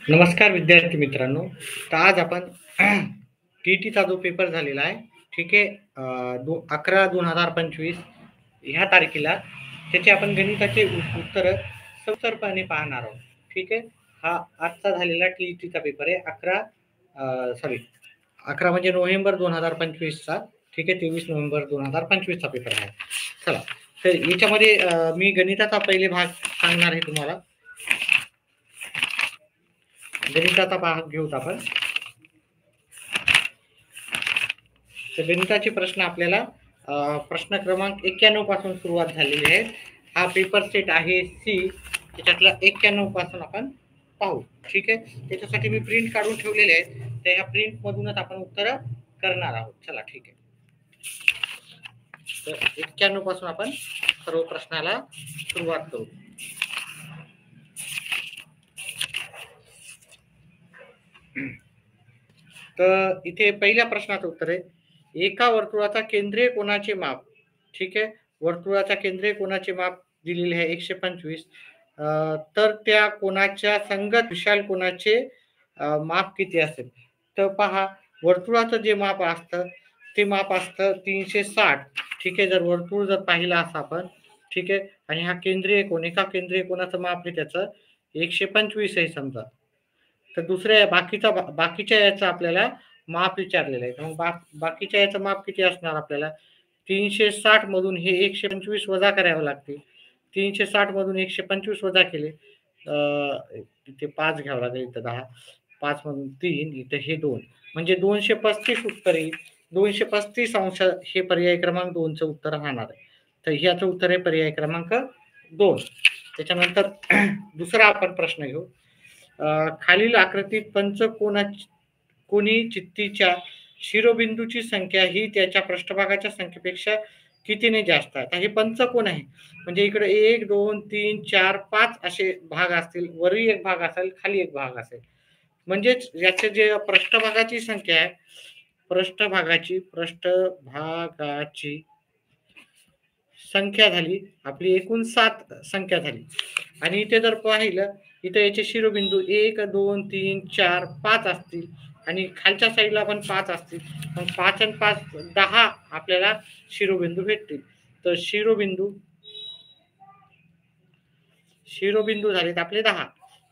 नमस्कार विद्यार्थी मित्रांनो. तर आज आपण टीईटीचा जो पेपर झालेला आहे, ठीक आहे, 11/2025 ह्या तारखेला त्याचे आपण गणिताचे उत्तर सविस्तरपणे पाहणार आहोत. ठीक आहे. हा आजचा झालेला टीईटीचा पेपर आहे. 11 म्हणजे नोव्हेंबर 2025चा. ठीक आहे. 23 नोव्हेंबर 2025चा पेपर आहे. चला, तर याच्यामध्ये मी गणिताचा पहिले भाग सांगणार आहे तुम्हाला. गणिताचा भाग घेऊत आपण. तर गणिताचे प्रश्न आपल्याला प्रश्न क्रमांक 91 पासून सुरुवात झालेली आहे. हा पेपर सेट आहे सी, त्याच्यातला 91 पासून आपण पाहू. ठीक आहे. त्याच्यासाठी मी प्रिंट काढून ठेवलेले आहे, तर ह्या प्रिंट मधूनच आपण उत्तर करणार आहोत. चला, ठीक आहे. तर 91 पासून आपण सर्व प्रश्नाला सुरुवात करू. तर इथे पहिल्या प्रश्नाचं उत्तर आहे, एका वर्तुळाचा केंद्रीय कोनाचे माप. ठीक आहे. वर्तुळाचा केंद्रीय कोनाचे माप दिलेले आहे 125. तर त्या कोनाच्या संगत विशाल कोनाचे माप किती असेल? तर पहा, वर्तुळाचं जे माप असतं ते माप असतं 360. ठीक आहे. जर वर्तुळ जर पाहिलं असं आपण, ठीक आहे, आणि हा केंद्रीय कोन, एका केंद्रीय कोनाचं माप आहे त्याचं 125 आहे समजा. तर दुसऱ्या बाकीच्या याचं आपल्याला माप विचारलेलं आहे. मग बाकीच्या याचं माप किती असणार आपल्याला? 360 मधून हे 125 वजा करावं लागते. 360 मधून 125 वजा केले, इथे 5 घ्यावं लागेल, इथं 10, 5 मधून 3, इथं हे 2, म्हणजे 235 उत्तर येईल. 235 अंश हे पर्याय क्रमांक 2चं उत्तर राहणार आहे. तर ह्याचं उत्तर आहे पर्याय क्रमांक 2. त्याच्यानंतर दुसरा आपण प्रश्न घेऊ. खालील आकृतीत पंचकोनी चित्तीच्या शिरोबिंदूची संख्या ही त्याच्या पृष्ठभागाच्या संख्येपेक्षा कितीने जास्त आहे? हे पंचकोन आहे, म्हणजे इकडे 1, 2, 3, 4, 5 असे भाग असतील. वरही एक भाग असेल, खाली एक भाग असेल. म्हणजेच याचे जे पृष्ठभागाची संख्या आहे, पृष्ठभागाची संख्या झाली आपली एकूण 7 संख्या झाली. आणि इथे जर पाहिलं, इथे याचे शिरोबिंदू 1, 2, 3, 4, 5 असतील, आणि खालच्या साईडला पण 5 असतील. मग 5 आणि 5 10 आपल्याला शिरोबिंदू भेटतील. तर शिरोबिंदू झालेत आपले 10.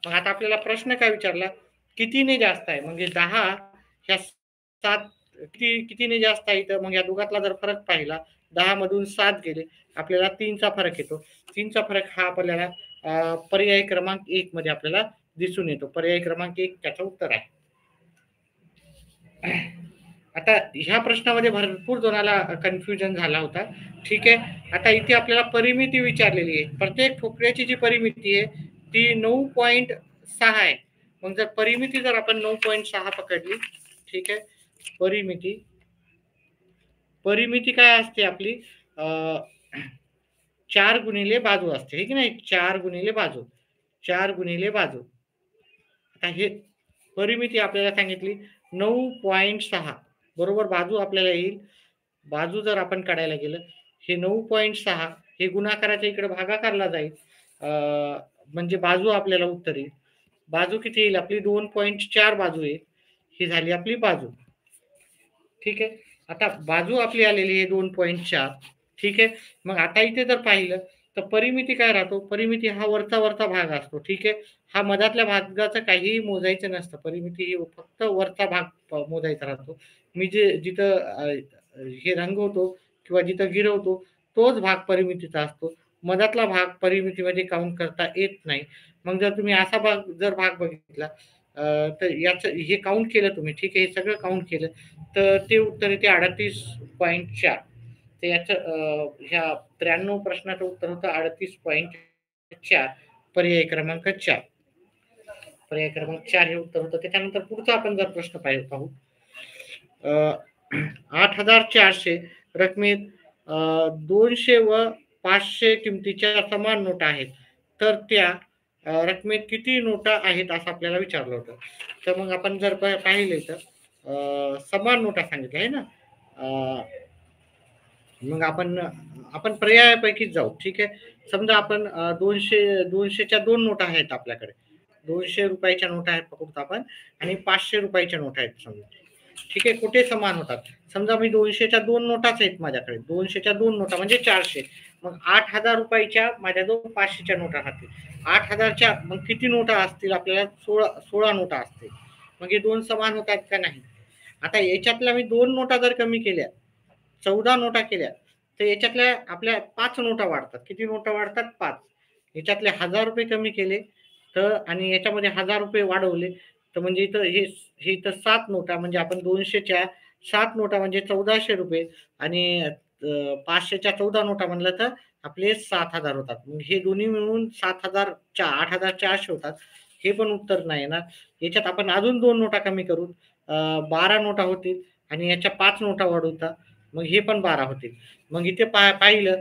मग आता आपल्याला प्रश्न काय विचारला, कितीने जास्त आहे? म्हणजे 10 ह्या 7 कितीने जास्त आहे? तर मग या दोघातला जर फरक पाहिला, 10 मधून 7 गेले, आपल्याला 3चा फरक येतो. 3चा फरक हा आपल्याला पर्याय क्रमांक 1 मध्ये आपल्याला दिसून येतो. पर्याय क्रमांक 1 त्याचं उत्तर आहे. आता ह्या प्रश्नामध्ये भरपूर जणाला कन्फ्युजन झाला होता. ठीक आहे. आता इथे आपल्याला परिमिती विचारलेली आहे. प्रत्येक ठोकळ्याची जी परिमिती आहे ती 9.6 आहे. मग जर परिमिती जर आपण 9.6 पकडली, ठीक आहे, परिमिती काय असते आपली? 4 गुणिले बाजू असते, हे की नाही? 4 गुणिले बाजू. आता हे परिमिती आपल्याला सांगितली 9.6 बरोबर. बाजू आपल्याला येईल, बाजू जर आपण काढायला गेलं, हे 9.6 हे गुणाकाराच्या इकडे भागाकारला जाईल, म्हणजे बाजू आपल्याला उत्तर येईल. बाजू किती येईल आपली? 2.4 बाजू येईल. ही झाली आपली बाजू. ठीक आहे. आता बाजू आपली आलेली आहे 2.4. ठीक आहे. मग आता इथे जर पाहिलं तर परिमिती काय राहतो? परिमिती हा वरचा भाग असतो. ठीक आहे. हा मधातल्या भागाचं काहीही मोजायचं नसतं. परिमिती ही फक्त वरचा भाग मोजायचा राहतो. मी जिथं हे रंगवतो किंवा जिथं गिरवतो तोच भाग परिमितीचा असतो. मधातला भाग परिमितीमध्ये काउंट करता येत नाही. मग जर तुम्ही असा भाग बघितला, तर याचं हे काउंट केलं तुम्ही, ठीक आहे, हे सगळं काउंट केलं, तर ते उत्तर येते 38.4. तर याचं ह्या 93 प्रश्नाचं उत्तर होतं 38.4. पर्याय क्रमांक 4. पर्याय क्रमांक 4 हे उत्तर होतं. त्याच्यानंतर पुढचा आपण जर प्रश्न पाहू, 8,400 रकमेत 200 व 500 किमतीच्या समान नोटा आहेत. तर त्या रकमेत किती नोटा आहेत असं आपल्याला विचारलं होतं. तर मग आपण जर पाहिले तर समान नोटा सांगितल्या आहे ना, मग आपण आपण पर्यायापैकीच जाऊ. ठीक आहे. समजा आपण 200च्या 2 नोटा आहेत आपल्याकडे. ₹200 नोटा आहेत पकडतो आपण आणि ₹500 नोटा आहेत समजा. ठीक आहे. कुठे समान होतात? समजा मी 200च्या 2 नोटाच आहेत माझ्याकडे. 200च्या 2 नोटा म्हणजे 400. मग ₹8,000 माझ्याजवळ 500च्या नोटा राहतील. 8,000च्या मग किती नोटा असतील आपल्याला? 16 नोटा असतील. मग हे 2 समान होतात का नाही? आता याच्यातल्या मी 2 नोटा जर कमी केल्या, 14 नोटा केल्या, तर याच्यातल्या आपल्या 5 नोटा वाढतात. किती नोटा वाढतात? 5. याच्यातले ₹1000 कमी केले तर आणि याच्यामध्ये ₹1000 वाढवले, तर म्हणजे इथं हे इथं 7 नोटा म्हणजे आपण 200च्या 7 नोटा म्हणजे ₹1400 आणि 500च्या 14 नोटा म्हणलं तर आपले 7,000 होतात. मग हे दोन्ही मिळून 7,000 8,400 होतात. हे पण उत्तर नाही येणार. याच्यात आपण अजून 2 नोटा कमी करू. 12 नोटा होतील आणि याच्या 5 नोटा वाढवता. मग हे पण 12 होतील. मग इथे पाहिलं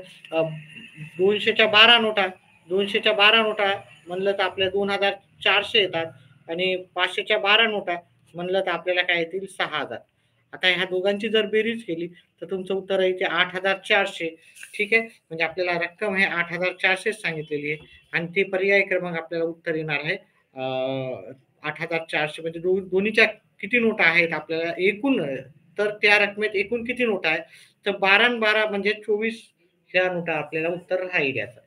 200च्या 12 नोटा 200च्या 12 नोटा म्हणलं तर आपल्या 2,400 येतात आणि 500च्या 12 नोटा म्हणलं तर आपल्याला काय येतील? 6,000. आता ह्या दोघांची जर बेरीज केली तर तुमचं उत्तर आहे ते 8,400. ठीक आहे. म्हणजे आपल्याला रक्कम आहे 8,400 सांगितलेली आहे आणि ते पर्याय क्रमांक आपल्याला उत्तर येणार आहे 8,400. म्हणजे दोन्हीच्या किती नोटा आहेत आपल्याला एकूण, तर त्या रकमेत एकूण किती नोटा आहे? तर 12 आणि 12 म्हणजे 24 ह्या नोटा आपल्याला उत्तर राहील याचं.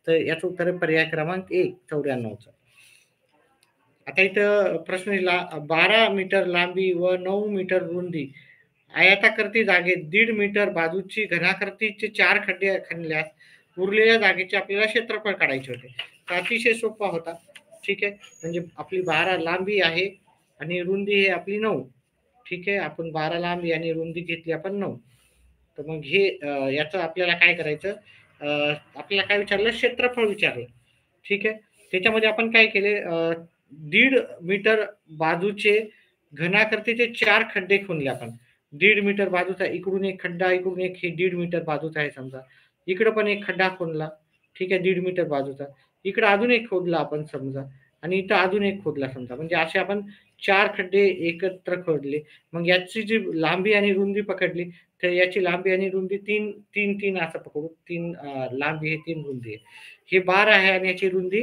तर याचं उत्तर आहे पर्याय क्रमांक 1 94चं. आता इथं प्रश्न दिला 12 मीटर लांबी व 9 मीटर रुंदी आयताकृती जागेत 1.5 मीटर बाजूची घनाकृतीचे 4 खड्डे खणल्यास उरलेल्या जागेचे आपल्याला क्षेत्रफळ काढायचे होते. तर अतिशय सोपा होता. ठीक आहे. म्हणजे आपली 12 लांबी आहे आणि रुंदी आहे आपली 9. ठीक आहे. आपण 12 लांबी आणि रुंदी घेतली आपण 9. तर मग हे याचं आपल्याला काय करायचं? आपल्याला काय विचारलं? क्षेत्रफळ विचारलं. ठीक आहे. त्याच्यामध्ये आपण काय केले? 1.5 मीटर बाजूचे घनाकृतीचे 4 खड्डे खोनले आपण. 1.5 मीटर बाजूचा इकडून एक खड्डा, इकडून एक, हे 1.5 मीटर बाजूचा आहे समजा. इकडं पण एक खड्डा खोदला. ठीक आहे. 1.5 मीटर बाजूचा. इकडं अजून एक खोदला आपण समजा आणि इथं अजून एक खोदला समजा. म्हणजे असे आपण 4 खड्डे एकत्र खोदले. मग याची जी लांबी आणि रुंदी पकडली तर याची लांबी आणि रुंदी 3 असं पकडू. 3 लांबी आहे, 3 रुंदी आहे. हे 12 आहे आणि याची रुंदी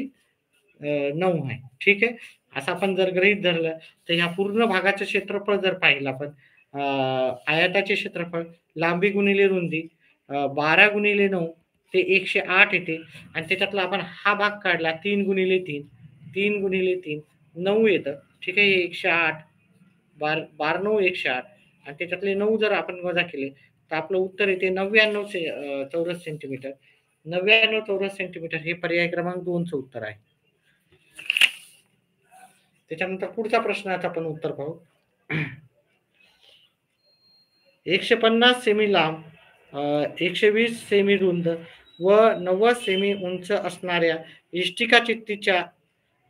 9 आहे. ठीक आहे. असं आपण जर गृहीत धरलं तर ह्या पूर्ण भागाचं क्षेत्रफळ जर पाहिलं आपण, आयताचे क्षेत्रफळ लांबी गुणिले रुंदी 12 गुणिले 9 ते 108 येते आणि त्याच्यातला आपण हा भाग काढला 3 गुणिले 3 3 गुणिले 3 9 येतं. ठीक आहे. हे 108 12 9 108 आणि त्याच्यातले 9 जर आपण वजा केले तर आपलं उत्तर येते 99 चौरस सेंटीमीटर. 99 चौरस सेंटीमीटर हे पर्याय क्रमांक 2चं उत्तर आहे. त्याच्यानंतर पुढचा प्रश्नाचं आपण उत्तर पाहू. 150 सेमी लांब, 120 सेमी रुंद व 90 सेमी उंच असणाऱ्या इष्टिका चित्तीच्या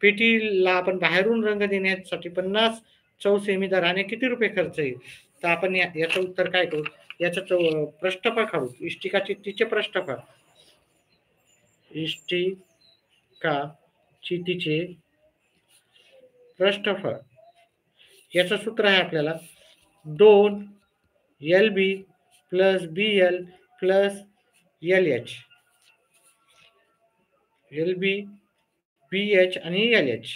पेटीला आपण बाहेरून रंग देण्यासाठी 50 चौसेमी दराने किती रुपये खर्च येईल? तर आपण याचं उत्तर काय करू? याचं पृष्ठफळ काढू. इष्टिका चित्तीचे पृष्ठफळ. इष्टिका चित्तीचे पृष्ठफळ याचं सूत्र आहे आपल्याला 2 LB plus BL plus LH. LB, BH आणि LH.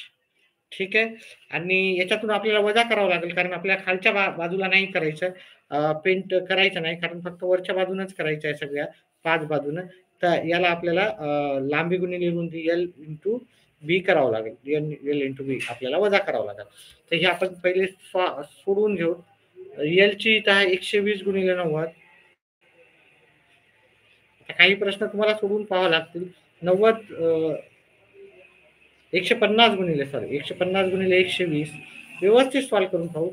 ठीक आहे. आणि याच्यातून आपल्याला वजा करावं लागेल कारण आपल्याला खालच्या बाजूला नाही करायचं, पेंट करायचं नाही कारण फक्त वरच्या बाजूनच करायचं आहे सगळ्या 5 बाजूनं. तर याला आपल्याला लांबी गुणिले रुंदी L इंटू B करावं लागेल. L इंटू B आपल्याला वजा करावं लागेल. तर हे आपण पहिले सोडवून घेऊ. L ची इथं आहे 120 गुणिले 90. काही प्रश्न तुम्हाला सोडून पाहावे लागतील. 150 गुणिले 120 व्यवस्थित सॉल्व करून पाहू.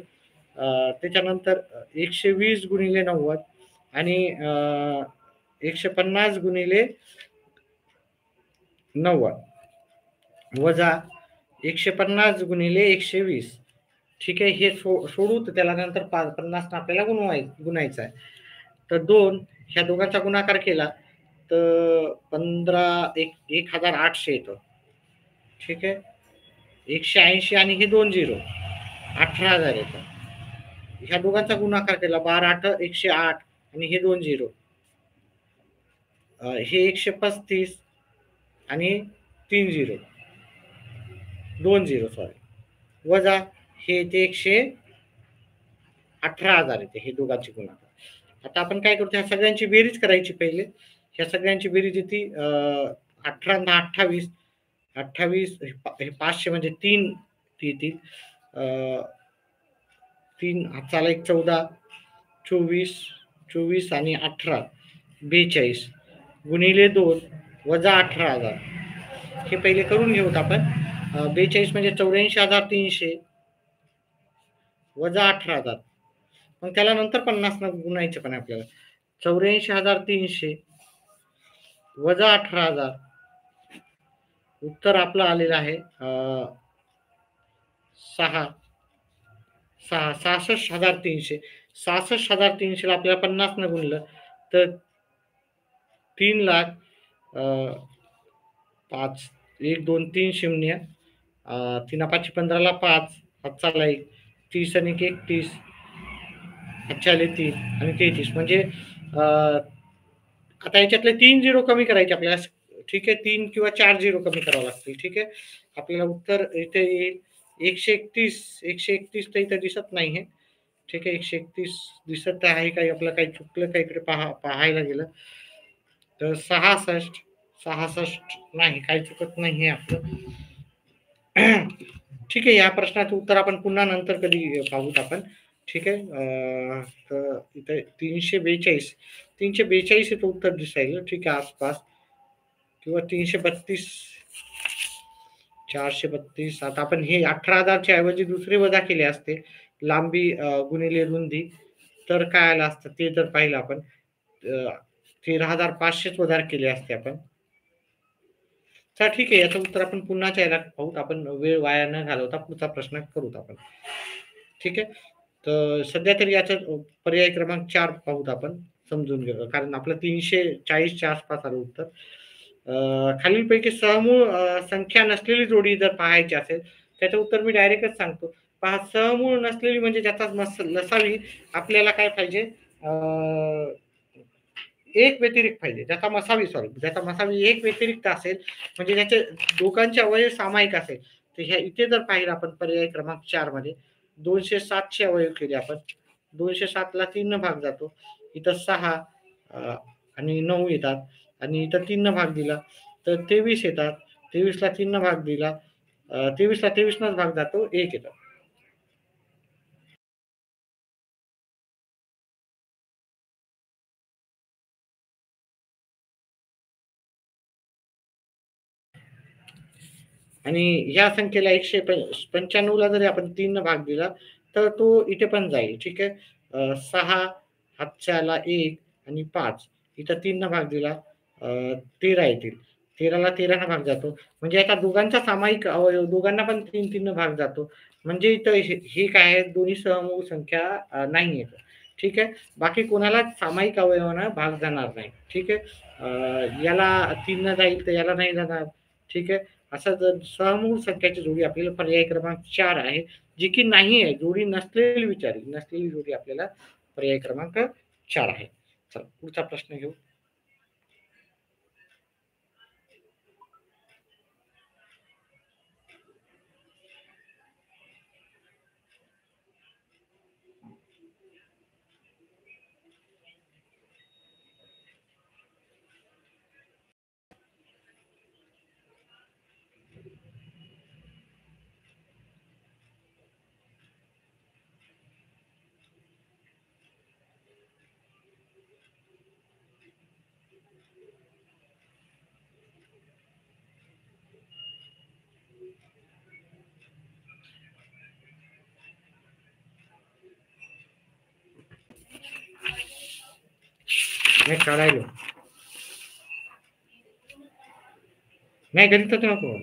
त्याच्यानंतर 120 गुणिले 90 आणि 150 गुणिले 90 वजा 150 गुणिले 120. ठीक आहे. हे सोडू तर त्याला नंतर 50 आपल्याला गुणायचं आहे. तर 2 ह्या दोघांचा गुणाकार केला तर 1800 येतो. ठीक आहे. 180 आणि हे 2 0 18,000 येतं. ह्या दोघांचा गुणाकार केला 12 8 108 आणि हे 2 0 हे 135 आणि 3 झिरो 2 झिरो सॉरी वजा हे येते 118,000 येते हे दोघांची गुणाकार. आता आपण काय करतो ह्या सगळ्यांची बेरीज करायची पहिले. ह्या सगळ्यांची बेरीज येते 18 आणि 28 28 हे 500 म्हणजे 3 येतील. 3 हाताला एक 14 24 24 आणि 18 42 गुणिले 2 वजा 18,000 हे पहिले करून घेऊत आपण. 42 म्हणजे 84,300 वजा 18,000 मग त्याला नंतर 50 न गुणायचे पण आपल्याला. 84,300 वजा 18,000 उत्तर आपलं आलेलं आहे 6 66,300. 66,300 ला आपल्याला 50 न गुणलं तर 3,00,000 5 1 2 3 शून्य 3 5 15ला 5 हातचाला 1 30 आणि 31 हातचाले 3 आणि 33 म्हणजे आता याच्यातले 3 झिरो कमी करायचे आपल्याला. ठीक आहे 3 किंवा 4 झिरो कमी करावं लागतील. ठीक आहे आपल्याला उत्तर इथे येईल 131 तर इथे दिसत नाही आहे. ठीक आहे 131 दिसत आहे काही आपलं काही चुकलं काही इकडे पाहायला गेलं तर 66 नाही काही चुकत नाही आहे आपलं. ठीक आहे या प्रश्नाचं उत्तर आपण पुन्हा नंतर कधी पाहूत आपण. ठीक आहे तर इथे 342 इथं उत्तर दिसायला. ठीक आहे आसपास किंवा 332 432. आता आपण हे 18,000च्या ऐवजी दुसरे वजा केले असते लांबी गुणिले रुंदी तर काय आलं असतं ते जर पाहिलं आपण 13,500 वजा केले असते आपण. तर ठीक आहे याचं उत्तर आपण पुन्हाच्या याला पाहूत आपण वेळ वाया न घालवता पुढचा प्रश्न करूत आपण. ठीक आहे तर सध्या तरी याचा पर्याय क्रमांक 4 पाहूत आपण समजून घेऊ कारण आपलं 340च्या आसपास आलं उत्तर. खालीलपैकी सहमूळ संख्या नसलेली जोडी जर पाहायची असेल त्याचं उत्तर मी डायरेक्टच सांगतो. पहा सहमूळ नसलेली म्हणजे ज्याचा नसावी आपल्याला काय पाहिजे एक व्यतिरिक्त पाहिजे ज्याचा मसावी एक व्यतिरिक्त असेल म्हणजे ज्याचे दोघांचे अवयव सामायिक असेल तर ह्या इथे जर पाहिलं आपण पर्याय क्रमांक 4 मध्ये 207 अवयव केले आपण 207 ला 3 भाग जातो इथं 6 आणि 9 येतात आणि इथं 3 भाग दिला तर 23 येतात 23 ला 3 भाग दिला 23 ला 23 नच भाग जातो 1 येतात. आणि ह्या संख्येला 195 ला जरी आपण 3 भाग दिला तर तो इथे पण जाईल. ठीक आहे 6 हातच्याला 1 आणि 5 इथं 3 भाग दिला 13 येतील 13ला 13 भाग जातो म्हणजे आता दोघांचा सामायिक अवयव दोघांना पण 3 भाग जातो म्हणजे इथं हे काय आहे दोन्ही समूह संख्या नाही आहेत. ठीक आहे बाकी कोणाला सामायिक अवयवांना भाग जाणार नाही. ठीक आहे याला 3 जाईल तर याला नाही जाणार. ठीक आहे असा जर सहमूळ संख्याची जोडी आपल्याला पर्याय क्रमांक 4 आहे जी की नाही आहे जोडी नसलेली जोडी आपल्याला पर्याय क्रमांक 4 आहे. चला पुढचा प्रश्न घेऊ. नाही काढायलो नाही गणितच नको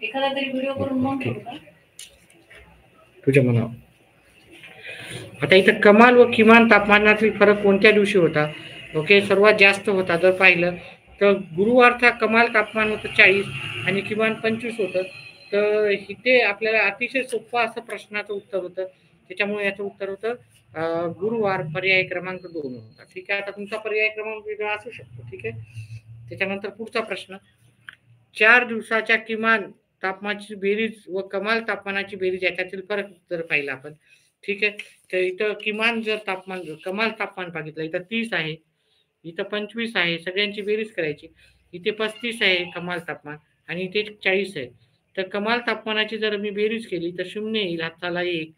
एखादा तरी व्हिडिओ करून मग ठेवू का? तुझ्या मनावर. आता इथं कमाल व किमान तापमानातील फरक कोणत्या दिवशी होता? ओके, सर्वात जास्त होता जर पाहिलं तर गुरुवारचा कमाल तापमान होतं 40 आणि किमान 25 होतं. तर इथे आपल्याला अतिशय सोपं असं प्रश्नाचं उत्तर होतं. त्याच्यामुळे याचं उत्तर होतं गुरुवार, पर्याय क्रमांक 2 होता. ठीक आहे, आता तुमचा पर्याय क्रमांक वेगळा असू शकतो. ठीक आहे, त्याच्यानंतर पुढचा प्रश्न, 4 दिवसाच्या किमान तापमानाची बेरीज व कमाल तापमानाची बेरीज याच्यातील फरक जर पाहिला आपण. ठीक आहे, तर इथं किमान जर तापमान कमाल तापमान बघितलं, इथं 30 आहे, इथं 25 आहे, सगळ्यांची बेरीज करायची. इथे 35 आहे कमाल तापमान आणि इथे 40 आहे. तर कमाल तापमानाची जर मी बेरीज केली तर 0 येईल, हाताला 1,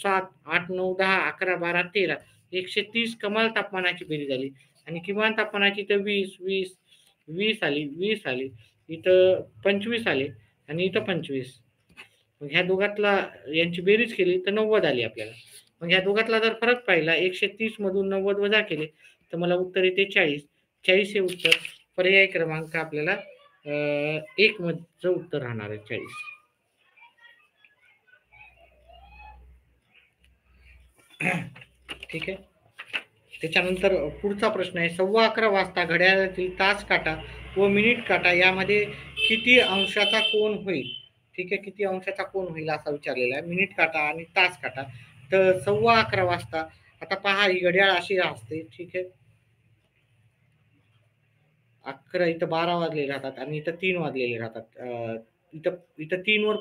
7, 8, 9, 10, 11, 12, 13, 130 कमाल तापमानाची बेरीज झाली आणि किमान तापमानाची तर 20, 20, 20 आली, 20 आली, इथं 25 आले आणि इथं 25. मग ह्या दोघातला यांची बेरीज केली तर 90 आली आपल्याला. मग ह्या दोघातला जर फरक पाहिला, 130 मधून 90 वजा केले तर मला उत्तर येते 40. 40 हे उत्तर, पर्याय क्रमांक आपल्याला 1 मधचं उत्तर राहणार आहे 40. ठीक आहे, त्याच्यानंतर पुढचा प्रश्न आहे, 11:15 वाजता घड्याळातील तास काटा व मिनिट काटा यामध्ये किती अंशाचा कोन होईल? ठीक आहे, किती अंशाचा कोन होईल असा विचारलेला आहे, मिनिट काटा आणि तास काटा. तर 11:15 वाजता, आता पहा ही घड्याळ अशी असते. ठीक आहे, 11 इथं 12 वाजलेले राहतात आणि इथं 3 वाजलेले राहतात. इथं इथं 3 वर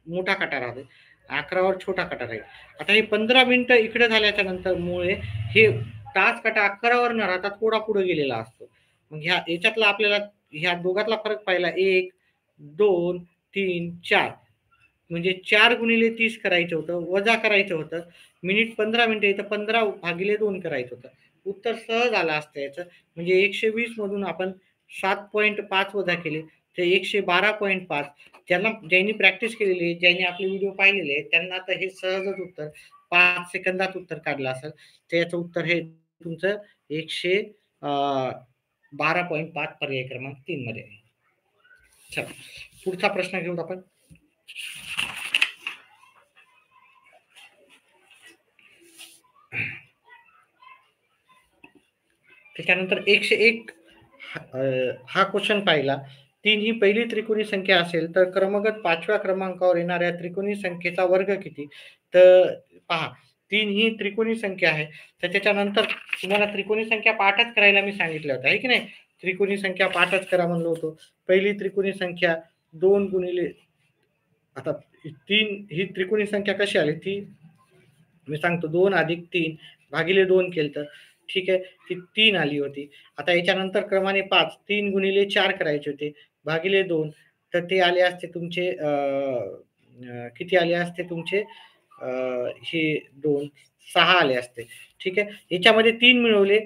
मोठा काटा राहतो, 11 वर छोटा काटा राहील. आता हे 15 मिनिटं इकडे झाल्याच्या नंतर मुळे हे तास काटा 11 वर न राहता थोडा पुढे गेलेला असतो. मग ह्या याच्यातला आपल्याला ह्या दोघातला फरक पाहिला, 1, 2, 3, 4, म्हणजे 4 गुणिले 30 करायचं होतं, वजा करायचं होतं. मिनिट 15 मिनिटं, इथं 15 भागिले 2 करायचं होतं. उत्तर सहज आलं असतं याचं. म्हणजे 120 मधून आपण 7.5 वजा केले तर 112.5. ज्यांनी प्रॅक्टिस केलेली आहे, ज्यांनी आपले व्हिडिओ पाहिलेले आहेत, त्यांना तर हे सहजच उत्तर 5 सेकंदात उत्तर काढलं असेल. तर याचं उत्तर हे तुमचं 112.5 पर्याय क्रमांक 3 मध्ये आहे. चला, पुढचा प्रश्न घेऊ आपण. त्याच्यानंतर 101 हा क्वेश्चन पाहिला, 3 ही पहिली त्रिकोणी संख्या असेल तर क्रमगत 5व्या क्रमांकावर येणाऱ्या त्रिकोणी संख्येचा वर्ग किती? तर पहा, 3 ही त्रिकोणी संख्या आहे, तर त्याच्यानंतर तुम्हाला त्रिकोणी संख्या पाठच करायला मी सांगितलं होतं, आहे की नाही? त्रिकोणी संख्या पाठच करा म्हणलो होतो. पहिली त्रिकोणी संख्या 2 गुणिले, आता 3 ही त्रिकोणी संख्या कशी आली ती मी सांगतो, 2 अधिक 3 भागिले 2 केलं तर ठीक आहे, ती 3 आली होती. आता याच्यानंतर क्रमाने 5, 3 गुणिले 4 करायचे होते, भागिले 2, तर ते आले असते तुमचे किती आले असते तुमचे हे 2, 6 आले असते. ठीक आहे, याच्यामध्ये 3 मिळवले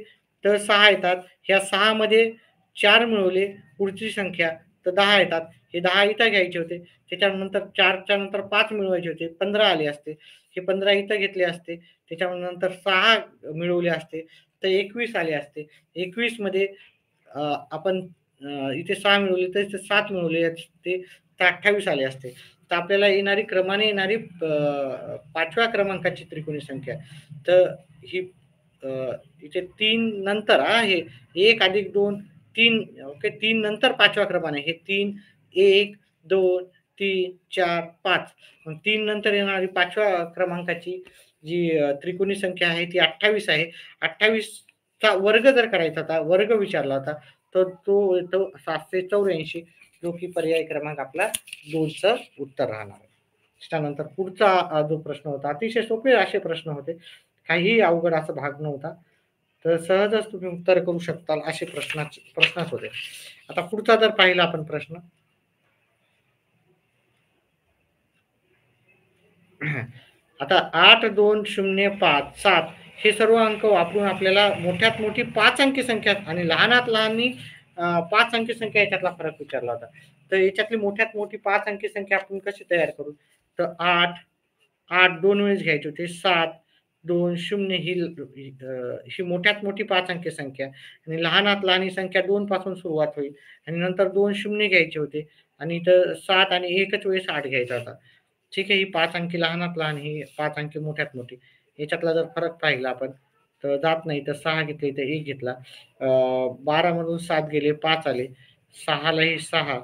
तर 6 येतात, ह्या 6 मध्ये 4 मिळवले पुढची संख्या तर 10 येतात. हे 10 इथं घ्यायचे होते, त्याच्यानंतर 4च्या नंतर 5 मिळवायचे होते, 15 आले असते. हे 15 इथं घेतले असते, त्याच्यानंतर 6 मिळवले असते तर 21 आले असते. 21 मध्ये आपण इथे 6 मिळवले तर इथे 7 मिळवले असते तर 28 आले असते. तर आपल्याला येणारी क्रमाने येणारी 5व्या क्रमांकाची त्रिकोणी संख्या, तर ही इथे 3 नंतर हे 1 अधिक 2, 3, ओके, 3 नंतर 5व्या क्रमाने हे 3, 1, 2, 3, 4, 5. मग 3 नंतर येणारी 5व्या क्रमांकाची जी त्रिकोणी संख्या आहे ती 28 आहे. 28 चा वर्ग जर करायचा होता, वर्ग विचारला होता, तर तो येतो 784, जो की पर्याय क्रमांक आपला 2चं उत्तर राहणार आहे. त्यानंतर पुढचा जो प्रश्न होता, अतिशय सोपे असे प्रश्न होते, काहीही अवघड असा भाग नव्हता, तर सहजच तुम्ही उत्तर करू शकताल असे प्रश्नच होते. आता पुढचा जर पाहिला आपण प्रश्न, आता 8, 2, 0, 5, 7 हे सर्व अंक वापरून आपल्याला मोठ्यात मोठी 5 अंकी संख्या आणि लहानात लहान 5 अंकी संख्या याच्यातला फरक विचारला होता. तर याच्यातली मोठ्यात मोठी 5 अंकी संख्या आपण कशी तयार करू? तर 8 2 वेळेस घ्यायचे होते, 7 2 शून्य ही मोठ्यात मोठी 5 अंकी संख्या आणि लहानात लहान ही संख्या 2 पासून सुरुवात होईल आणि नंतर 2 शून्य घ्यायचे होते आणि इथं 7 आणि एकच वेळेस 8 घ्यायचा होता. ठीक आहे. ही 5 अंकी लहानात लहान, ही 5 अंकी मोठ्यात मोठी. याच्यातला जर फरक पाहिला आपण तर जात नाही. तर 6 घेतले, इथं 1 घेतला. 12 मधून 7 गेले, 5 आले. 6 ला हे 6,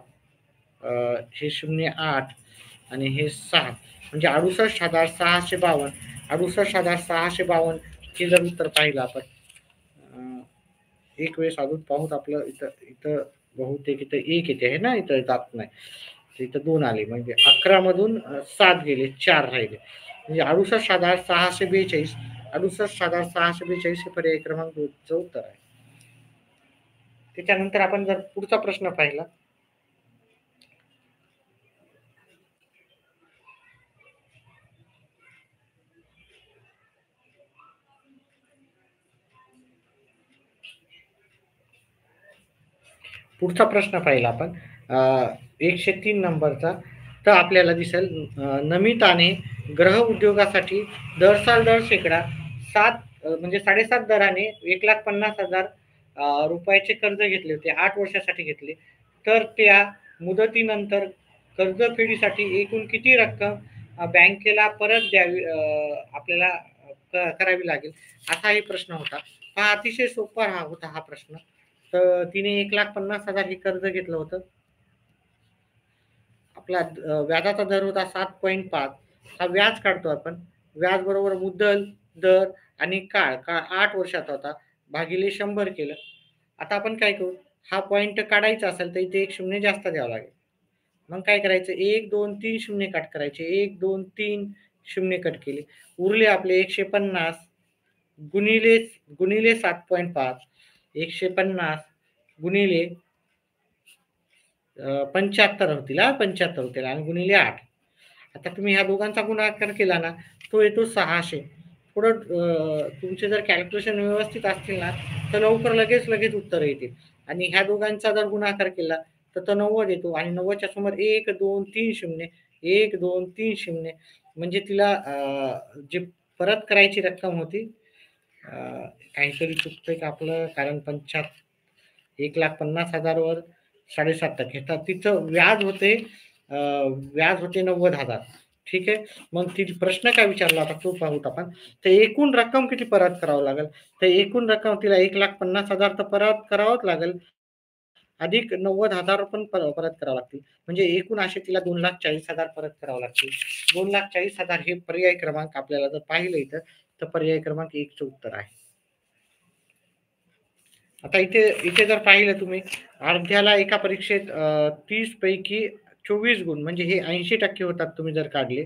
हे 0 8 आणि हे 6 म्हणजे 68,652. 68,652 हे जर उत्तर पाहिलं आपण, एक वेळेस अजून पाहूत. आपलं इथं इथं बहुतेक इथं 1 येते आहे ना, इथं जात नाही. तर इथं 2 आले म्हणजे 11 मधून 7 गेले, 4 राहिले. म्हणजे 68,642. 68,642 हे पर्याय क्रमांक 2चं उत्तर आहे. त्याच्यानंतर आपण जर पुढचा प्रश्न पाहिला, पुढचा प्रश्न पाहिला आपण 103 नंबरचा, तर आपल्याला दिसेल नमिताने ग्रह उद्योगासाठी दर शेकडा 7 म्हणजे 7.5 दराने 1,50,000 रुपयाचे कर्ज घेतले होते. 8 वर्षासाठी घेतले. तर त्या मुदतीनंतर कर्जफेडीसाठी एकूण किती रक्कम बँकेला परत द्यावी आपल्याला करावी लागेल, असा हा प्रश्न होता. हा अतिशय सोपा होता हा प्रश्न. तर तिने 1,50,000 हे कर्ज घेतलं होतं. आपला व्याजाचा दर होता 7.5. हा व्याज काढतो आपण. व्याज बरोबर मुद्दल, दर आणि काळ 8 वर्षाचा होता. भागिले 100 केलं. आता आपण काय करू, हा पॉइंट काढायचा असेल तर इथे 1 शून्य जास्त द्यावं लागेल. मग काय करायचं, 1, 2, 3 शून्य कट करायचे. 1, 2, 3 शून्य कट केले. उरले आपले 150 गुणिले गुणिले 7.5. 150 गुणिले 75 होतील, 75 होतील आणि गुणिले 8. आता तुम्ही ह्या दोघांचा गुणाकार केला ना, तो येतो 600. पुढं तुमचे जर कॅल्क्युलेशन व्यवस्थित असतील ना, तर लवकर लगेच उत्तर येतील. आणि ह्या दोघांचा जर गुणाकार केला तर तो 90 येतो आणि 90च्या समोर 1, 2, 3 शून्य, 1, 2, 3 शून्य म्हणजे तिला जी परत करायची रक्कम होती, काहीतरी चुकतंय का आपलं, कारण 1,50,000 वर 7.5% तर तिचं व्याज होते 90,000. ठीक आहे. मग ती प्रश्न काय विचारला होता तो पाहूत आपण. तर एकूण रक्कम किती परत करावं लागेल, तर एकूण रक्कम तिला 1,50,000 तर परत करावंच लागेल, अधिक 90,000 पण परत करावं लागतील. म्हणजे एकूण असे तिला 2,40,000 परत करावं लागतील. 2,40,000 हे पर्याय क्रमांक आपल्याला जर पाहिलं इथं, तर पर्याय क्रमांक 1 चं उत्तर आहे. आता इथे इथे जर पाहिलं तुम्ही, अर्ध्याला एका परीक्षेत 30 पैकी 24 गुण म्हणजे हे 80% होतात तुम्ही जर काढले.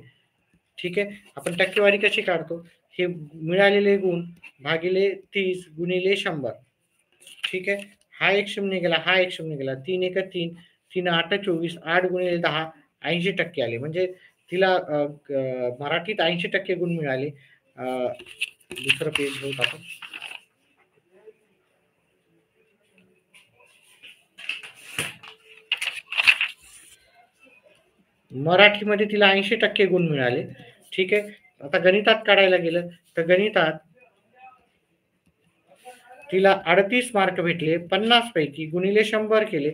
ठीक आहे. आपण टक्केवारी कशी काढतो, हे मिळालेले गुण भागिले 30 गुणिले 100. ठीक आहे. हा एक शून्य गेला, हा एक शून्य गेला. 3 एक 3, 3 8 24, 8 गुणिले 10 80% आले. म्हणजे तिला मराठीत 80% गुण मिळाले. दुसरं पेज घेऊ आपण. मराठीमध्ये तिला 80% गुण मिळाले. ठीक आहे. आता गणितात काढायला गेलं तर गणितात तिला 38 मार्क भेटले. 50 पैकी गुणिले 100 केले.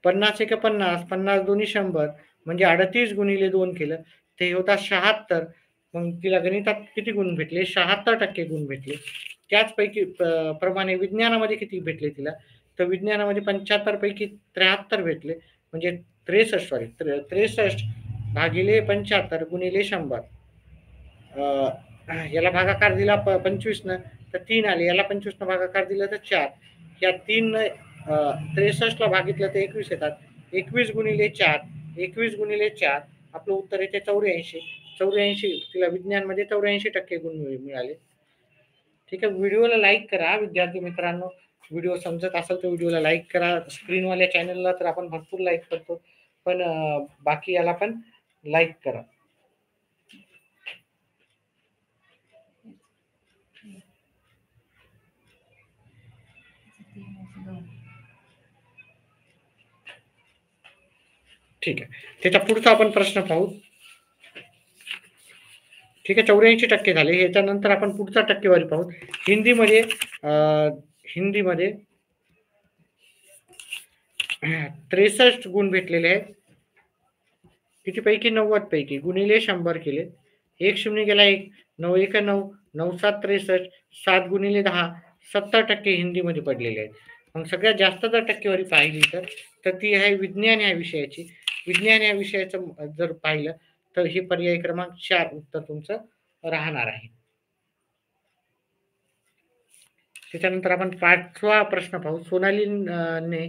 50 एक 50, 50 दोन्ही 100 म्हणजे 38 गुणिले 2 केलं. ते होता 76. मग तिला गणितात किती गुण भेटले? 76% गुण भेटले. त्याचपैकी प्रमाणे विज्ञानामध्ये किती भेटले तिला? तर विज्ञानामध्ये 75 पैकी 73 भेटले. म्हणजे 63 भागिले 75 गुणिले 100. याला भागाकार दिला 25 न तर 3 आले. याला 25 न भागाकार दिला तर 4. या 3 63 ला भागितलं तर 21 येतात. 21 गुणिले 4, 21 गुणिले 4 आपलं उत्तर येते 84. 84 तिला विज्ञानमध्ये 84% गुण मिळाले. ठीक आहे. व्हिडिओला लाईक करा विद्यार्थी मित्रांनो. व्हिडिओ समजत असेल तर व्हिडिओला लाईक करा. स्क्रीनवाल्या चॅनलला तर आपण भरपूर लाईक करतो, पण बाकी याला पण लाईक करा. ठीक आहे. त्याचा पुढचा आपण प्रश्न पाहू. ठीक आहे, 84% झाले. ह्याच्यानंतर आपण पुढचा टक्केवारी पाहू. हिंदीमध्ये हिंदीमध्ये 63 गुण भेटलेले आहेत. कितीपैकी 90 पैकी गुणिले 100 केले. 1 शून्य गेला 1, 9 1 9, 9 7 63, 7 गुणिले 10, 70% हिंदीमध्ये पडलेले आहेत. मग सगळ्यात जास्त जर टक्केवारी पाहिली तर ती आहे विज्ञान या विषयाची. विज्ञान या विषयाचं जर पाहिलं तर हे पर्याय क्रमांक 4 उत्तर तुमचं राहणार आहे. त्याच्यानंतर आपण 5वा प्रश्न पाहू. सोनालीने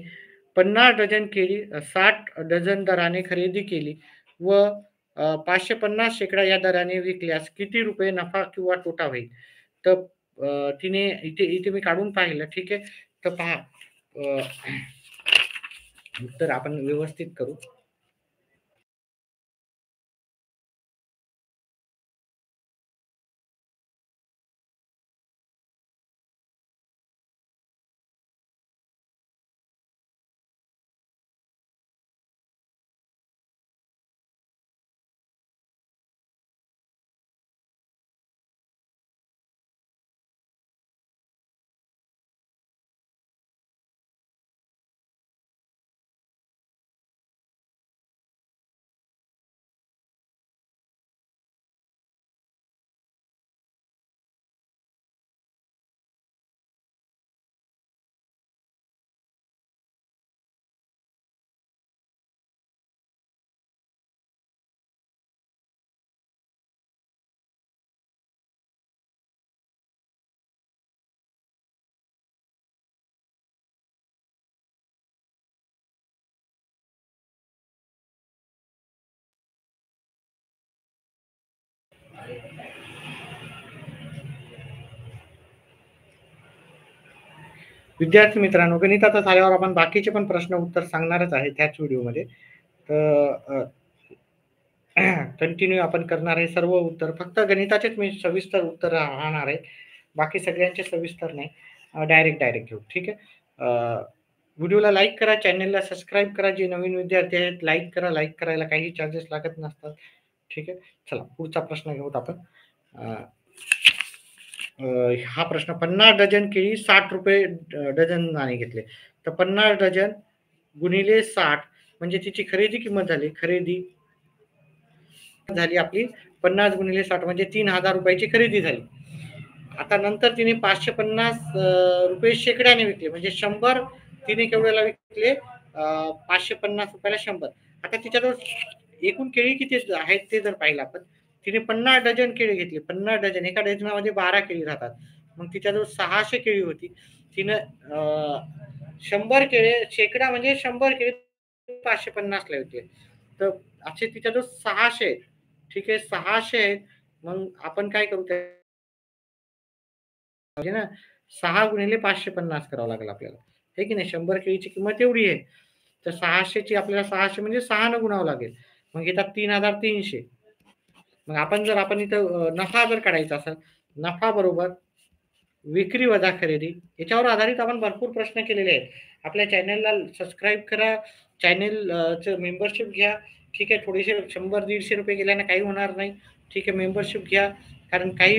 50 डझन केळी 60 डझन दराने खरेदी केली व 550 या दराने विकल्यास किती रुपये नफा किंवा तोटा होईल? तर तिने इथे मी काढून पाहिलं. ठीक आहे, तर पहा उत्तर आपण व्यवस्थित करू. विद्यार्थी मित्रांनो, गणिताचं झाल्यावर आपण बाकीचे पण प्रश्न उत्तर सांगणारच आहे त्याच व्हिडिओमध्ये. तर कंटिन्यू आपण करणार आहे सर्व उत्तर. फक्त गणिताचेच मी सविस्तर उत्तर राहणार आहे, बाकी सगळ्यांचे सविस्तर नाही. डायरेक्ट घेऊ. ठीक आहे. व्हिडिओला लाईक करा, चॅनलला सबस्क्राईब करा. जे नवीन विद्यार्थी आहेत लाईक करा. लाईक करायला काही चार्जेस लागत नसतात. ठीक आहे, चला पुढचा प्रश्न घेऊत आपण. हा प्रश्न 50 डझन केळी 60 रुपये डझनाने घेतले. तर 50 डझन गुणिले 60 म्हणजे तिची खरेदी किंमत झाली. खरेदी झाली आपली 50 गुणिले 60 म्हणजे 3000 रुपयाची खरेदी झाली. आता नंतर तिने 550 रुपये शेकड्याने विकले, म्हणजे 100 तिने केवढ्याला विकले? 550 रुपयाला 100. आता तिच्याजवळ एकूण केळी किती आहेत ते जर पाहिलं आपण, तिने 50 डझन केळी घेतली. 50 डझन, एका डझनामध्ये 12 केळी राहतात. मग तिच्याजवळ 600 केळी होती. तिनं 100 केळी, शेकडा म्हणजे 100 केळी 550 ला विकले. तर असे तिच्याजवळ 600 आहेत. ठीक आहे, 600 आहेत. मग आपण काय करू म्हणजे ना, 6 गुणिले 550 करावं लागेल आपल्याला, हे की नाही? 100 केळीची किंमत एवढी आहे, तर 600 ची आपल्याला 600 म्हणजे 6 न गुणावं लागेल. मग येतात 3300. मग आपण इथं नफा जर काढायचा असेल, नफा बरोबर विक्री वजा खरेदी, याच्यावर आधारित आपण भरपूर प्रश्न केलेले आहेत. आपल्या चॅनलला सबस्क्राईब करा, चॅनलचं मेंबरशिप घ्या. ठीक आहे, थोडेसे 100-150 रुपये गेल्याने काही होणार नाही. ठीक आहे, मेंबरशिप घ्या, कारण काही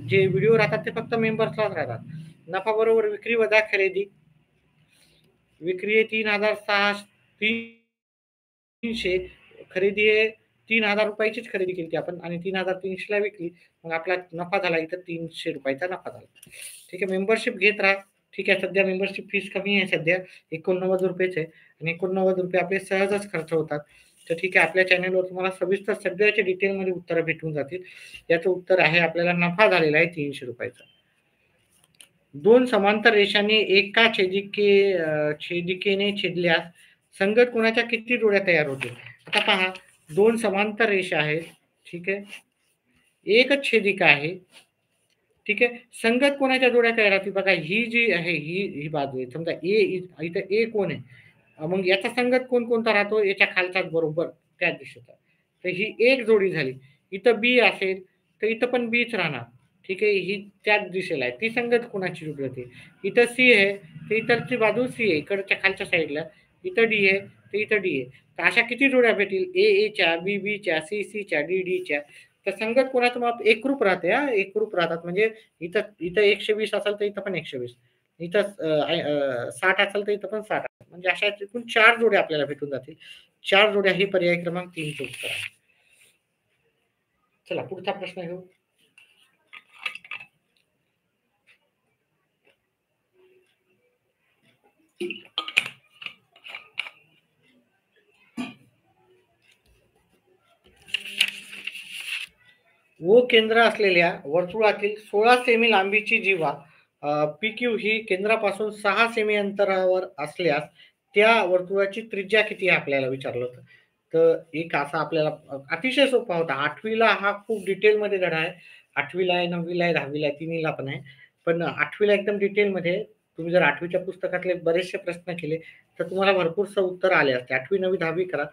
जे व्हिडिओ राहतात ते फक्त मेंबर्सलाच राहतात. नफा बरोबर विक्री वजा खरेदी. विक्री आहे 3600, खरेदी आहे 3000 रुपयाचीच खरेदी केली आपण आणि 3300 ला विकली. मग आपला नफा झाला इथं 300 रुपयाचा नफा झाला. ठीक आहे, मेंबरशिप घेत राहा. ठीक आहे, सध्या मेंबरशिप फीस कमी आहे, सध्या 89 रुपयेच आहे आणि 89 रुपये आपले सहजच खर्च होतात. तर ठीक आहे, आपल्या चॅनलवर तुम्हाला सविस्तर सगळ्याच्या डिटेलमध्ये उत्तरं भेटून जातील. याचं उत्तर आहे आपल्याला नफा झालेला आहे 300 रुपयाचा. 2 समांतर रेषांनी एका छेदिकेने छेदल्यास संगत कोणाच्या किती जोड्या तयार होतील? आता पहा, 2 समांतर रेषा आहेत. ठीक आहे, एकच छेदिका आहे. ठीक आहे, संगत कोणाच्या जोड्या तयार होतील? बघा, ही जी आहे ही बाजू आहे. समजा इथं ए कोण आहे, मग याचा संगत कोणता राहतो? याच्या खालचाच बरोबर त्याच दिशेचा. तर ही एक जोडी झाली. इथं बी असेल तर इथं पण बीच राहणार. ठीक आहे, ही त्याच दिशेला आहे. ती संगत कोणाची जोडी होते? इथं सी आहे तर इथरची बाजू सी आहे, इकडच्या खालच्या साईडला. इथं डी आहे तर इथं डी आहे. तर अशा किती जोड्या भेटतील? ए च्या, बी च्या, सी च्या, डी च्या. तर संगत कोणाचं माप एकरूप राहते हा, एकरूप राहतात. म्हणजे इथं इथं 120 असेल तर इथं पण 120. इथं 60 असेल तर इथं पण 60. म्हणजे अशा एकूण 4 जोड्या आपल्याला भेटून जातील. 4 जोड्या हे पर्याय क्रमांक 3 चं उत्तर आहे. चला पुढचा प्रश्न घेऊ. ओ केंद्र असलेल्या वर्तुळातील 16 सेमी लांबीची जीवा PQ ही केंद्रापासून 6 सेमी अंतरावर असल्यास त्या वर्तुळाची त्रिज्या किती आहे आपल्याला विचारलं होतं. तर एक असा आपल्याला अतिशय सोपा होता. 8वीला हा खूप डिटेलमध्ये धडा आहे. 8वीला आहे, 9वीला आहे, 10वीला आहे, 3वीला पण आहे. पण 8वीला एकदम डिटेलमध्ये तुम्ही जर 8वीच्या पुस्तकातले बरेचसे प्रश्न केले तर तुम्हाला भरपूरसं उत्तर आले असते. 8वी, 9वी, 10वी करा.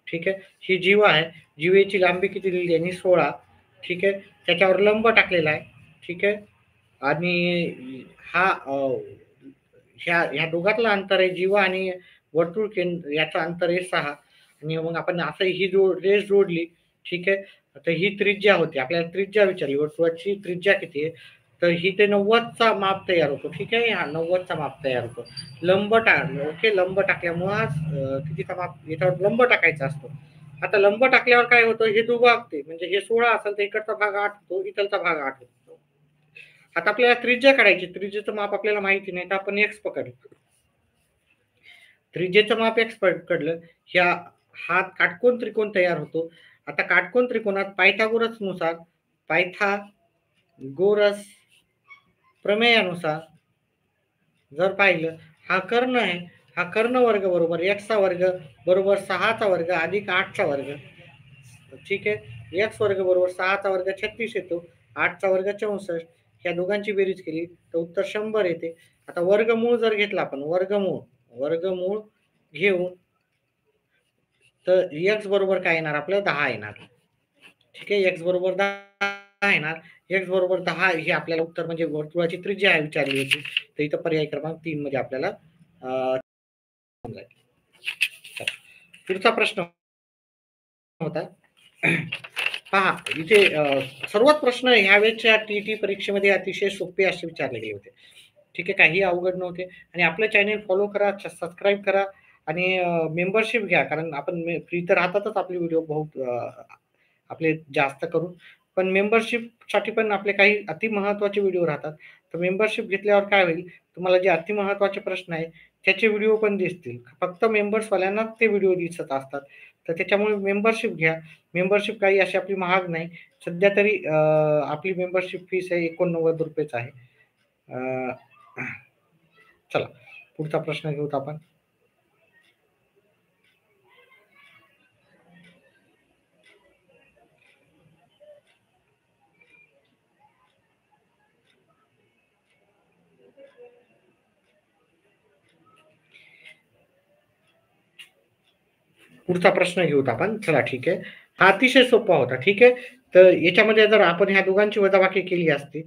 ठीक आहे. ही जीवा आहे. जीवेची लांबी किती दिलेली आहे? 16. ठीक आहे. त्याच्यावर लंब टाकलेला आहे. ठीक आहे. आणि हा ह्या दोघातलं अंतर आहे जीवा आणि वर्तुळ केंद्र याचं अंतर आहे 6. आणि मग आपण असं ही रेष जोडली. ठीक आहे. तर ही त्रिज्या होती. आपल्याला त्रिज्या विचारली. वर्तुळाची त्रिज्या किती आहे? तर ही ते 90चा माप तयार होतो. ठीक आहे. हा 90चा माप तयार होतो. ओके, लंब टाकल्यामुळं कितीचा माप याच्यावर लंब टाकायचा असतो. आता लंब टाकल्यावर काय होतं? हे दुभागते. म्हणजे हे 16 असेल तर इकडचा भाग 8 होतो, इकडचा भाग 8 होतो. आता आपल्याला त्रिज्या काढायची. त्रिज्येचं माप आपल्याला माहिती नाही तर आपण x पकडलं. त्रिज्येचं माप x पकडलं. हा काटकोन त्रिकोण तयार होतो. आता काटकोन त्रिकोणात पायथागोरसनुसार पायथागोरस प्रमेयानुसार जर पाहिलं हा कर्ण आहे. हा कर्ण वर्ग बरोबर x चा वर्ग बरोबर 6 चा वर्ग अधिक 8 चा वर्ग. ठीक आहे. x वर्ग बरोबर 6 चा वर्ग 36 येतो. 8 चा वर्ग 64. ह्या दोघांची बेरीज केली तर उत्तर 100 येते. आता वर्गमूळ जर घेतला आपण वर्गमूळ घेऊन तर x बरोबर काय येणार आपलं 10 येणार. ठीक आहे. x बरोबर 10 येणार. x बरोबर 10 हे आपल्याला उत्तर म्हणजे वर्तुळाची त्रिज्या आहे विचारली होती. तर इथं पर्याय क्रमांक 3 मध्ये आपल्याला पुढचा प्रश्न होता. पहा इथे सर्वात प्रश्न ह्यावेळेच्या टीईटी परीक्षेमध्ये अतिशय सोपे असे विचारले गेले होते. ठीक आहे. काही अवघड नव्हते आणि आपलं चॅनेल फॉलो करा, सबस्क्राईब करा आणि मेंबरशिप घ्या. कारण आपण फ्री तर राहतातच आपले व्हिडिओ बहुत आपले जास्त करून. पण मेंबरशिपसाठी पण आपले काही अति महत्त्वाचे व्हिडिओ राहतात. तर मेंबरशिप घेतल्यावर काय होईल? तुम्हाला जे अति महत्त्वाचे प्रश्न आहेत त्याचे व्हिडिओ पण दिसतील. फक्त मेंबर्सवाल्यांनाच ते व्हिडिओ दिसत असतात. तर त्याच्यामुळे मेंबरशिप घ्या. मेंबरशिप काही अशी आपली महाग नाही. सध्या तरी आपली मेंबरशिप फीस आहे ₹89 आहे. चला पुढचा प्रश्न घेऊत आपण. पुढचा प्रश्न घेऊत आपण. चला ठीक आहे. हा अतिशय सोपा होता. ठीक आहे. तर याच्यामध्ये जर आपण ह्या दोघांची वजाबाकी केली असती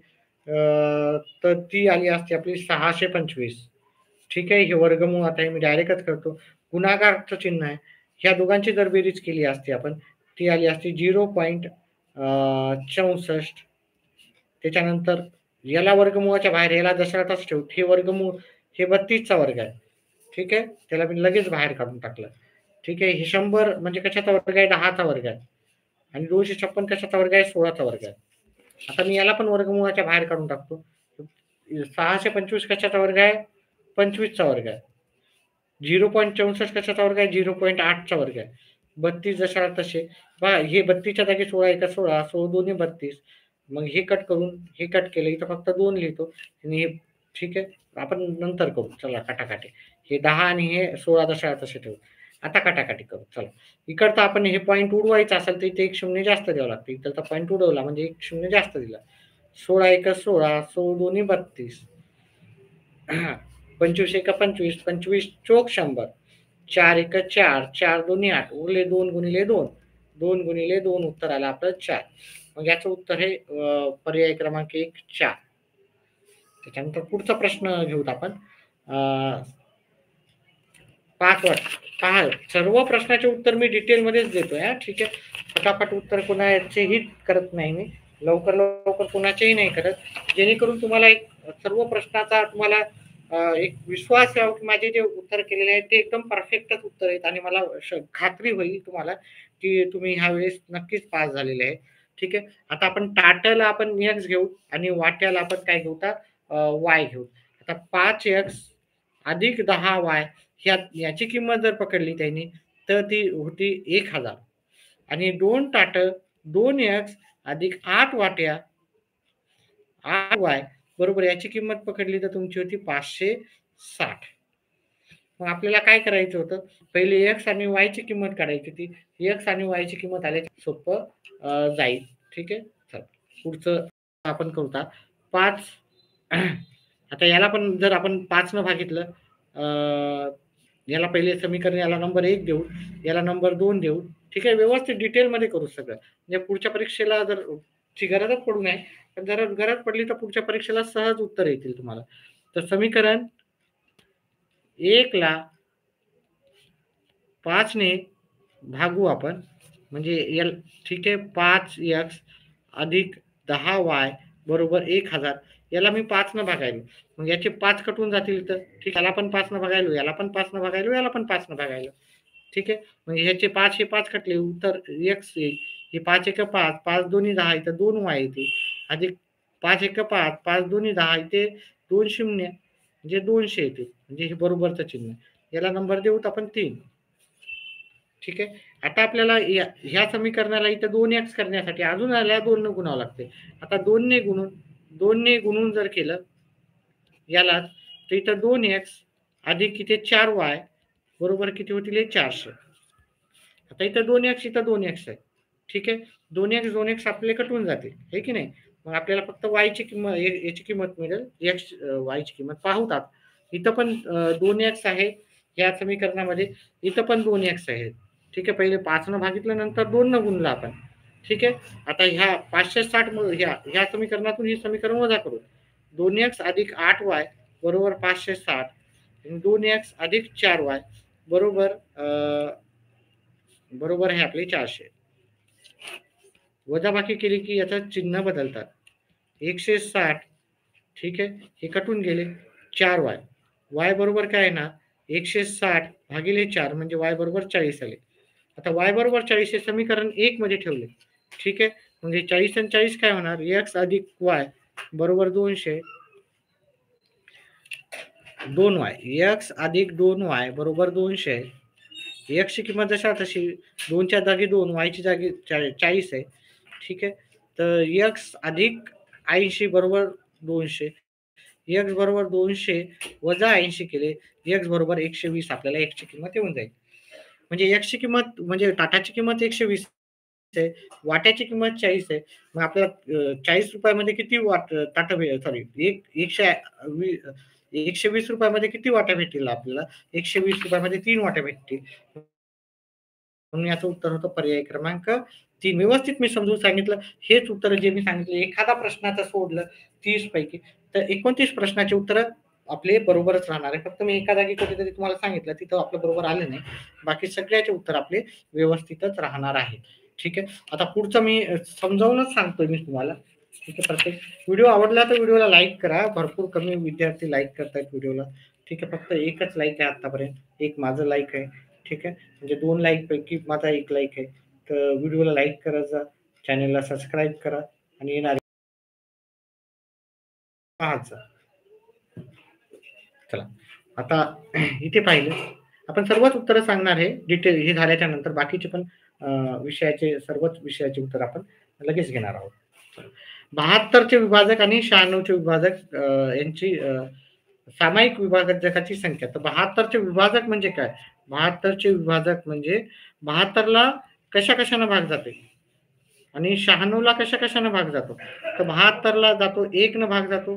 तर ती आली असती आपली 625. ठीक आहे. हे वर्गमूळ आता हे मी डायरेक्टच करतो. गुणाकारचं चिन्ह आहे. ह्या दोघांची जर बेरीज केली असती आपण ती आली असती 0.64. त्याच्यानंतर याला वर्गमूळाच्या बाहेर याला जसा तसं ठेवू. हे वर्गमूळ हे 32चा वर्ग आहे. ठीक आहे. त्याला मी लगेच बाहेर काढून टाकलं. ठीक आहे. हे 100 म्हणजे कशाचा वर्ग आहे? 10चा वर्ग आहे. आणि 256 कशाचा वर्ग आहे? 16चा वर्ग आहे. आता मी याला पण वर्गमूळाच्या बाहेर काढून टाकतो. 625 कशाचा वर्ग आहे? 25चा वर्ग आहे. 0.64 कशाचा वर्ग आहे? 0.8चा वर्ग आहे. 32 जशाला तसे. पहा हे 32च्या जागी 16 एका 16, 16 दोन्ही 32. मग हे कट करून हे कट केलं. इथं फक्त 2 लिहितो आणि हे ठीक आहे. आपण नंतर करू. चला काटाकाटी. हे 10 आणि हे 16 जशाला तसे ठेवू. आता काटाकाटी करू. चला. इकडचा आपण हे पॉइंट उडवायचा असेल तर इथे 1 शून्य जास्त द्यावं लागतं. इकडचा पॉइंट उडवला म्हणजे 1 शून्य जास्त दिला. 16 एका 16, 16 दोन्ही 32. 25 एका 25, 25 चोक 100. 4 एका 4, 4 दोन्ही 8. उरले 2 गुणिले 2. 2 गुणिले 2 उत्तर आलं आपलं 4. मग याचं उत्तर हे पर्याय क्रमांक 1 4. त्याच्यानंतर पुढचा प्रश्न घेऊत आपण. 5 वाट पहा, सर्व प्रश्नाचे उत्तर मी डिटेलमध्येच देतोय हा, ठीक आहे. फटाफट उत्तर कोणाचेही करत नाही मी, लवकर लवकर कोणाचेही नाही करत, जेणेकरून तुम्हाला एक सर्व प्रश्नाचा तुम्हाला एक विश्वास यावा की माझे जे उत्तर केलेले आहेत ते एकदम परफेक्टच उत्तर आहेत आणि मला खात्री होईल तुम्हाला की तुम्ही ह्या वेळेस नक्कीच पास झालेले आहे. ठीक आहे. आता आपण टाटाला आपण एक्स घेऊ आणि वाट्याला आपण काय घेऊ तर वाय घेऊ. आता 5x अधिक 10y याची किंमत जर पकडली त्यांनी तर ती होती 1000 आणि 2 ताटं 2x अधिक 8 वाट्या 8y बरोबर याची किंमत पकडली तर तुमची होती 560. मग आपल्याला काय करायचं होतं, पहिले एक्स आणि वाय ची किंमत काढायची होती. एक्स आणि वाय ची किंमत आली सोपं जाईल. ठीक आहे. चला पुढचं आपण करू आता 5 आता याला पण जर आपण 5 न भागितलं याला पहिले समीकरण याला नंबर 1 देऊ, याला नंबर 2 देऊ. ठीक आहे. व्यवस्थित डिटेलमध्ये करू सगळं. म्हणजे पुढच्या परीक्षेला जर ची गरजच पडू नये. पण जर गरज पडली तर पुढच्या परीक्षेला सहज उत्तर येतील तुम्हाला. तर समीकरण 1 ला 5 ने भागू आपण म्हणजे एल ठीक आहे 5x अधिक 10y बरोबर 1000 याला मी 5 न भागायलो. मग याचे 5 कटून जातील तर ठीक याला पण 5 न भागायलो, याला पण 5 न भागायलो, याला पण 5 न भागायलो. ठीक आहे. म्हणजे ह्याचे 5 हे 5 कटले उत्तर x येईल. हे 5 एक 5, 5 दोन्ही 10 इथं 2y येते. अधिक 5 एक 5, 5 दोन्ही 10 इथे 2 शून्य म्हणजे 200 येते. म्हणजे हे बरोबरचं चिन्ह. याला नंबर देऊत आपण 3. ठीक आहे. आता आपल्याला ह्या समीकरणाला इथं 2x करण्यासाठी अजून याला 2 ने गुणावं लागते. आता 2 ने गुणून जर केलं याला तर इथं 2x अधिक इथे 4y बरोबर किती होतील हे 400. आता इथं 2x इथं 2x आहे. ठीक आहे. 2x 2x आपले कटून जातील. हे की नाही? मग आपल्याला फक्त y ची किंमत याची किंमत मिळेल. x y ची किंमत पाहूतात. इथं पण 2x आहे या समीकरणामध्ये. इथं पण 2x आहे. ठीक आहे. पहिले 5 न भागितलं नंतर 2 न गुणलं आपण. ठीक आहे. आता ह्या 560 ह्या समीकरणातून हे समीकरण वजा करू. 2x अधिक 8y बरोबर 560 आणि 2x अधिक 4y बरोबर बरोबर आहे आपले 400. वजाबाकी केली की याचं चिन्ह बदलतात. 160 ठीक आहे. हे कटून गेले 4y. y बरोबर काय आहे ना 160 भागिले 4 म्हणजे y बरोबर 40 आले. आता y बरोबर 40 हे समीकरण 1 मध्ये ठेवले. ठीक आहे. म्हणजे 40 आणि 40 काय होणार x अधिक y बरोबर 200 2y x अधिक 2y बरोबर 200 x ची किंमत जशा तशी 2च्या जागी 2 y ची जागी 40 आहे. ठीक आहे. तर x अधिक 80 बरोबर 200 x बरोबर 200 वजा 80 केले x बरोबर 120 आपल्याला x ची किंमत येऊन जाईल. म्हणजे x ची किंमत म्हणजे टाटाची किंमत 120 आहे. वाट्याची किंमत 40 आहे. मग आपल्याला 40 रुपयामध्ये किती ताटं सॉरी 120 रुपयामध्ये किती वाट्या भेटतील आपल्याला? 120 रुपयामध्ये 3 वाट्या भेटतील. म्हणून याचं उत्तर होतं पर्याय क्रमांक 3. व्यवस्थित मी समजून सांगितलं. हेच उत्तर जे मी सांगितले एखादा प्रश्नाचं सोडलं 30 पैकी तर 29 प्रश्नाची उत्तरं आपले बरोबरच राहणार आहे. फक्त मी एका जागी कुठेतरी तुम्हाला सांगितलं तिथं आपलं बरोबर आलं नाही. बाकी सगळ्याचे उत्तर आपले व्यवस्थितच राहणार आहेत. ठीक आहे. आता पुढचं मी समजावूनच सांगतोय मी तुम्हाला. ठीक आहे. प्रत्येक व्हिडिओ आवडला तर व्हिडिओला लाईक करा. भरपूर कमी विद्यार्थी लाईक करतायत व्हिडिओला. ठीक आहे. फक्त एकच लाईक आहे आतापर्यंत. एक माझं लाईक आहे. ठीक आहे. म्हणजे 2 लाईक पैकी माझा 1 लाईक आहे. तर व्हिडिओला लाईक करत जा. चॅनलला सबस्क्राईब करा आणि येणारे पाहत जा. चला. आता इथे पाहिलं. आपण सर्वच उत्तरं सांगणार आहे. डिटेल हे झाल्याच्या नंतर बाकीचे पण विषयाचे सर्वच विषयाचे उत्तर आपण लगेच घेणार आहोत. 72 चे विभाजक आणि 96 चे विभाजक यांची सामायिक विभाजकाची संख्या. तर 72 चे विभाजक म्हणजे काय? 72 चे विभाजक म्हणजे 72 ला कशा-कशानं भाग जाते आणि 96 ला कशा-कशानं भाग जातो. तर 72 ला जातो 1 न भाग जातो.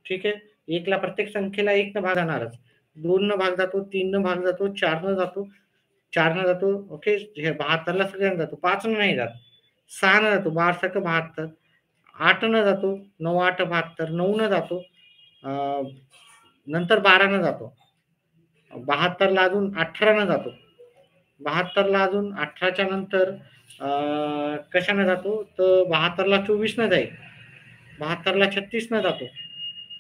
ठीक आहे. 1 ला प्रत्येक संख्येला 1 न भाग जाणारच. 2 न भाग जातो, 3 न भाग जातो, 4 न जातो, 4 न जातो. ओके. हे 72 ला सगळ्यांना जातो. 5 न नाही जात. 6 न जातो. 12 सक 72. 8 न जातो. 9 8 72. 9 न जातो. नंतर 12 न जातो. 72 ला अजून 18 न जातो. 72ला अजून 18च्या नंतर कशाने जातो तर 72ला 24 न जाईल, 72ला 36 न जातो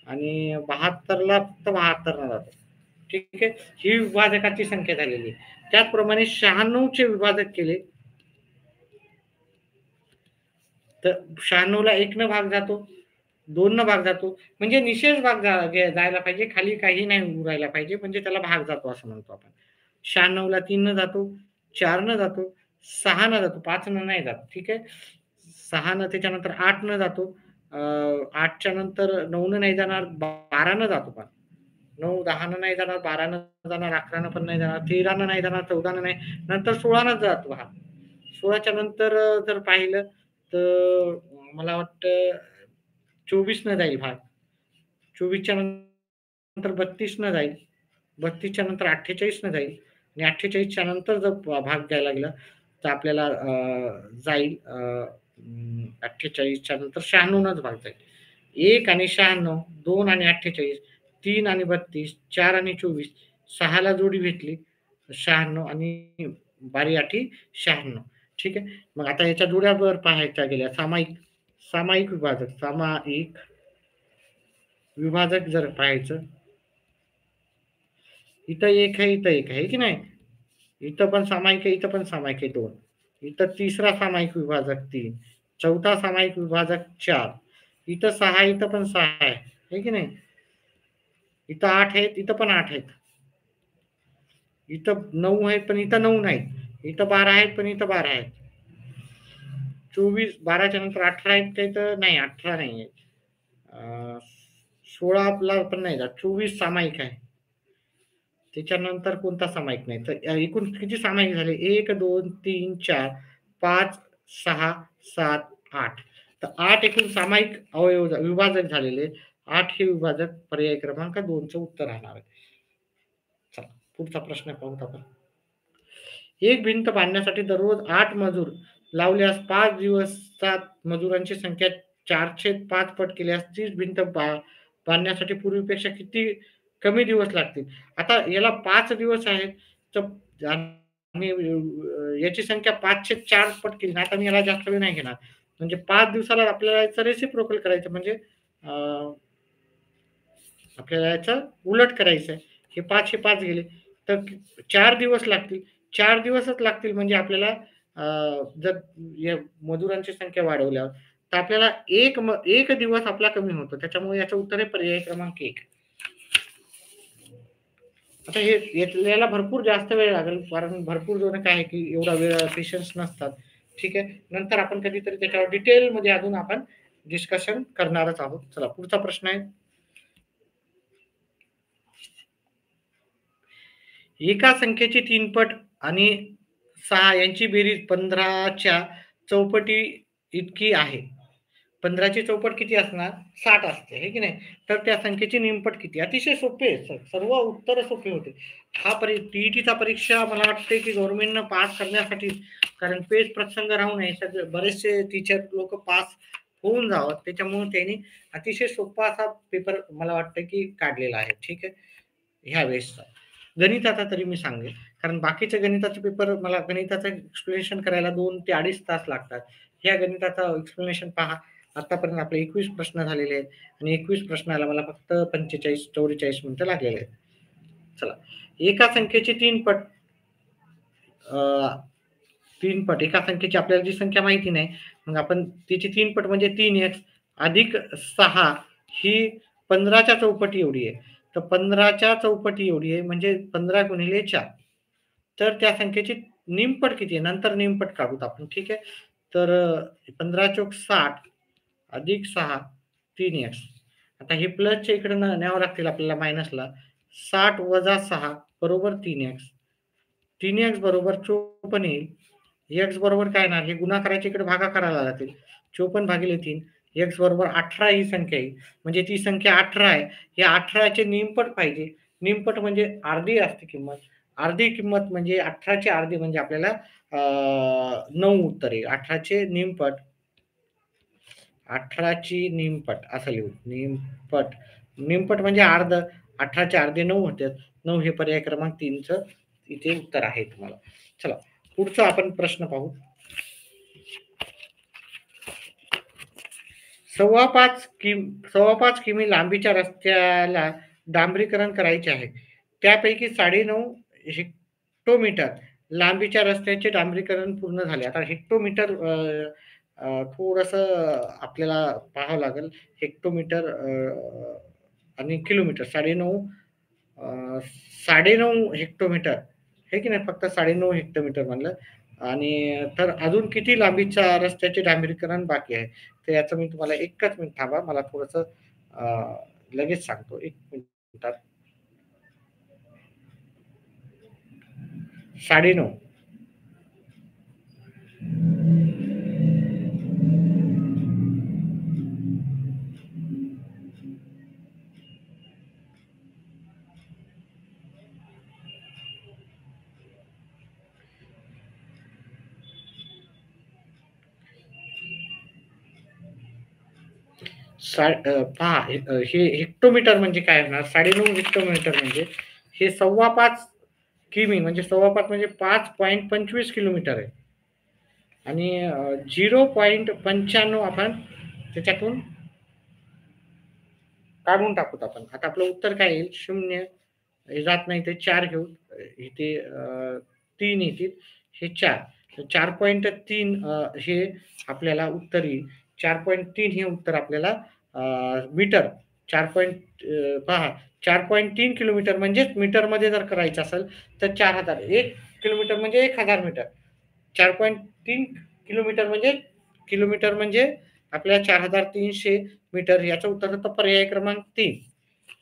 आणि 72ला फक्त 72 न जातो. ठीक आहे, ही विभाजकाची संख्या झालेली आहे. त्याचप्रमाणे 96चे विभाजक केले तर 96ला 1 न भाग जातो, 2 न भाग जातो, म्हणजे निशेष भाग जायला पाहिजे, खाली काही नाही उरायला पाहिजे, म्हणजे त्याला भाग जातो असं म्हणतो आपण. 96ला 3 न जातो, 4 न जातो, 6 न जातो, 5 न नाही जात. ठीक आहे, 6 न त्याच्यानंतर 8 न जातो, 8च्या नंतर 9 न नाही जाणार, 12 न जातो पण 9, 10 न नाही जाणार, 12 न जाणार, 11 न पण नाही जाणार, 13 न नाही जाणार, 14 न नाही, नंतर 16 न जातो हा. 16च्या नंतर जर पाहिलं तर मला वाटतं 24 न जाईल भाग, 24च्या नंतर 32 न जाईल, 32च्या नंतर 48 न जाईल आणि 48च्या नंतर जर भाग द्यायला लागला तर आपल्याला जाईल 48च्या नंतर 96 नच भाग जाईल. 1 आणि 96, 2 आणि 48, 3 आणि 32, 4 आणि 24, 6 ला जोडी भेटली 96 आणि बारी आठी 96. ठीक आहे. मग आता याच्या जोड्या पाहायच्या गेल्या सामायिक, सामायिक विभाजक, सामायिक विभाजक जर पाहायचं, इथं 1 आहे, इथं 1 आहे की नाही? इथं पण सामायिक आहे, इथं पण सामायिक आहे 2. इथं तिसरा सामायिक विभाजक 3, चौथा सामायिक विभाजक 4, इथं 6, इथं पण 6 आहे, है की नाही? इथं 8 आहेत, इथं पण 8 आहेत. इथं 9 आहेत, पण इथं 9 नाहीत. इथं 12 आहेत, पण इथं 12 आहेत. 24, 12च्या नंतर 18 आहेत का इथं? नाही, 18 नाही आहेत. 16 पण नाही जात, 24 सामायिक आहे. त्याच्यानंतर कोणता सामायिक नाही. तर एकूण किती सामायिक झाले? 1, 2, 3, 4, 5, 6, 7, 8. तर 8 एकूण सामायिक अवयव विभाजक झालेले. 8 हे विभाजक पर्याय क्रमांक 2चं उत्तर राहणार आहे. चला पुढचा प्रश्न पाहूत आपण. एक भिंत बांधण्यासाठी दररोज 8 मजूर लावल्यास 5 दिवसात मजुरांची संख्या 4/5 पट केल्यास 30 भिंत बांधण्यासाठी पूर्वीपेक्षा किती कमी दिवस लागतील? आता याला 5 दिवस आहेत, तर आणि याची संख्या 5/4 पट केली ना, आता मी याला जास्त वेळ नाही घेणार. म्हणजे 5 दिवसाला आपल्याला याचं रेसिप्रोकल करायचं, म्हणजे आपल्याला याचं उलट करायचं आहे. हे 5 हे 5 गेले, तर 4 दिवस लागतील. 4 दिवसच लागतील म्हणजे आपल्याला जर या मजुरांची संख्या वाढवल्यावर, तर आपल्याला 1 दिवस आपला कमी होतो. त्याच्यामुळे याचं उत्तर आहे पर्याय क्रमांक 1. आता हे याला भरपूर जास्त वेळ लागेल, कारण भरपूर जण काय आहे, की एवढा वेळ पेशन्स नसतात. ठीक आहे. नंतर आपण कधीतरी त्याच्यावर डिटेलमध्ये अजून आपण डिस्कशन करणारच आहोत. चला पुढचा प्रश्न आहे. एका संख्येची 3 पट आणि 6 यांची बेरीज 15च्या चौपटी इतकी आहे. 15ची चौपट किती असणार? 60 असते, हे की नाही? तर त्या संख्येची निमपट किती? अतिशय सोपे आहे. सर्व उत्तर सोपे होते. हा टीईटीचा परीक्षा मला वाटते की गव्हर्नमेंटनं पास करण्यासाठी, कारण पेज प्रसंग राहू नये, सगळे बरेचसे टीचर लोक पास होऊन जावं, त्याच्यामुळे त्यांनी अतिशय सोपा असा पेपर मला वाटतं की काढलेला आहे. ठीक आहे, ह्या वेळेसचा गणिताचा तरी मी सांगेन, कारण बाकीचे गणिताचे पेपर मला गणिताचं एक्सप्लेनेशन करायला 2 ते 2.5 तास लागतात. ह्या गणिताचा एक्सप्लेनेशन पहा. आतापर्यंत आपले 21 प्रश्न झालेले आहेत आणि 21 प्रश्नाला मला फक्त 45-44 मिनिटं लागलेले आहेत. चला, एका संख्येची 3 पट, 3 पट एका संख्येची आपल्याला जी संख्या माहिती नाही, मग आपण तिची 3 पट म्हणजे 3x अधिक 6 ही 15च्या चौपटी एवढी आहे. तर 15च्या चौपटी एवढी आहे, म्हणजे 15 गुणिले 4. तर त्या संख्येची निमपट किती आहे? नंतर निमपट काढूत आपण. ठीक आहे. तर 15 चोक 60 अधिक 6 3x. आता हे प्लसच्या इकडे न्यावं लागतील आपल्याला मायनसला. 60 वजा 6 बरोबर 3x. 3x बरोबर 54 येईल. x बरोबर काय येणार? हे गुणाकाराच्या इकडे भागाकाराला जातील. 54 भागिले 3. x बरोबर 18 ही संख्या येईल. म्हणजे ती संख्या 18 आहे. या 18चे निमपट पाहिजे. निमपट म्हणजे अर्धी असते किंमत. अर्धी किंमत म्हणजे 18ची अर्धी म्हणजे आपल्याला 9 उत्तर येईल. 18चे निमपट, 18ची निमपट असं लिहू. निमपट, निमपट म्हणजे अर्ध. 18चे अर्धे 9 होतात. 9 हे पर्याय क्रमांक 3चं इथे उत्तर आहे तुम्हाला. चला पुढचा आपण प्रश्न पाहू. 5.5 किमी लांबीच्या रस्त्याला डांबरीकरण करायचे आहे. त्यापैकी 9.5 हेक्टोमीटर लांबीच्या रस्त्याचे डांबरीकरण पूर्ण झाले. आता हेक्टोमीटर थोडंसं आपल्याला पाहावं लागेल. हेक्टोमीटर आणि किलोमीटर 9.5 हेक्टोमीटर हे की नाही, फक्त 9.5 हेक्टोमीटर म्हणलं. आणि तर अजून किती लांबीच्या रस्त्याचे डांबरीकरण बाकी आहे, तर याचं मी तुम्हाला एकच मिनिट थांबा, मला थोडंसं लगेच सांगतो. 1 मिनिटात. 9.5. पहा हे हेक्टोमीटर म्हणजे काय होणार? 9.5 हेक्टोमीटर म्हणजे हे 5.25 किमी म्हणजे 5.25 म्हणजे 5.25 किलोमीटर आहे. आणि 0.95 आपण त्याच्यातून काढून टाकूत आपण. आता आपलं उत्तर काय येईल? 0 हे जात नाही, ते 4 घेऊ. इथे 3 येतील, हे 4. 4.3 हे आपल्याला उत्तर येईल. 4.3 हे उत्तर आपल्याला मीटर 4 पहा 4.3 किलोमीटर म्हणजेच मीटरमध्ये जर करायचं असेल तर 4,000. 1 किलोमीटर म्हणजे 1,000 मीटर. 4.3 किलोमीटर म्हणजे आपल्याला 4,300 मीटर. याचं उत्तर होतं पर्याय क्रमांक 3.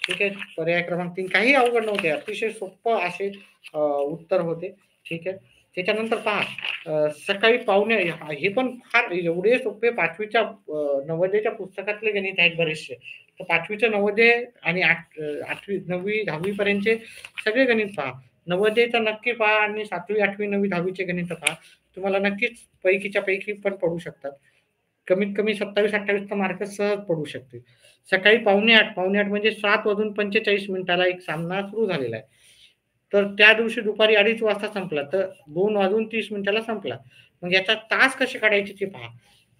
ठीक आहे. पर्याय क्रमांक 3 काही अवघड नव्हते, अतिशय सोपं असे उत्तर होते. ठीक आहे. त्याच्यानंतर पहा सकाळी पावणे हे पण फार एवढे सोपे 5वीच्या नवोदयच्या पुस्तकातले गणित आहेत बरेचसे. तर 5वीचं नवोदय आणि 8वी 9वी 10वी पर्यंतचे सगळे गणित पहा. नवोदयचं नक्की पहा आणि 7वी 8वी 9वी 10वीचे गणित पहा. तुम्हाला नक्कीच पैकीच्या पैकी पण पडू शकतात. कमीत कमी 27-28 मार्क सहज पडू शकते. सकाळी 7:45 म्हणजे 7:45 एक सामना सुरू झालेला आहे. तर त्या दिवशी दुपारी 2:30 वाजता संपला, तर 2:30 संपला. मग याचा तास कसे काढायचे ते पहा.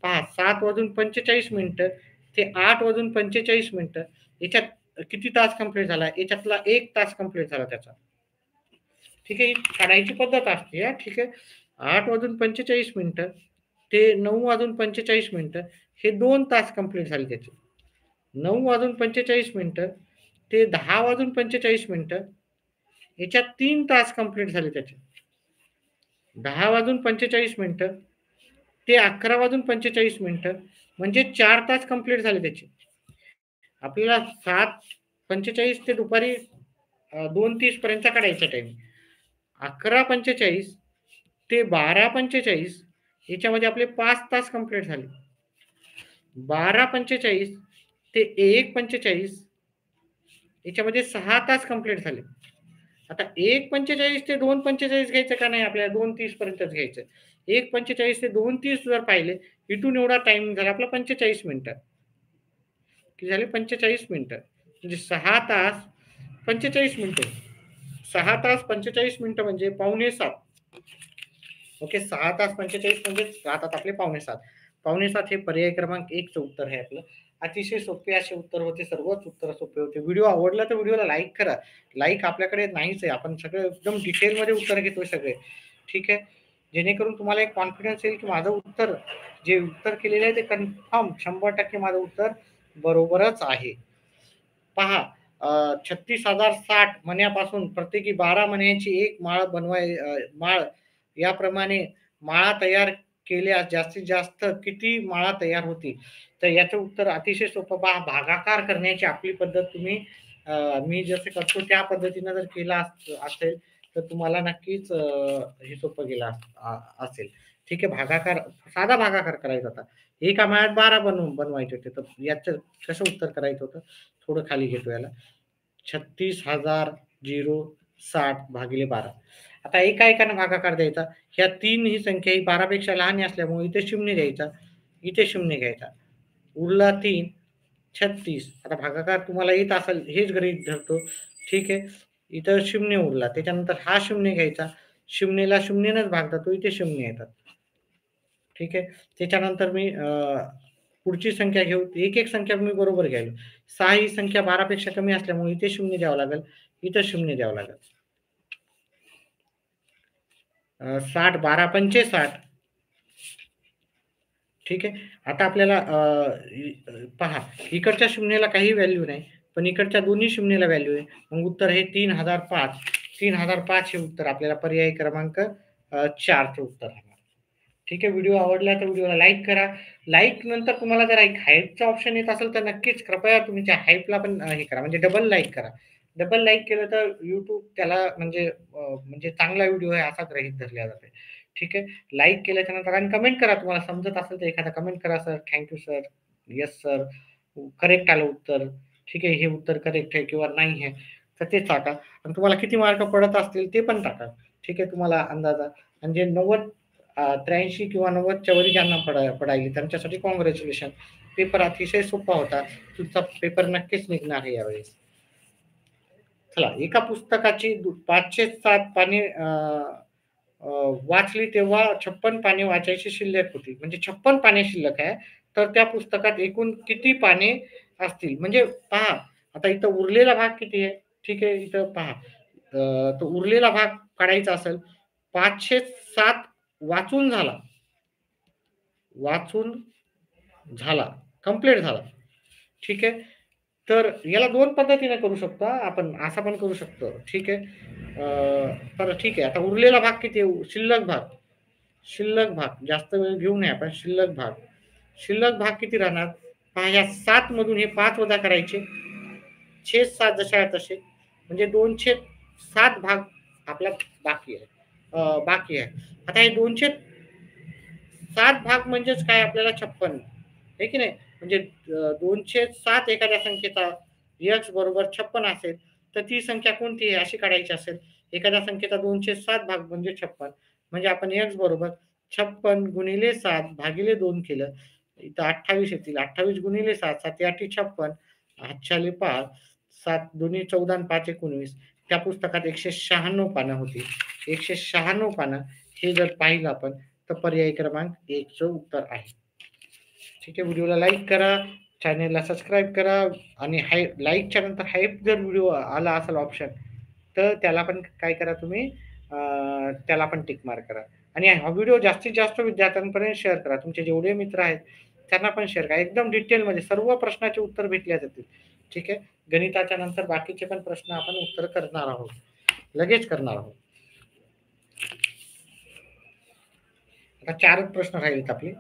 पहा 7:45 ते 8:45 याच्यात किती तास कंप्लीट झाला? याच्यातला 1 तास कंप्लीट झाला त्याचा. ठीक आहे. ही काढायची पद्धत असते हां. ठीक आहे. 8:45 ते 9:45 हे 2 तास कंप्लीट झाले त्याचे. 9:45 ते 10:45 याच्यात 3 तास कंप्लीट झाले त्याचे. 10:45 ते 11:45 म्हणजे 4 तास कंप्लीट झाले त्याचे. आपल्याला 7:45 ते दुपारी 2:30 पर्यंत काढायचा टाईम. 11:45 ते 12:45 याच्यामध्ये आपले 5 तास कंप्लीट झाले. 12:45 ते 1:45 याच्यामध्ये 6 तास कंप्लीट झाले. आता 1:45 ते 2:45 घ्यायचं का नाही आपल्याला? 2:30 पर्यंतच घ्यायचं. 1:45 ते 2:30 जर पाहिले, इथून एवढा टाईम झाला आपला 45 मिनिटं. किती झाले? 45 मिनिटं. म्हणजे 6 तास 45 मिनिटं. 6 तास 45 मिनिटं म्हणजे 6:45. ओके. 6 तास 45 म्हणजे राहतात आपले 6:45. 6:45 हे पर्याय क्रमांक 1 चं उत्तर आहे आपलं. अतिशय सोपे असे उत्तर होते. सर्वच उत्तर सोपे होते. व्हिडिओ आवडला तर व्हिडिओला लाईक करा. लाईक आपल्याकडे नाहीच आहे. आपण सगळं एकदम डिटेलमध्ये उत्तर घेतोय सगळे. ठीक आहे. जेणेकरून तुम्हाला एक कॉन्फिडन्स येईल की माझं उत्तर जे उत्तर केलेलं आहे ते कन्फर्म 100% माझं उत्तर बरोबरच आहे. पहा 36,060 मण्यापासून प्रत्येकी 12 मण्याची एक माळ याप्रमाणे माळा तयार केल्यास जास्तीत जास्त किती माळा तयार होतील? तर याचं उत्तर अतिशय सोपं. पहा भागाकार करण्याची आपली पद्धत तुम्ही मी जसं करतो त्या पद्धतीनं जर केला असेल तर तुम्हाला नक्कीच हे सोपं गेलं असेल. ठीक आहे. साधा भागाकार करायचा होता. एका माळ्यात 12 बनवायचे होते. तर याचं कसं उत्तर करायचं होतं? थोडं खाली घेतो याला. 36,060 भागिले 12. आता एका भागाकार द्यायचा. ह्या 3 ही संख्या ही 12 पेक्षा लहान असल्यामुळे इथे 0 द्यायचा. इथे 0 घ्यायचा. उरला 3, 36. आता भागाकार तुम्हाला येत असेल हेच गणित धरतो. ठीक आहे. इथं शून्य उरला. त्याच्यानंतर हा शून्य घ्यायचा. शून्यला शून्यनेच भागतात तो इथे शून्य येतात. ठीक आहे. त्याच्यानंतर मी पुढची संख्या घेऊ. एक संख्या मी बरोबर घ्यायलो. 6 ही संख्या 12 पेक्षा कमी असल्यामुळे इथे शून्य द्यावं लागेल. इथं शून्य द्यावं लागेल. 60 12 65. ठीक आहे. आता आपल्याला पहा इकडच्या शून्याला काही व्हॅल्यू नाही, पण इकडच्या दोन्ही शून्याला व्हॅल्यू आहे. मग उत्तर हे 3005. 3005 हे उत्तर आपल्याला पर्याय क्रमांक 4 चं उत्तर आहे. ठीक आहे. व्हिडिओ आवडला तर व्हिडिओला लाईक करा. लाईक नंतर तुम्हाला जर हाईपचा ऑप्शन येत असेल तर नक्कीच कृपया तुमच्या हाईपला पण हे करा, म्हणजे डबल लाईक करा. डबल लाईक केलं तर YouTube त्याला म्हणजे चांगला व्हिडिओ आहे असा गृहीत धरला जाते. ठीक आहे. लाईक केल्याच्या नंतर आणि कमेंट करा. तुम्हाला समजत असेल तर एखादा कमेंट करा, sir thank you sir, yes sir, correct आलं उत्तर. ठीक आहे. हे उत्तर करेक्ट आहे किंवा नाही आहे तर ते टाका. आणि तुम्हाला किती मार्क पडत असतील ते पण टाका. ठीक आहे. तुम्हाला अंदाजा म्हणजे 90 83 किंवा 90च्या वरी ज्यांना पडायली त्यांच्यासाठी कॉंग्रॅच्युलेशन. पेपर अतिशय सोपा होता. तुमचा पेपर नक्कीच निघणार आहे यावेळेस. चला, एका पुस्तकाची 507 पाने वाचली तेव्हा 56 पाने वाचायची शिल्लक होती. म्हणजे 56 पाने शिल्लक आहे. तर त्या पुस्तकात एकूण किती पाने असतील? म्हणजे पहा, आता इथं उरलेला भाग किती आहे? ठीक आहे. इथं पहा. तो उरलेला भाग काढायचा असेल 507 वाचून झाला. वाचून झाला. कंप्लीट झाला. ठीक आहे. तर याला 2 पद्धतीने करू शकतो आपण. असा पण करू शकतो. ठीक आहे. तर ठीक आहे. आता उरलेला भाग किती आहे? शिल्लक भाग. शिल्लक भाग. जास्त वेळ घेऊ नये आपण. शिल्लक भाग. शिल्लक भाग किती राहणार? पहा या 7 मधून हे 5 वजा करायचे. छेद 7 जसे आहे तसे. म्हणजे 2/7 भाग आपला बाकी आहे. बाकी आहे. आता हे 2/7 भाग म्हणजेच काय आपल्याला 56. आहे की नाही? म्हणजे 2/7 एखाद्या संख्येचा x बरोबर 56 असेल, तर ती संख्या कोणती आहे अशी काढायची असेल. एखाद्या संख्येचा 2/7 भाग म्हणजे 56. म्हणजे आपण x बरोबर 56 गुणिले 7 भागिले 2 केलं. इथं 28 येतील. 28 गुणिले 7, 7 8 56, 8 5, 7 2 14 आणि 5 19. त्या पुस्तकात 196 पानं होती. 196 पानं हे जर पाहिलं आपण तर पर्याय क्रमांक 1 चं उत्तर आहे. ठीक आहे. व्हिडिओला लाईक करा, चॅनेलला सबस्क्राईब करा आणि लाईकच्या नंतर हाईप जर व्हिडिओ आला असेल ऑप्शन तर त्याला पण काय करा तुम्ही त्याला पण टिक मार्क करा. आणि हा व्हिडिओ जास्तीत जास्त विद्यार्थ्यांपर्यंत शेअर करा. तुमचे जेवढे मित्र आहेत त्यांना पण शेअर करा. एकदम डिटेलमध्ये सर्व प्रश्नाचे उत्तर भेटले जातील. ठीक आहे. गणिताच्या नंतर बाकीचे पण प्रश्न आपण उत्तर करणार आहोत. लगेच करणार आहोत. आता 4च प्रश्न राहिलेत आपले.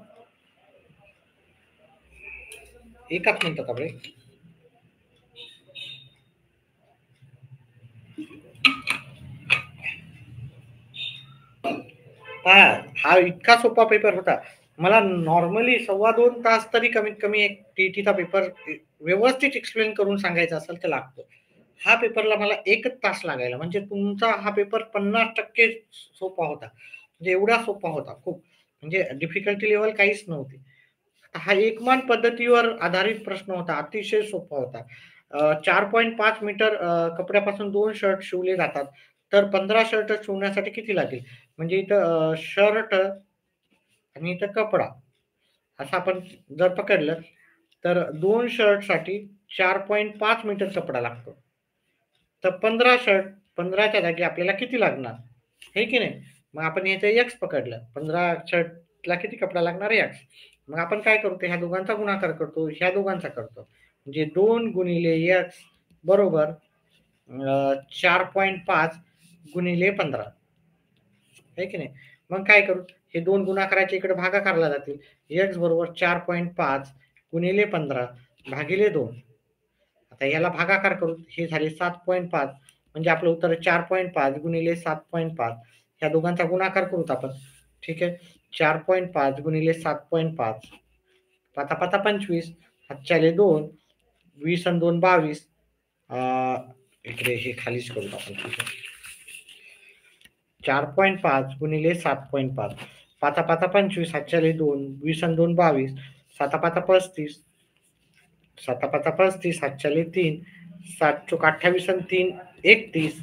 एकाच मिनिटात आपले. हा इतका सोपा पेपर होता. मला नॉर्मली 2.25 तास तरी कमीत कमी एक टीईटीचा पेपर व्यवस्थित एक्सप्लेन करून सांगायचा असेल तर लागतो. हा पेपरला मला 1 तास लागायला. म्हणजे तुमचा हा पेपर 50% सोपा होता. म्हणजे एवढा सोपा होता खूप. म्हणजे डिफिकल्टी लेव्हल काहीच नव्हती. हा एकमान पद्धतीवर आधारित प्रश्न होता. अतिशय सोपा होता. 4.5 मीटर कपड्यापासून 2 शर्ट शिवले जातात. तर 15 शर्ट शिवण्यासाठी किती लागेल? म्हणजे इथं शर्ट आणि इथं कपडा असं आपण जर पकडलं तर 2 शर्टसाठी 4.5 मीटर कपडा लागतो. तर 15 शर्ट 15च्या जागी आपल्याला किती लागणार? हे की नाही? मग आपण याचं x पकडलं. 15 शर्टला किती कपडा लागणार x. मग आपण काय करतो ह्या दोघांचा गुणाकार करतो, ह्या दोघांचा करतो. म्हणजे 2 गुणिले x बरोबर 4.5 गुणिले 15. आहे की नाही? मग काय करू? हे 2 गुणाकाराच्या इकडे भागाकारला जातील. x बरोबर 4.5 गुणिले 15 भागिले 2. आता याला भागाकार करू. हे झाले 7.5 म्हणजे आपलं उत्तर 4.5 गुणिले 7.5. ह्या दोघांचा गुणाकार करूत आपण. ठीक आहे. 4.5 गुणिले 7.5. 5 25. 5 2. 20 आणि 2 22. इकडे हे खालीच करूत आपण. ठीक आहे. 4.5 गुणिले 7.5. 5 25. 7 2. 20 आणि 2 22. 7 35. 7 35. 7 3. 7 28 आणि 3 31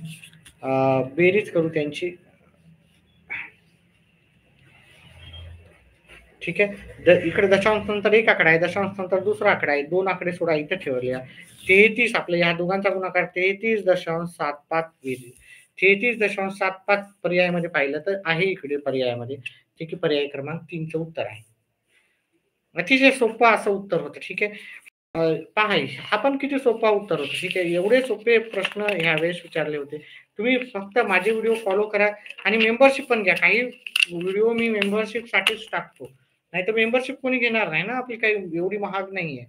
बेरीज करू त्यांची. ठीक आहे. इकडे दशांश नंतर एक आकडा आहे, दशांश नंतर दुसरा आकडा आहे, दोन आकडे सोडा इथे ठेवले. 33 आपल्या ह्या दोघांचा गुणाकार 33.75 बेरीज. 33.75 पर्यायामध्ये पाहिलं तर आहे इकडे पर्यायामध्ये. ठीक आहे, पर्याय क्रमांक 3चं उत्तर आहे. अतिशय सोपं असं उत्तर होतं. ठीक आहे. पहा हा पण किती सोपा उत्तर होतं. ठीक आहे, एवढे सोपे प्रश्न ह्या वेळेस विचारले होते. तुम्ही फक्त माझे व्हिडिओ फॉलो करा आणि मेंबरशिप पण घ्या. काही व्हिडिओ मी मेंबरशिप साठीच टाकतो, नाही तर मेंबरशिप कोणी घेणार नाही ना. आपली काही एवढी महाग नाहीये,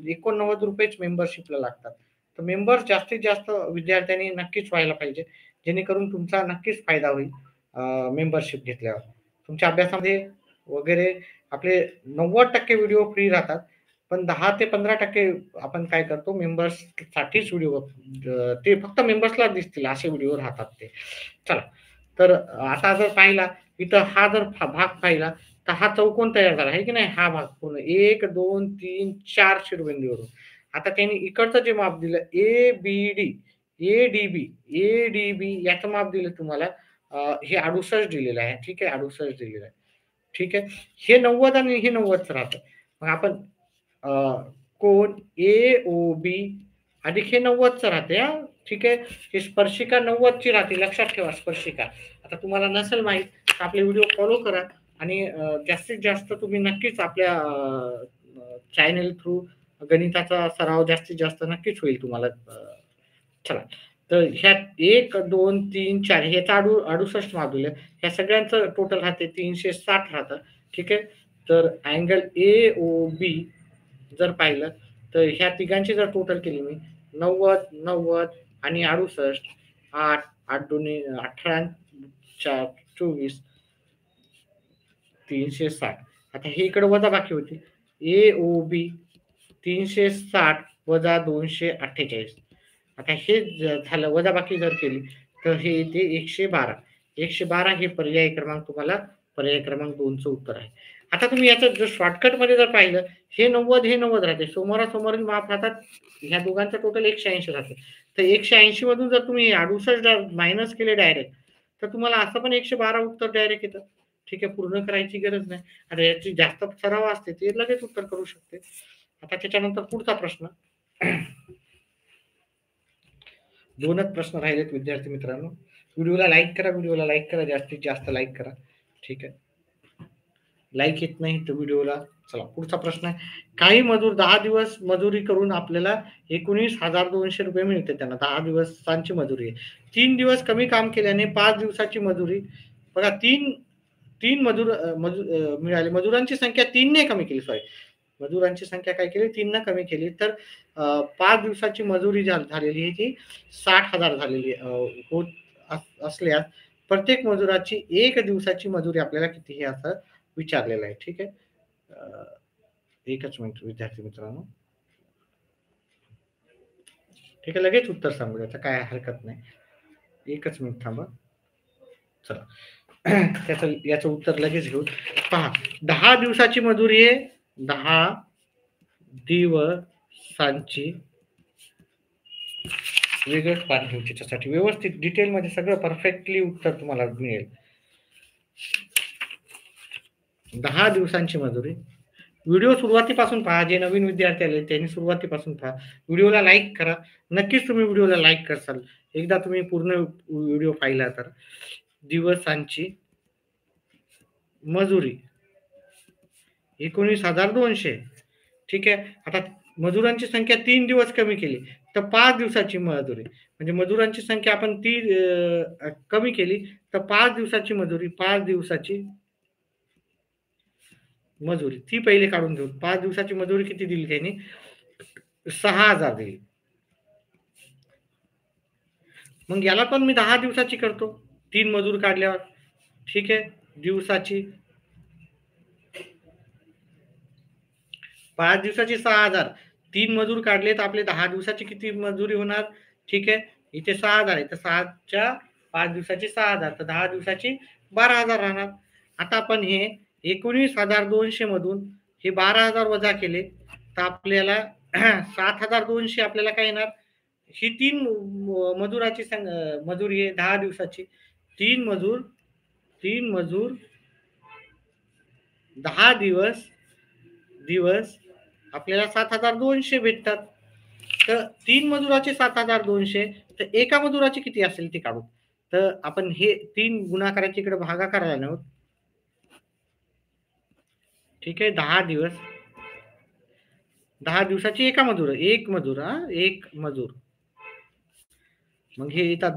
89 रुपयेच मेंबरशिपला लागतात. तर मेंबर जास्तीत जास्त विद्यार्थ्यांनी नक्कीच व्हायला पाहिजे, जेणेकरून तुमचा नक्कीच फायदा होईल. मेंबरशिप घेतल्यावर तुमच्या अभ्यासामध्ये वगैरे आपले 90% व्हिडिओ फ्री राहतात, पण 10 ते 15% आपण काय करतो, मेंबर्स साठीच व्हिडिओ, ते फक्त मेंबर्सला दिसतील असे व्हिडिओ राहतात ते. चला, तर आता जर पाहिला इथं हा जर भाग पाहिला तर हा चौकोन तयार झाला आहे की नाही. हा भाग पूर्ण 1 2 3 4 शिरोबिंदूवरून. आता त्यांनी इकडचं जे माप दिलं ABD ADB ADB याचं माप दिलं तुम्हाला, हे 68 दिलेलं आहे. ठीक आहे, 68 दिलेलं आहे. ठीक आहे, हे 90 आणि हे 90च राहतं. मग आपण कोण AOB अधिक हे 90च राहते. हा, ठीक आहे. ही स्पर्शिका 90ची राहते, लक्षात ठेवा स्पर्शिका. आता तुम्हाला नसेल माहीत तर आपले व्हिडिओ फॉलो करा आणि जास्तीत जास्त तुम्ही नक्कीच आपल्या चॅनल थ्रू गणिताचा सराव जास्तीत जास्त नक्कीच होईल तुम्हाला. चला, तर ह्यात 1 2 3 4 ह्याचा 68 माप ह्या सगळ्यांचं टोटल राहते 360 राहतं. ठीक आहे, तर अँगल AOB जर पाहिलं तर ह्या तिघांची जर टोटल केली मी 90 90 आणि 68 8 8 दोन्ही 18 4 24 360. आता हे इकडे वजा बाकी होती. AOB 360 वजा 248. आता हे झालं वजा बाकी जर केली तर हे येते 112. 112 हे पर्याय क्रमांक तुम्हाला पर्याय क्रमांक 2चं उत्तर आहे. आता तुम्ही याचं जर शॉर्टकट मध्ये जर पाहिलं, हे 90 हे 90 राहते, समोरासमोरील माप राहतात. ह्या दोघांचं टोटल 180 राहते. तर 180 मधून जर तुम्ही 68 मायनस केले डायरेक्ट, तर तुम्हाला असं पण 112 उत्तर डायरेक्ट येतं. ठीक आहे, पूर्ण करायची गरज नाही. आता याची जास्त सराव असते ते लगेच उत्तर करू शकते. आता त्याच्यानंतर पुढचा प्रश्न. दोनच प्रश्न राहिलेत विद्यार्थी मित्रांनो. व्हिडिओला लाईक करा, जास्तीत जास्त लाईक करा. ठीक आहे, लाईक येत नाही तर व्हिडिओला. चला, पुढचा प्रश्न आहे. काही मजूर 10 दिवस मजुरी करून आपल्याला 19,200 रुपये मिळते. त्यांना 10 दिवसांची मजुरी आहे. 3 दिवस कमी काम केल्याने 5 दिवसाची मजुरी. बघा, तीन मिळाले. मजुरांची संख्या 3 ने कमी केली. सॉरी, मजुरांची संख्या काय केली, 3 ने कमी केली. तर 5 दिवसाची मजुरी झालेली आहे ती 60,000 झालेली होत असल्यास प्रत्येक मजुराची 1 दिवसाची मजुरी आपल्याला किती हे असं विचारलेलं आहे. ठीक आहे, एकच मिनिट विद्यार्थी मित्रांनो. ठीक आहे, लगेच उत्तर सांगू द्यायचं, काय हरकत नाही. एकच मिनिट थांबा. चला, याचं उत्तर लगेच घेऊ. पहा, 10 दिवसाची मजुरी आहे. 10 दिवसांची वेगळंच पाठ घेऊ त्याच्यासाठी, व्यवस्थित डिटेलमध्ये सगळं परफेक्टली उत्तर तुम्हाला मिळेल. 10 दिवसांची मजुरी. व्हिडिओ सुरुवातीपासून पहा. जे नवीन विद्यार्थी आले त्यांनी सुरुवातीपासून पहा. व्हिडिओला लाईक करा. नक्कीच तुम्ही व्हिडिओला लाईक करसाल एकदा तुम्ही पूर्ण व्हिडिओ पाहिला तर. दिवसांची मजुरी 19,200. ठीक आहे, आता मजुरांची संख्या 3 दिवस कमी केली तर 5 दिवसाची मजुरी, म्हणजे मजुरांची संख्या आपण ती कमी केली तर 5 दिवसाची मजुरी. 5 दिवसाची मजुरी ती पहिले काढून घेऊ. 5 दिवसाची मजुरी किती दिली त्यांनी, 6,000 दिली. मग याला पण मी 10 दिवसाची करतो, 3 मजूर काढल्यावर. ठीक आहे, दिवसाची 5 दिवसाची 6,000, 3 मजूर काढले तर आपले 10 दिवसाची किती मजुरी होणार. ठीक आहे, इथे 6,000 आहे तर 6च्या 5 दिवसाची 6,000 तर 10 दिवसाची 12,000 राहणार. आता आपण हे 19,200 मधून हे 12,000 वजा केले तर आपल्याला 7,200 आपल्याला काय येणार, ही 3 मजुराची मजुरी आहे 10 दिवसाची. 3 मजूर 10 दिवस आपल्याला 7,200 भेटतात. तर 3 मजुराचे 7,200 तर एका मजुराचे किती असेल ते काढू. तर आपण हे 3 गुणाकाराच्या इकडे भागाकार आहोत. ठीक आहे 10 दिवसाची एक मजूर मग हे येतात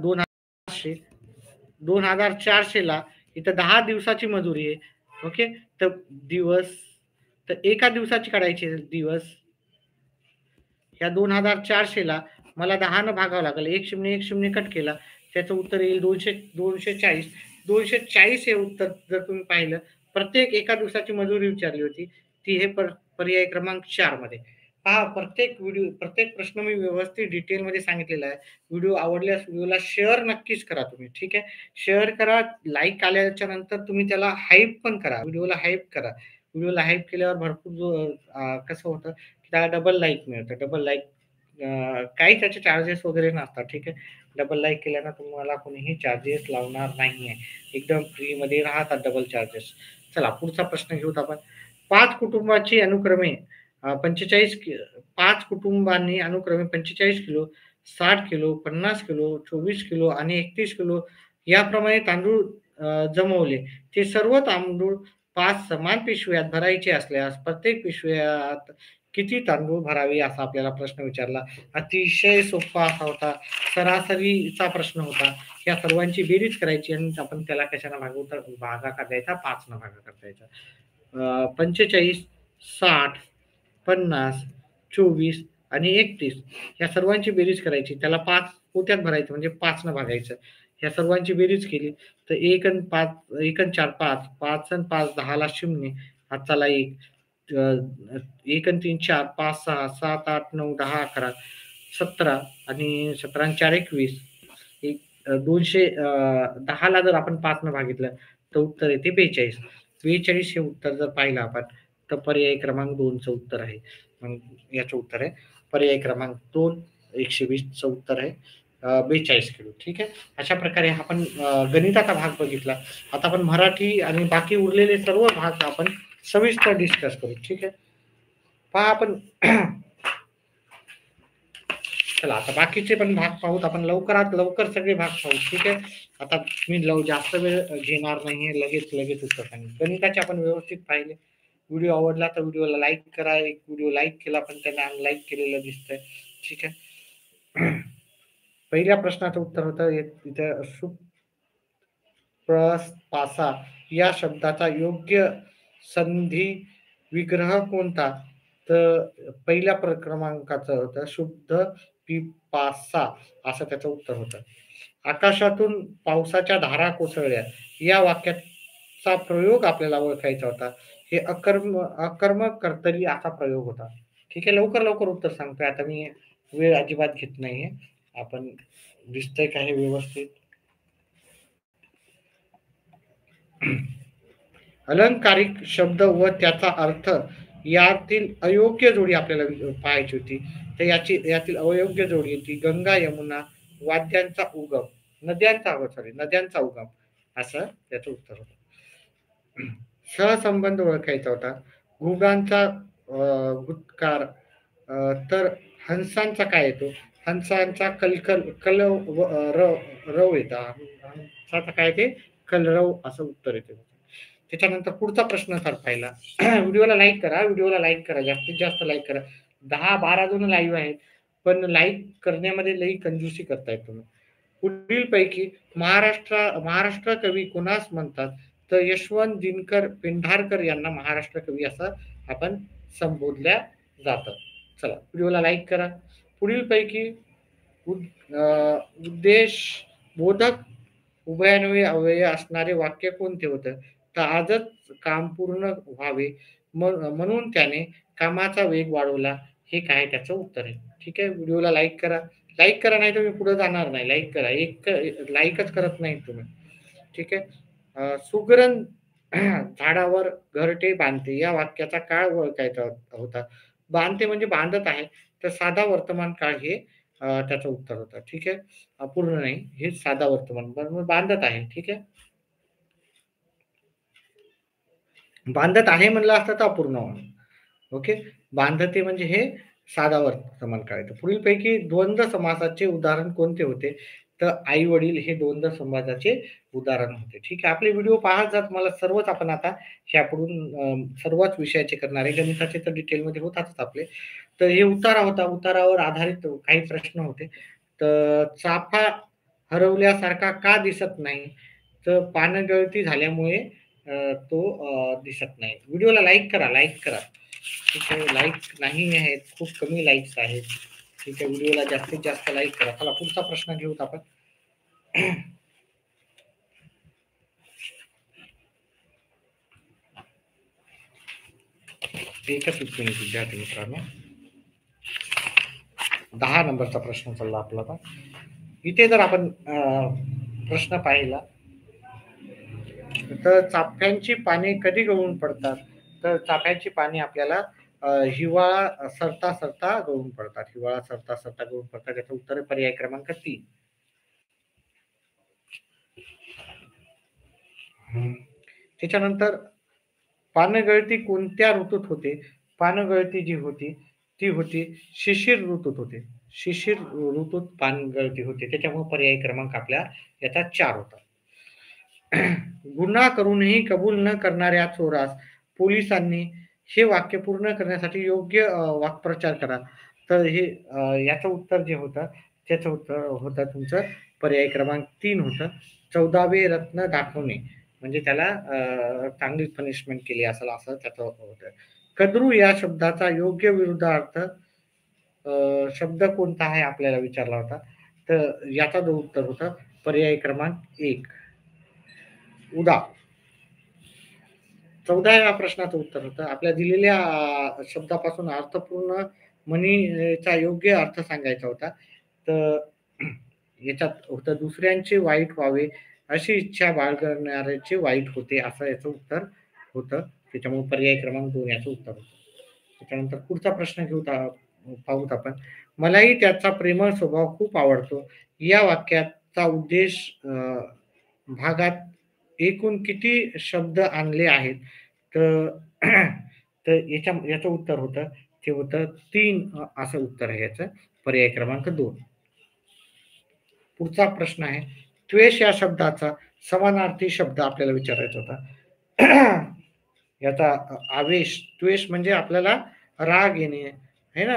2,400 ला इथं 10 दिवसाची मजुरी आहे. ओके तर दिवस तर एका दिवसाची काढायची दिवस ह्या 2,400 ला मला 10 न भागावं लागेल. 1,0,1,0 कट केला त्याचं उत्तर येईल 240. 240 हे उत्तर जर तुम्ही पाहिलं प्रत्येक एका दिवसाची मजुरी विचारली होती ती हे पर्याय क्रमांक 4 मध्ये पहा. प्रत्येक प्रश्न मी व्यवस्थित डिटेल मध्ये सांगितलेला आहे. व्हिडिओ आवडल्यास व्हिडिओला शेअर नक्कीच करा तुम्ही. ठीक आहे शेअर करा. लाईक आल्याच्या नंतर तुम्ही त्याला हाईप पण करा. व्हिडिओला हाईप केल्यावर भरपूर कसं होतं की त्याला डबल लाईक मिळतं. डबल लाईक काही त्याचे चार्जेस वगैरे नसतात. ठीक आहे डबल लाईक केल्यानं तुम्हाला कोणीही चार्जेस लावणार नाहीये. एकदम फ्री मध्ये राहतात डबल चार्जेस. चला पुढचा प्रश्न घेऊत आपण. 5 कुटुंबांची अनुक्रमे 5 कुटुंबांनी अनुक्रमे 45 किलो, 60 किलो, 50 किलो, 24 किलो आणि 31 किलो याप्रमाणे तांदूळ जमवले. ते सर्व तांदूळ 5 समान पिशव्यात भरायचे असल्यास प्रत्येक पिशव्यात किती तांदूळ भरावे असा आपल्याला प्रश्न विचारला. अतिशय सोपा असा होता. सरासरीचा प्रश्न होता. या सर्वांची बेरीज करायची आणि आपण त्याला कशाने भागाकार द्यायचा 5 न भागाकार द्यायचा. 45, 60, 50, 24 आणि 31 या सर्वांची बेरीज करायची. त्याला 5 पोत्यात भरायचं म्हणजे 5 न भागायचं. या सर्वांची बेरीज केली तर 1 अन् 5 1 अन् 4 5 5 अन् 5 10 ला 0 हाताला 1 1 अन् 3 4 5 6 7 8 9 10 11 17 आणि 17 अन् 4 21 10 ला जर आपण 5 न भागितलं तर उत्तर येते 42. 42 हे उत्तर जर पाहिलं आपण तर पर्याय क्रमांक 2 चं उत्तर आहे. मग याचं उत्तर आहे पर्याय क्रमांक 2 120 चं उत्तर आहे 42 किलो. ठीक आहे अशा प्रकारे आपण गणिताचा भाग बघितला. आता आपण मराठी आणि बाकी उरलेले सर्व भाग आपण सविस्तर डिस्कस करू. ठीक आहे पहा आपण चला आता बाकीचे पण भाग पाहूत आपण लवकरात लवकर सगळे भाग पाहू. ठीक आहे आता मी जास्त वेळ घेणार नाहीये. लगेच उत्तर सांगेन. गणिताचे आपण व्यवस्थित पाहिले. व्हिडिओ आवडला तर व्हिडिओला लाईक करा. एक व्हिडिओ लाईक केला पण त्याने अनलाईक केलेलं दिसतंय. ठीक आहे पहिल्या प्रश्नाचं उत्तर होतं इथं सुप्रपासा या शब्दाचा योग्य संधी विग्रह कोणता. तर पहिल्या क्रमांकाचं होतं शुद्ध पिपासा असं त्याचं उत्तर होतं. आकाशातून पावसाच्या धारा कोसळल्या या वाक्याचा प्रयोग आपल्याला ओळखायचा होता. हे अकर्मक कर्तरी असा प्रयोग होता. ठीक आहे लवकर उत्तर सांगतोय. आता मी वेळ अजिबात घेत नाहीये. आपण दिसतंय का हे व्यवस्थित. अलंकारिक शब्द व त्याचा अर्थ यातील अयोग्य जोडी आपल्याला पाहायची होती. तर यातील अयोग्य जोडी होती गंगा यमुना नद्यांचा उगम असं त्याचं उत्तर होतं. सहसंबंध ओळखायचा होता. घुगांचा गुटकार तर हंसांचा काय येतो. हंसांचा रव येता. हंसाचा काय ते कलरव असं उत्तर येते. त्याच्यानंतर पुढचा प्रश्न तर पाहिला. व्हिडिओला लाईक करा जास्तीत जास्त लाईक करा. 10-12 जण लाईव्ह आहेत पण लाईक करण्यामध्ये लई कंजूसी करतायत तुम्ही. पुढील पैकी महाराष्ट्र कवी कोणास म्हणतात. तर यशवंत दिनकर पेंढारकर यांना महाराष्ट्र कवी असं आपण संबोधल्या जातं. चला व्हिडिओला लाईक करा. पुढील पैकी उद्देशबोधक उभयान्वयी अव्यय असणारे वाक्य कोणते होतं. तर आजच काम पूर्ण व्हावे म्हणून त्याने कामाचा वेग वाढवला हे काय त्याचं उत्तर आहे. ठीक आहे व्हिडिओला लाईक करा नाही तर मी पुढे जाणार नाही. लाईक करा. एक लाईकच करत नाही तुम्ही. ठीक आहे सुगरण झाडावर घरटे बांधते या वाक्याचा काळ ओळखायचा होता. बांधते म्हणजे बांधत आहे तर साधा वर्तमान काळ हे त्याचं उत्तर होतं. ठीक आहे. अपूर्ण नाही, हे साधा वर्तमान. बरोबर बांधत आहे. ठीक आहे. बांधत आहे म्हणलं असतं तर अपूर्ण होणार. ओके. बांधते म्हणजे हे साधा वर्तमान काळात. पुढीलपैकी द्वंद्व समासाचे उदाहरण कोणते होते? तर आई वडील हे द्वंद्व समासाचे उदाहरण होते. ठीक आहे. आपले व्हिडिओ पाहत जा तुम्हाला सर्वच आपण आता ह्यापुढून सर्वच विषयाचे करणार आहे. गणिताचे तर डिटेलमध्ये होतातच आपले. तर हे उतारा होता. उतारावर आधारित काही प्रश्न होते. तर चाफा हरवल्यासारखा का दिसत नाही? तर पानगळती झाल्यामुळे तो दिसत नाही. व्हिडिओला लाईक करा, लाईक करा. ठीक आहे. लाईक नाही आहेत, खूप कमी लाईक्स आहेत. ठीक आहे. व्हिडिओला जास्तीत जास्त लाईक करा. चला पुढचा प्रश्न घेऊत आपण. एकच मिनिट विद्यार्थी मित्रांनो. 10 नंबरचा प्रश्न चालला आपला आता. इथे जर आपण प्रश्न पाहिला तर चाफ्यांची पाने कधी गळून पडतात? तर चाफ्यांची पाने आपल्याला हिवाळा सरता सरता गळून पडतात. हिवाळा सरता सरता गळून पडतात. त्याचं उत्तर आहे पर्याय क्रमांक 3. त्याच्यानंतर पानगळती कोणत्या ऋतूत होते? पानगळती जी होती ती होती शिशिर ऋतूत होते. शिशिर ऋतूत पानगळती होते. त्याच्यामुळे पर्याय क्रमांक आपल्या याचा 4 होता. गुन्हा करूनही कबूल न करणाऱ्या चोरास पोलिसांनी हे वाक्य पूर्ण करण्यासाठी योग्य वाक्प्रचार करा. तर हे याचं उत्तर जे होतं त्याचं उत्तर होतं तुमचं पर्याय क्रमांक 3 होतं. 14वे रत्न दाखवणे म्हणजे त्याला चांगली पनिशमेंट केली असेल असं त्याचं होतं. कद्रू या शब्दाचा योग्य विरुद्धार्थ शब्द कोणता आहे आपल्याला विचारला होता. तर याचा जो उत्तर होता पर्याय क्रमांक 1 उदा. 14व्या प्रश्नाचं उत्तर होतं. आपल्या दिलेल्या शब्दापासून अर्थपूर्ण म्हणीचा योग्य अर्थ सांगायचा होता. तर याच्यात होतं दुसऱ्यांचे वाईट व्हावे अशी इच्छा बाळगणाऱ्याचे वाईट होते असं याचं उत्तर होतं. त्याच्यामुळे पर्याय क्रमांक 2 याचं उत्तर होतं. त्याच्यानंतर पुढचा प्रश्न पाहूत आपण. मलाही त्याचा प्रेमळ स्वभाव खूप आवडतो. या वाक्याचा उद्देश भागात एकूण किती शब्द आणले आहेत? तर तर याचं उत्तर होतं ते होतं 3 असं उत्तर आहे याचं. पर्याय क्रमांक 2. पुढचा प्रश्न आहे. द्वेष या शब्दाचा समानार्थी शब्द आपल्याला विचारायचा होता. याचा आवेश, द्वेष म्हणजे आपल्याला राग येणे, आहे ना?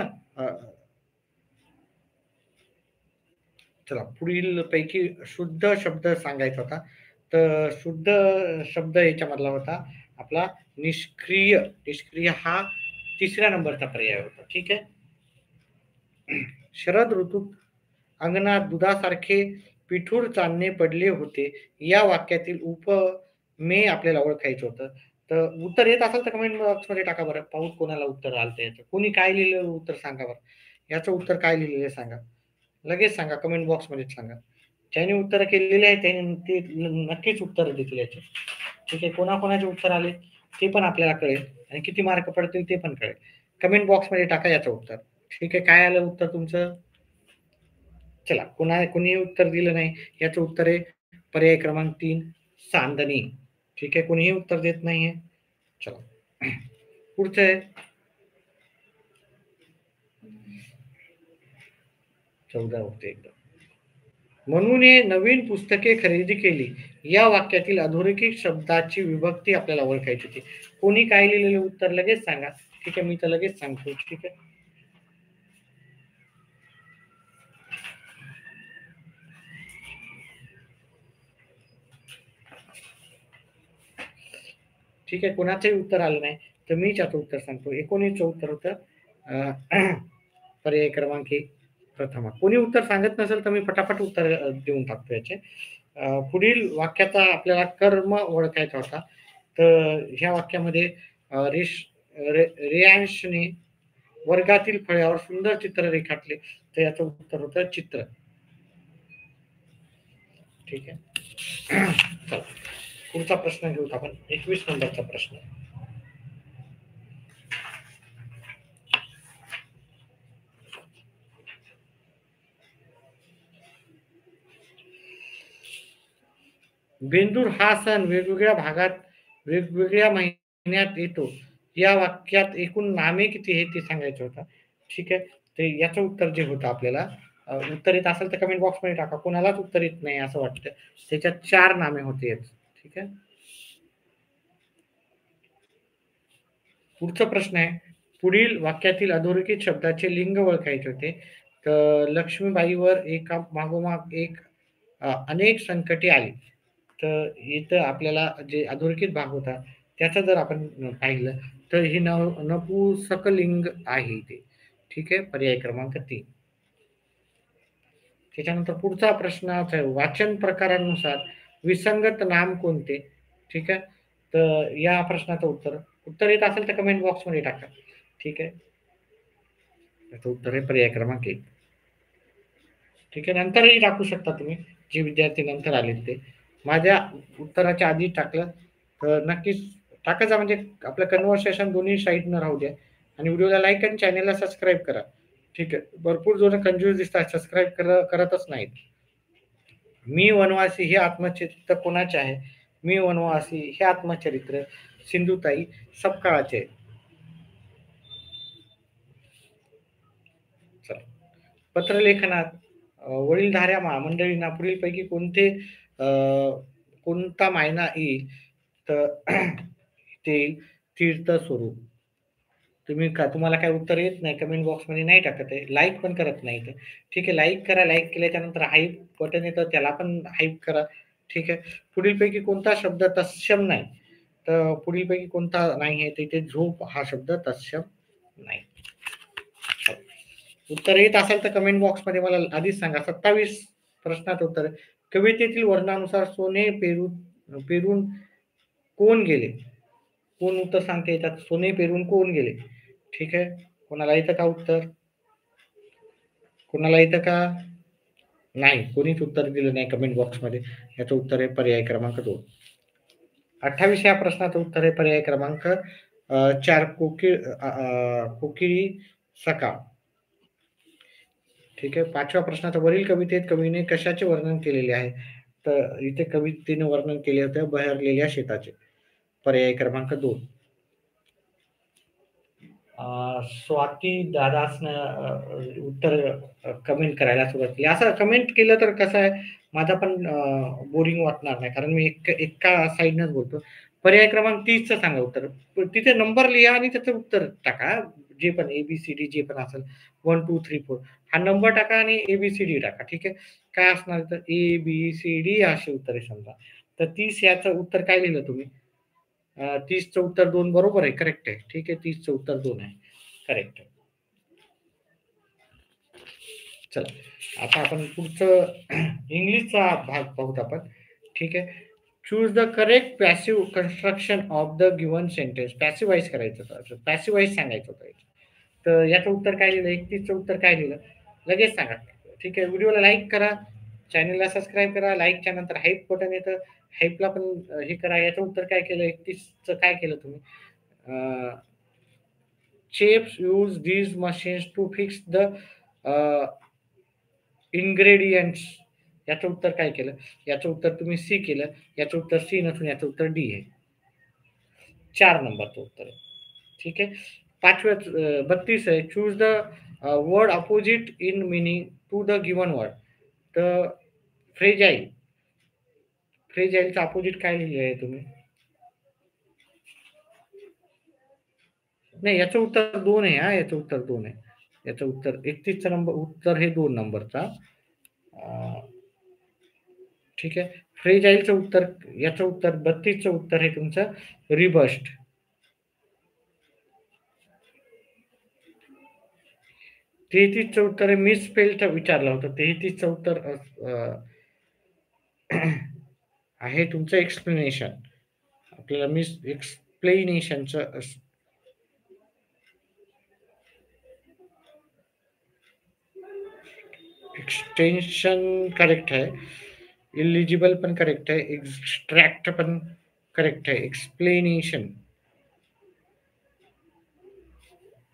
चला पुढील पैकी शुद्ध शब्द सांगायचा होता. तर शुद्ध शब्द याच्यामधला होता आपला निष्क्रिय. निष्क्रिय हा 3ऱ्या नंबरचा पर्याय होता. ठीक आहे. शरद ऋतूत अंगणात दुधासारखे पिठूर चांदणे पडले होते. या वाक्यातील उपमेय आपल्याला ओळखायचं होतं. तर उत्तर येत असेल तर कमेंट बॉक्समध्ये टाका बरं. पाहू कोणाला उत्तर आलं याचं. कोणी काय लिहिलेलं उत्तर सांगा बरं. याचं उत्तर काय लिहिलेलं आहे सांगा. लगेच सांगा कमेंट बॉक्समध्ये सांगा. ज्यांनी उत्तर केलेले आहे त्यांनी ते नक्कीच उत्तर देतील याचे. ठीक आहे. कोणाकोणाचे उत्तर आले ते पण आपल्याला कळेल आणि किती मार्क पडतील ते पण कळेल. कमेंट बॉक्समध्ये टाका याचं उत्तर. ठीक आहे. काय आलं उत्तर तुमचं? चला कोणी उत्तर दिलं नाही याचं उत्तर आहे पर्याय क्रमांक 3 चांदणी. ठीक आहे. कोणीही उत्तर देत नाहीये. चला पुढचं आहे 14 होते एकदम. म्हणून हे नवीन पुस्तके खरेदी केली. या वाक्यातील अधोरेखित शब्दाची विभक्ती आपल्याला ओळखायची होती. कोणी काय लिहिलेलं उत्तर लगेच सांगा. ठीक आहे. मी तर लगेच सांगतो. ठीक आहे. ठीक आहे. कोणाचंही उत्तर आलं नाही तर मीच आता उत्तर सांगतो. 19चं उत्तर होतं पर्याय क्रमांक 1 प्रथमा. कोणी उत्तर सांगत नसेल तर मी फटाफट उत्तर देऊन टाकतो याचे. पुढील वाक्याचा आपल्याला कर्म ओळखायचा होता. तर ह्या वाक्यामध्ये रेयांशने वर्गातील फळ्यावर सुंदर चित्र रेखाटले. तर याचं उत्तर होतं चित्र. ठीक आहे. चला पुढचा प्रश्न घेऊत आपण. 21 नंबरचा प्रश्न. बेंदूर हा सण वेगवेगळ्या भागात वेगवेगळ्या महिन्यात येतो. या वाक्यात एकूण नामे किती हे ते सांगायचं होतं. ठीक आहे. ते याचं उत्तर जे होतं आपल्याला उत्तर येत असेल तर कमेंट बॉक्समध्ये टाका. कोणालाच उत्तर येत नाही असं वाटतं. त्याच्यात 4 नामे होती आहेत. ठीक आहे. पुढचा प्रश्न आहे. पुढील वाक्यातील अधोरेखित शब्दाचे लिंग ओळखायचे होते. तर लक्ष्मीबाईवर एका मागोमाग एक अनेक संकटे आली. तर इथं आपल्याला जे अधोरेखित भाग होता त्याचं जर आपण पाहिलं तर हे नपुंसकलिंग आहे ते. ठीक आहे. पर्याय क्रमांक 3. त्याच्यानंतर पुढचा प्रश्नाचा आहे, वाचन प्रकारानुसार विसंगत नाम कोणते? ठीक आहे. तर या प्रश्नाचं उत्तर येत असेल तर कमेंट बॉक्समध्ये टाका. ठीक आहे. याचं उत्तर आहे पर्याय क्रमांक 1. ठीक आहे. नंतरही टाकू शकता तुम्ही, जे विद्यार्थी नंतर आलेत ते. माझ्या उत्तराच्या आधी टाकलं तर नक्कीच टाकायचा म्हणजे आपलं कन्व्हर्सेशन दोन्ही साईडनं राहू द्या आणि व्हिडिओला लाईक आणि चॅनलला सबस्क्राईब करा. ठीक आहे. भरपूर जण कंफ्यूज दिसतात, सबस्क्राईब करतच नाहीत. मी वनवासी हे आत्मचरित्र कोणाचे आहे? मी वनवासी हे आत्मचरित्र सिंधुताई सपकाळाचे आहे. चला. पत्रलेखनात वडीलधाऱ्या मंडळींना पुढीलपैकी कोणता मायना येईल? तर ते तीर्थ स्वरूप. तुम्हाला काय उत्तर येत नाही कमेंट बॉक्समध्ये नाही टाकत आहे. लाईक पण करत नाही ते. ठीक आहे. लाईक करा. लाईक केल्याच्या नंतर हाईप बटन येतं त्याला पण हाईप करा. ठीक आहे. पुढीलपैकी कोणता शब्द तत्सम नाही? तर पुढीलपैकी कोणता नाही आहे? तिथे झोप हा शब्द तत्सम नाही. उत्तर येत असेल तर कमेंट बॉक्समध्ये मला आधीच सांगा. 27 प्रश्नाचं उत्तर आहे. कवितेतील वर्णानुसार सोने पेरून कोण गेले? कोण उत्तर सांगते याच्यात? सोने पेरून कोण गेले? ठीक आहे. कोणाला येतं का उत्तर? कोणाला येतं का? नाही. कोणीच उत्तर दिलं नाही कमेंट बॉक्समध्ये. याचं उत्तर आहे पर्याय क्रमांक 2. 28 या प्रश्नाचं उत्तर आहे पर्याय क्रमांक 4 कोकिळी सकाळ. ठीक आहे. 5व्या प्रश्नाचा वरील कवितेत कवीने कशाचे वर्णन केलेले आहे? तर इथे कवितेने वर्णन केले होते बहरलेल्या शेताचे. पर्याय क्रमांक 2. स्वाती दादासनं उत्तर कमेंट करायला सुरुवात केली. असं कमेंट केलं तर कसं आहे, माझा पण बोरिंग वाटणार नाही. कारण मी एका साइडनंच बोलतो. पर्याय क्रमांक 30चं सांगा उत्तर. तिथे नंबर लिहा आणि त्याचं उत्तर टाका. जे पण ए-बी-सी-डी जे पण असेल 1, 2, 3, 4 हा नंबर टाका आणि ए-बी-सी-डी टाका. ठीक आहे. काय असणार तर ए-बी-सी-डी अशी उत्तरे समजा. तर 30 याचं उत्तर काय लिहिलं तुम्ही? 30चं उत्तर 2 बरोबर आहे. करेक्ट आहे. ठीक आहे. 30चं उत्तर 2 आहे. करेक्ट. चला. आता आपण पुढचं इंग्लिशचा भाग पाहूत आपण. ठीक आहे. Choose the correct passive construction of the given sentence. Passivise करायचं होतं. पॅसिव्हाइज सांगायचं होतं. तर याचं उत्तर काय लिहिलं? 31चं उत्तर काय लिहिलं? लगेच सांगा. ठीक आहे. व्हिडिओला लाईक करा. चॅनलला सबस्क्राईब करा. लाईकच्या नंतर हाईप बटन येतं. हाईपला पण हे करा. याचं उत्तर काय केलं? 31चं काय केलं तुम्ही? Chefs use these machines to fix the ingredients. याचं उत्तर काय केलं? याचं उत्तर तुम्ही सी केलं. याचं उत्तर सी नसून याचं उत्तर डी आहे. 4 नंबरचं उत्तर आहे. ठीक आहे. 32 आहे. Choose the word opposite in meaning to the given word. तर फ्रेजाईल. फ्रेजाईलचं अपोजिट काय लिहिलेलं आहे तुम्ही? नाही याचं उत्तर 2 आहे हां. याचं उत्तर 2 आहे. याचं उत्तर 31चं उत्तर हे 2 नंबरचा. ठीक आहे. फ्रेजाईलचं उत्तर याचं उत्तर 32चं उत्तर हे तुमचं रिबस्ट. 33चं उत्तर आहे मिसस्पेल्ड विचारलं होतं. 33चं उत्तर आहे तुमचं एक्सप्लेनेशन. आपल्याला एक्सप्लेनेशनचं एक्सटेन्शन करेक्ट आहे. इलिजिबल पण करेक्ट आहे. एक्स्ट्रॅक्ट पण करेक्ट आहे. एक्सप्लेनेशन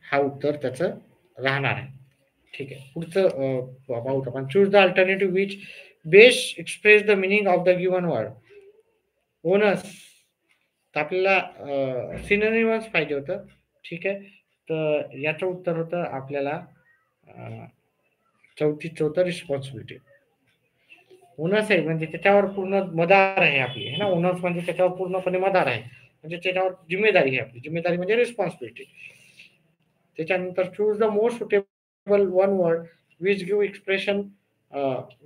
हा उत्तर त्याचं राहणार आहे. ठीक आहे. पुढचं पाहूत आपण. Choose the alternative which best express the meaning of the given word. Onus, तर आपल्याला सिनोनिमस पाहिजे होतं. ठीक आहे. तर याचं उत्तर होतं आपल्याला 34 रिस्पॉन्सिबिलिटी. ओनस आहे म्हणजे त्याच्यावर पूर्ण मदार आहे आपली, है ना. ओनस म्हणजे त्याच्यावर पूर्णपणे मदार आहे, म्हणजे त्याच्यावर जिम्मेदारी आहे आपली. जिम्मेदारी म्हणजे रिस्पॉन्सिबिलिटी. त्याच्यानंतर choose the most suitable one word which give expression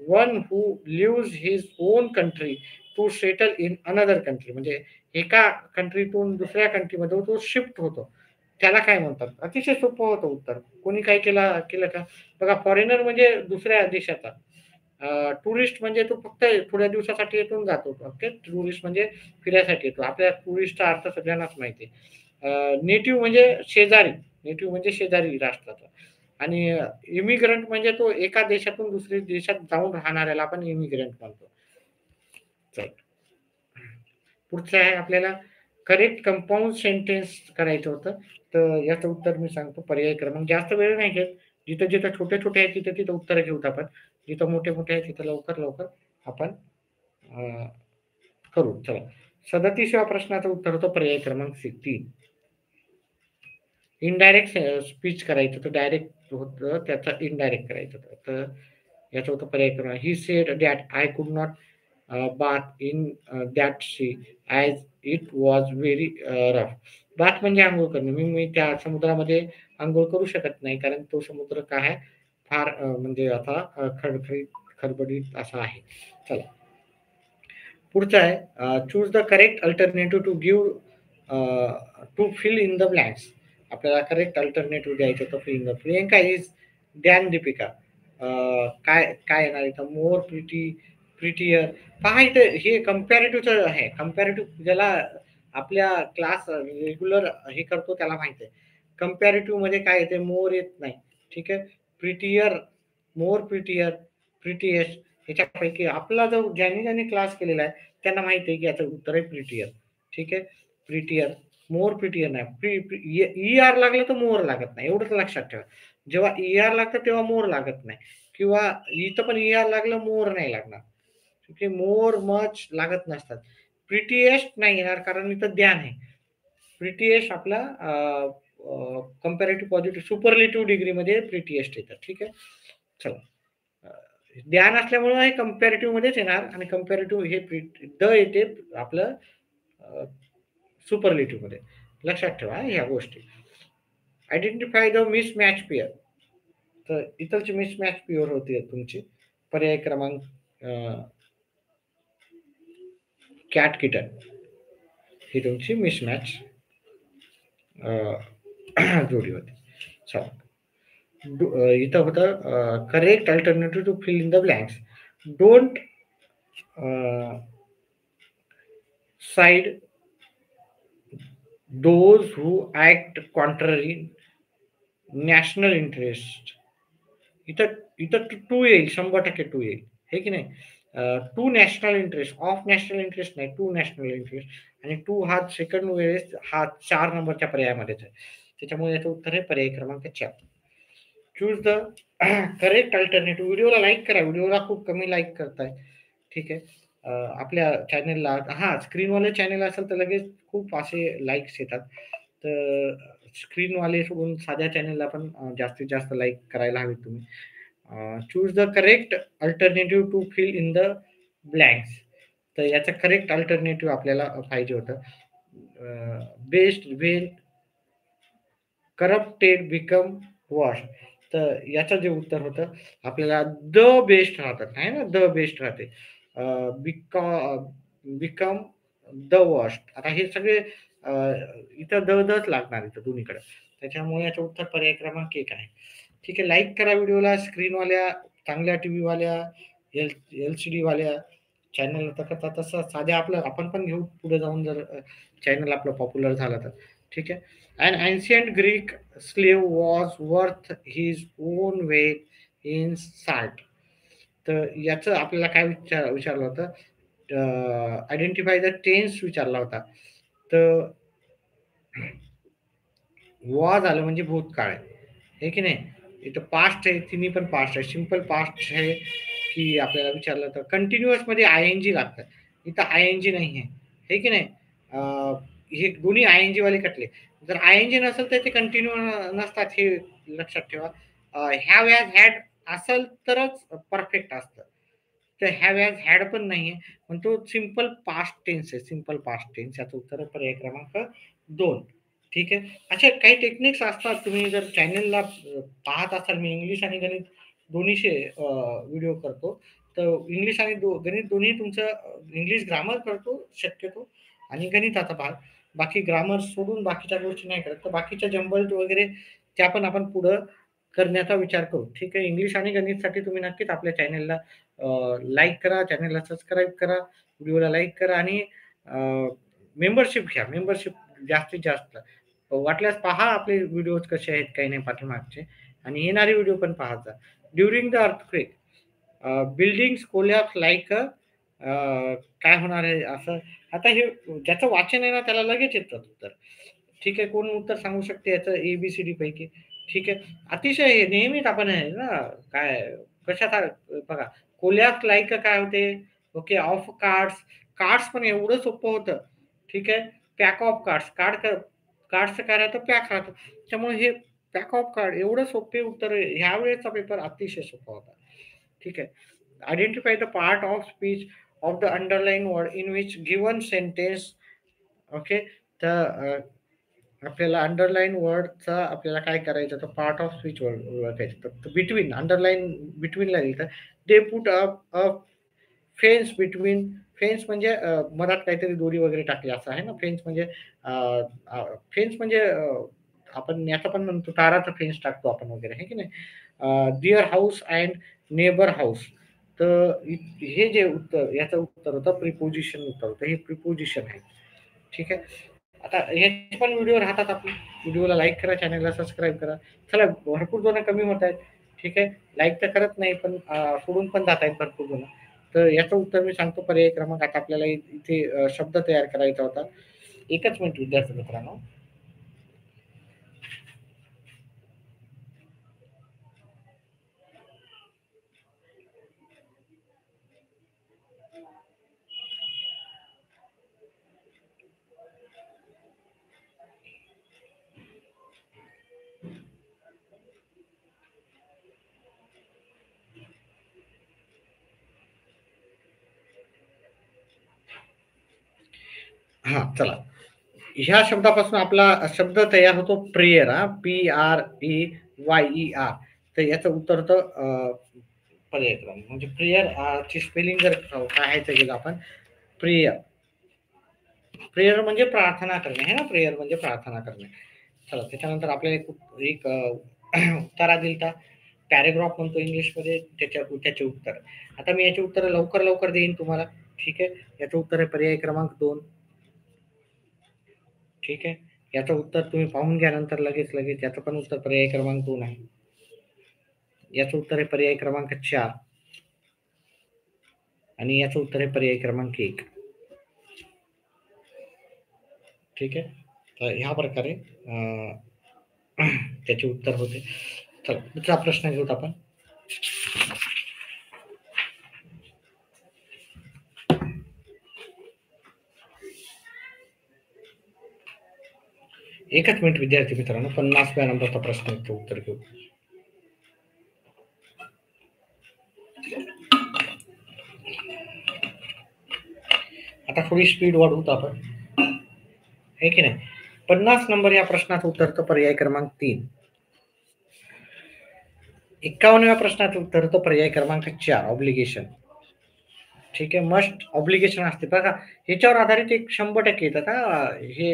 one who lives his own country to settle in another country, म्हणजे एका कंट्रीतून दुसऱ्या कंट्रीमध्ये तो शिफ्ट होतो, त्याला काय म्हणतात. अतिशय सोपं होतं उत्तर. कोणी काय केलं का बघा. फॉरेनर म्हणजे दुसऱ्या देशाचा. टुरिस्ट म्हणजे तो फक्त थोड्या दिवसासाठी येतून जातो. ओके. टुरिस्ट म्हणजे फिरायसाठी येतो. आपल्या टुरिस्टचा अर्थ सगळ्यांनाच माहिती आहे. नेटिव्ह म्हणजे शेजारी. नेटिव्ह म्हणजे शेजारी राष्ट्राचा. आणि इमिग्रंट म्हणजे तो एका देशातून दुसऱ्या देशात जाऊन राहणाऱ्याला आपण इमिग्रंट म्हणतो. चल, पुढचं आहे आपल्याला करेक्ट कंपाऊंड सेंटेन्स करायचं होतं. तर याचं उत्तर मी सांगतो. पर्याय क्रमांक जास्त वेळ नाही घेत. जिथं जिथं छोटे छोटे आहेत तिथं तिथं उत्तर घेऊत आपण. जिथं मोठे मोठे आहेत तिथं लवकर लवकर आपण अं, करू. चला, 37व्या प्रश्नाचं उत्तर होतं पर्याय क्रमांक 3. इनडायरेक्ट स्पीच करायचं होतं. डायरेक्ट होतं त्याचं इनडायरेक्ट करायचं होतं. तर याचं होतं पर्याय क्रमांक. He said that I could not bath in that sea as it was very rough. Bath म्हणजे अंघोळ करणे. मी त्या समुद्रामध्ये अंघोळ करू शकत नाही कारण तो समुद्र काय आहे, फार म्हणजे आता खडबडीत असा आहे. चला, पुढचं आहे choose the correct alternative to give to fill in the blanks. आपल्याला करेक्ट अल्टरनेटिव्ह द्यायचं होतं fill in the. Priyanka is than Deepika. काय काय येणार इथं. More prettier. पहा इथं हे कम्पॅरेटिव्हचं आहे. कम्पॅरेटिव्ह ज्याला आपल्या क्लास रेग्युलर हे करतो त्याला माहिती आहे. कम्पॅरेटिव्ह मध्ये काय येते, मोर येत नाही. ठीक आहे. प्रिटियर, मोर प्रिटियर, प्रिटिएस्ट, ह्याच्यापैकी आपला जो ज्यांनी क्लास केलेला आहे त्यांना माहिती आहे की याचं उत्तर आहे प्रिटियर. ठीक आहे. प्रिटियर, मोर प्रिटियर नाही. ई आर लागलं तर मोर लागत नाही, एवढंच लक्षात ठेवा. जेव्हा ई आर लागतं तेव्हा मोर लागत नाही, किंवा इथं पण ई आर लागलं मोर नाही लागणार. ठीक आहे. मोर मच लागत नसतात. प्रिटिएस्ट नाही येणार कारण इथं द्यान आहे. प्रिटिएस्ट आपला कंपॅरेटिव्ह पॉझिटिव्ह सुपरलेटिव्ह डिग्रीमध्ये प्रिटिएस्ट येतात. ठीक आहे. चला, ध्यान असल्यामुळे हे कंपॅरेटिव्ह मध्येच येणार आणि कंपॅरेटिव्ह हे द येते आपलं सुपरलेटिव्ह मध्ये. लक्षात ठेवा ह्या गोष्टी. Identify the mismatch pair. तर इथलची मिसमॅच पेअर होती तुमची. पर्याय क्रमांक कॅट किटन ही तुमची मिसमॅच जोडी होती. चला, इथं होतं correct alternative to fill in the blanks. Don't side those who act contrary national interest. इथं इथं टू येईल, 100% टू येईल, हे की नाही. To national interest, of national interest नाही, टू नॅशनल इंटरेस्ट. आणि टू हा सेकंड वेळेस हा 4 नंबरच्या पर्यायामध्येच आहे. त्याच्यामुळे याचं उत्तर आहे पर्याय क्रमांक 4. Choose the correct alternative. व्हिडिओला लाईक करा. व्हिडिओला खूप कमी लाईक करताय. ठीक आहे. आपल्या चॅनेलला स्क्रीनवाले चॅनेल असेल तर लगेच खूप असे लाईक्स येतात. तर स्क्रीनवाले सोडून साध्या चॅनेलला पण जास्तीत जास्त लाईक करायला हवे तुम्ही. Choose the correct alternative to fill in the blanks. तर याचं करेक्ट अल्टरनेटिव्ह आपल्याला पाहिजे होतं. बेस्ट व्हेन करप्टेड बिकम वॉश. तर याचं जे उत्तर होतं आपल्याला द बेस्ट राहतात, आहे ना. द बेस्ट राहते. Become the worst. आता हे सगळे इथं दच लागणार इथं दोन्हीकडे. त्याच्यामुळे याचं उत्तर पर्याय क्रमांक 1 आहे. ठीक आहे. लाईक करा व्हिडिओला. स्क्रीनवाल्या चांगल्या टीव्ही वाल्या LCD वाल्या चॅनल करता तसं साध्या आपलं आपण पण घेऊ पुढे जाऊन जर चॅनल आपलं पॉप्युलर झालं तर. ठीक आहे. An ancient Greek slave was worth his own weight in salt. तर याचं आपल्याला काय विचारलं होतं. आयडेंटिफाय द टेन्स विचारला होता. तर वॉज आलं म्हणजे भूतकाळ आहे, हे की नाही. इथं पास्ट आहे, तिन्ही पण पास्ट आहे. सिंपल पास्ट आहे की आपल्याला विचारलं तर कंटिन्युअस मध्ये आय एन जी लागतं. इथं आय एन जी नाही आहे. हे की नाही. हे दोन्ही ING वाले कटले. जर ING नसेल तर ते कंटिन्यू नसतात, हे लक्षात ठेवा. हॅव हॅज हॅड असेल तरच परफेक्ट असतं. तर हॅव हॅज हॅड पण नाहीये, पण तो सिंपल पास्ट टेन्स आहे. सिंपल पास्ट टेन्स याचं उत्तर पर्याय क्रमांक 2. ठीक आहे. अशा काही टेक्निक्स असतात. तुम्ही जर चॅनलला पाहत असाल, मी इंग्लिश आणि गणित दोन्हीचे व्हिडिओ करतो. तर इंग्लिश आणि गणित दोन्ही तुमचं इंग्लिश ग्रामर करतो शक्यतो, आणि गणिताचा भाग. बाकी ग्रामर सोडून बाकीच्या गोष्टी नाही करत. तर बाकीच्या जंबल्ड वगैरे त्या पण आपण पुढं करण्याचा विचार करू. ठीक आहे. इंग्लिश आणि गणितसाठी तुम्ही नक्कीच आपल्या चॅनलला लाईक करा, चॅनलला सबस्क्राईब करा, व्हिडिओला लाईक करा, आणि मेंबरशिप घ्या. मेंबरशिप जास्तीत जास्त वाटल्यास पहा आपले व्हिडिओज कसे आहेत, काही नाही पाठीमागचे, आणि येणारे व्हिडिओ पण पाहत जा. During the earthquake buildings collapse like काय होणार आहे असं. आता हे ज्याचं वाचन आहे ना त्याला लगेच येतं उत्तर. ठीक आहे. कोण उत्तर सांगू शकते याचं ABCD पैकी? ठीक आहे. अतिशय हे नेहमीच आपण आहे ना, काय कशाचा बघा, कोलॅप्स लाईक काय होते? Okay, of cards. कार्ड्स पण एवढं सोपं होतं. ठीक आहे. Pack of cards. कार्ड्सचं काय राहतं? पॅक राहतं. त्यामुळे हे पॅक ऑफ कार्ड एवढं सोपे उत्तर, ह्या वेळेचा पेपर अतिशय सोपा होता. ठीक आहे. Identify the part of speech of the underline word in which given sentence. Okay. तर आपल्याला अंडरलाईन वर्डचा आपल्याला काय करायचं, तर पार्ट ऑफ स्पीच ओळखायचं. तर बिटवीन, अंडरलाईन बिटवीनला लिहिलं. They put up fence between. Fence म्हणजे मधात काहीतरी दोरी वगैरे टाकली असं आहे ना. फेन्स म्हणजे फेन्स म्हणजे आपण याचा पण म्हणतो, ताराचा फेन्स टाकतो आपण वगैरे, आहे की नाही. Dear house and neighbour house. तर हे जे उत्तर, याचं उत्तर होतं प्रिपोजिशन उत्तर होतं. हे प्रिपोजिशन आहे. ठीक आहे. आता ह्याचे पण व्हिडिओ राहतात आपले. व्हिडिओला लाईक करा, चॅनलला सबस्क्राईब करा. चला, भरपूर जण कमी होत आहेत. ठीक आहे. लाईक तर करत नाही, पण सोडून पण जात आहेत भरपूर जण. तर याचं उत्तर मी सांगतो, पर्याय क्रमांक. आता आपल्याला इथे शब्द तयार करायचा होता. एकच मिनिट विद्यार्थी मित्रांनो. हा, चला. ह्या शब्दापासून आपला शब्द तयार होतो प्रेयर. PRAYER. तर याचं उत्तर होतं पर्याय क्रमांक. म्हणजे प्रेयर ची स्पेलिंग जर पाहायचं गेलं आपण, प्रेयर. प्रेयर म्हणजे प्रार्थना करणे, है ना. प्रेयर म्हणजे प्रार्थना करणे. चला, त्याच्यानंतर आपल्याला एक उत्तरा दिलता, पॅरेग्राफ म्हणतो इंग्लिशमध्ये, त्याचे उत्तर. आता मी याचे उत्तर लवकर लवकर देईन तुम्हाला. ठीक आहे. याचं उत्तर आहे पर्याय क्रमांक 2. ठीक आहे. याचं उत्तर तुम्ही पाहून घ्या नंतर लगेच लगेच. याचं पण उत्तर पर्याय क्रमांक 2 आहे. याचं उत्तर आहे पर्याय क्रमांक 4, आणि याचं उत्तर आहे पर्याय क्रमांक 1. ठीक आहे. तर ह्या प्रकारे त्याचे उत्तर होते. चला, दुसरा प्रश्न घेऊत आपण. एकच मिनिट विद्यार्थी मित्रांनो, 50व्या नंबरचा प्रश्नाचं उत्तर घेऊ. आता थोडी स्पीड वाढवतो आपण, आहे की नाही. 50 नंबर या प्रश्नाचं उत्तर तर पर्याय क्रमांक 3. 51व्या प्रश्नाचं उत्तर तर पर्याय क्रमांक 4, ऑब्लिगेशन. ठीक आहे. मस्ट ऑब्लिगेशन असते बघा. ह्याच्यावर आधारित एक 100% येतं का हे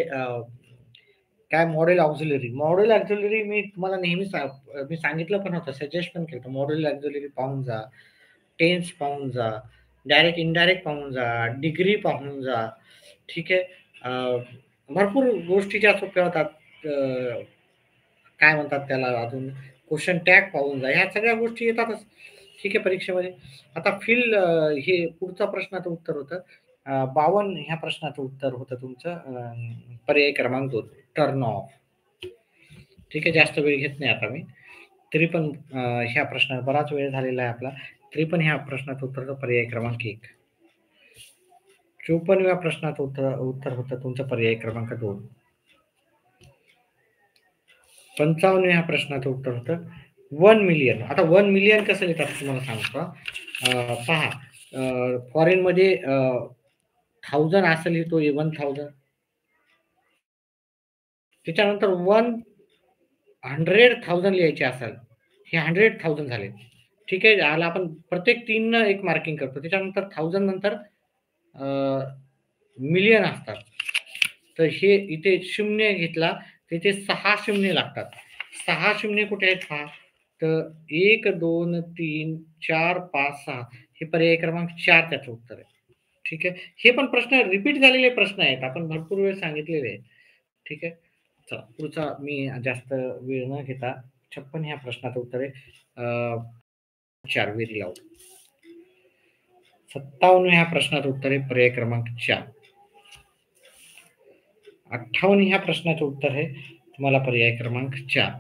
काय मॉडेल ऑक्झिलरी. मॉडेल ऑक्झिलरी मी तुम्हाला नेहमी मी सांगितलं पण होतं, सजेस्ट पण केलं. मॉडेल ऑक्झिलरी पाहून जा, टेन्स पाहून जा, डायरेक्ट इनडायरेक्ट पाहून जा, डिग्री पाहून जा. ठीक आहे. भरपूर गोष्टी ज्या सोप्या होतात, काय म्हणतात त्याला, अजून क्वेश्चन टॅग पाहून जा. ह्या सगळ्या गोष्टी येतातच. ठीक आहे, परीक्षेमध्ये. आता हे पुढचा प्रश्नाचं उत्तर होतं 52. ह्या प्रश्नाचं उत्तर होतं तुमचं पर्याय क्रमांक 2, टर्न ऑफ. ठीक आहे. जास्त वेळ घेत नाही आता मी. तरी पण ह्या प्रश्नात बराच वेळ झालेला आहे आपला. तरी पण ह्या प्रश्नाचं उत्तर पर्याय क्रमांक 1. 54व्या प्रश्नाचं उत्तर होतं तुमचं पर्याय क्रमांक 2. 55व्या प्रश्नाचं उत्तर होतं 1 मिलियन. आता 1 मिलियन कसं लिहितात तुम्हाला सांगतो. पहा, फॉरेनमध्ये 1000 असं लिहितो 1000. त्याच्यानंतर 100,000 लिहायचे असेल. हे 100,000 झाले. ठीक आहे. याला आपण प्रत्येक 3 एक मार्किंग करतो. त्याच्यानंतर 1000 नंतर मिलियन असतात. तर हे इथे शून्य घेतला तिथे 6 शून्य लागतात. 6 शून्य कुठे आहेत पहा. तर 1, 2, 3, 4, 5, 6 हे पर्याय क्रमांक 4 त्याचं उत्तर आहे. ठीक आहे. हे पण प्रश्न रिपीट झालेले प्रश्न आहेत. आपण भरपूर वेळ सांगितलेले आहेत. ठीक आहे. चला पुढचा मी जास्त वेळ न घेता 56 ह्या प्रश्नाचं उत्तर आहे 4 वेरी लावून. 57 ह्या प्रश्नाचं उत्तर आहे पर्याय क्रमांक 4. 58 ह्या प्रश्नाचं उत्तर आहे तुम्हाला पर्याय क्रमांक 4.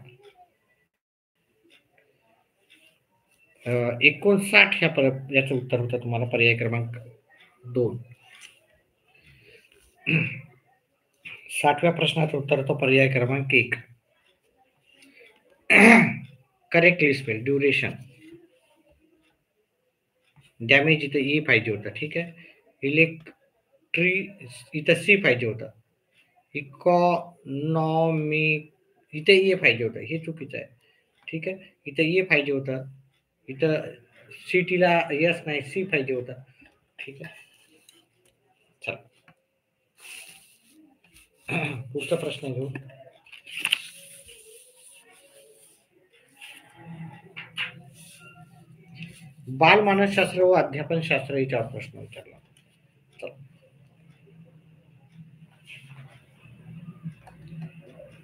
59 याचं उत्तर होतं तुम्हाला पर्याय क्रमांक 2. 60व्या प्रश्नाचं उत्तर होतं पर्याय क्रमांक 1. Correctly spell duration. डॅमेज इथं ई पाहिजे होतं. ठीक आहे. इलेक्ट्री इथं सी पाहिजे होतं. इकॉनॉमिक इथे ये पाहिजे होतं. हे चुकीचं आहे. ठीक आहे. इथं ये पाहिजे होतं. इथं सिटीला यस नाही सी पाहिजे होतं. ठीक आहे. चला पुढचा प्रश्न घेऊ. बालमानसशास्त्र व अध्यापनशास्त्र याच्यावर प्रश्न विचारला.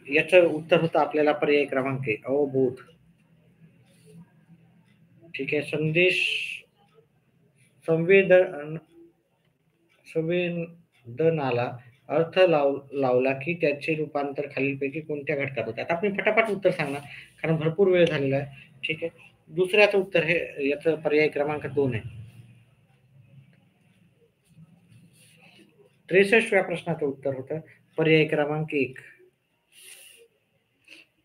याचं उत्तर होतं आपल्याला पर्याय क्रमांक 1 अवबोध. ठीक आहे. संवेदनाला अर्थ लावला की त्याचे रूपांतर खालीलपैकी कोणत्या घटकात होते. आता आपण फटाफट उत्तर सांगणार कारण भरपूर वेळ झालेला आहे. ठीक आहे. दुसऱ्याचं उत्तर हे याचं पर्याय क्रमांक 2 आहे. 63व्या प्रश्नाचं उत्तर होतं पर्याय क्रमांक 1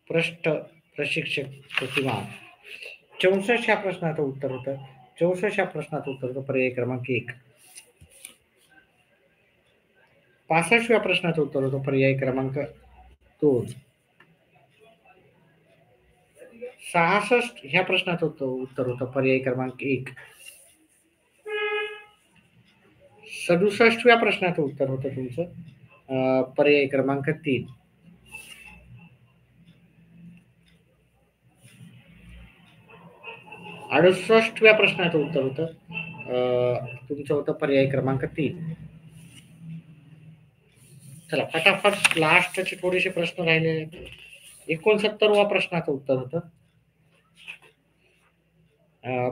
पृष्ठ प्रशिक्षक प्रतिमान. 64 प्रश्नाचं उत्तर होतं 64 प्रश्नाचं उत्तर होतं पर्याय क्रमांक 1. 65व्या प्रश्नाचं उत्तर होतं पर्याय क्रमांक 2. 66 ह्या प्रश्नाचं उत्तर होतं पर्याय क्रमांक 1. 67व्या प्रश्नाचं उत्तर होतं तुमचं पर्याय क्रमांक 3. 68व्या प्रश्नाचं उत्तर होतं तुमचं होतं पर्याय क्रमांक 3. चला फटाफट लास्टचे थोडेसे प्रश्न राहिलेले आहेत. 69व्या प्रश्नाचं उत्तर होतं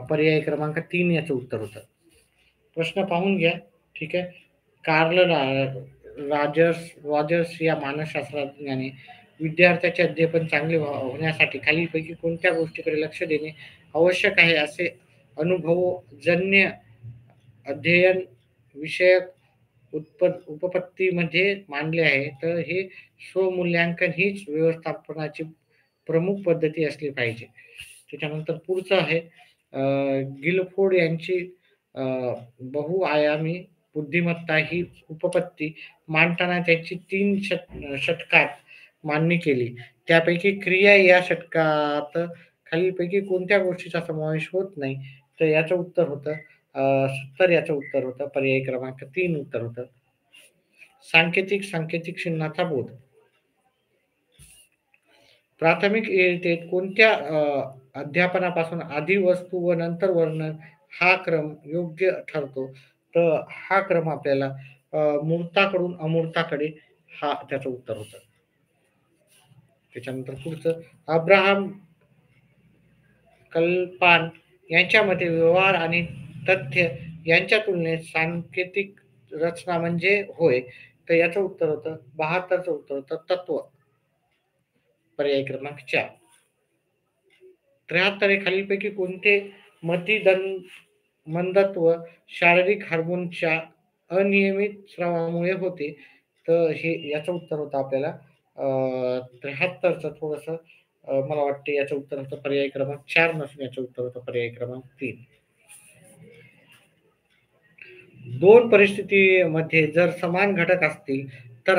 पर्याय क्रमांक 3 याचं उत्तर होतं. प्रश्न पाहून घ्या. ठीक आहे. कार्ल रॉजर्स या मानसशास्त्रज्ञाने विद्यार्थ्याचे अध्ययन चांगले होण्यासाठी खालीलपैकी कोणत्या गोष्टीकडे लक्ष देणे आवश्यक आहे असे अनुभवजन्य अध्ययन विषयक उपपत्तीमध्ये मांडले आहे. तर हे स्वमूल्यांकन हीच व्यवस्थापनाची प्रमुख पद्धती असली पाहिजे. त्याच्यानंतर पुढचं आहे गिलफोर्ड यांची बहुआयामी बुद्धिमत्ता ही उपपत्ती मांडताना त्याची 3 षटकात मांडणी केली. त्यापैकी क्रिया या षटकात खालीलपैकी कोणत्या गोष्टीचा समावेश होत नाही. तर याचं उत्तर होतं 70 याचं उत्तर होतं पर्याय क्रमांक 3 उत्तर होतं सांकेतिक चिन्हाचा बोध. प्राथमिक इयत्तेत कोणत्या अध्यापनापासून आधी वस्तू व नंतर वर्णन हा क्रम योग्य ठरतो. तर हा क्रम आपल्याला मूर्ताकडून अमूर्ताकडे हा त्याचं उत्तर होतं. त्याच्यानंतर पुढचं अब्राहम कल्पान यांच्या मते व्यवहार आणि तथ्य यांच्या तुलनेत सांकेतिक रचना म्हणजे होय. तर याचं उत्तर होतं 72चं उत्तर होतं तत्व पर्याय क्रमांक 4. 73 खालीलपैकी कोणते मंदत्व शारीरिक हार्मोनच्या अनियमित स्रावामुळे होते. तर हे याचं उत्तर होतं आपल्याला 73चं थोडंसं मला वाटते याचं उत्तर होतं पर्याय क्रमांक 4 नसून याचं उत्तर होतं पर्याय क्रमांक 3. 2 परिस्थितीमध्ये जर समान घटक असतील तर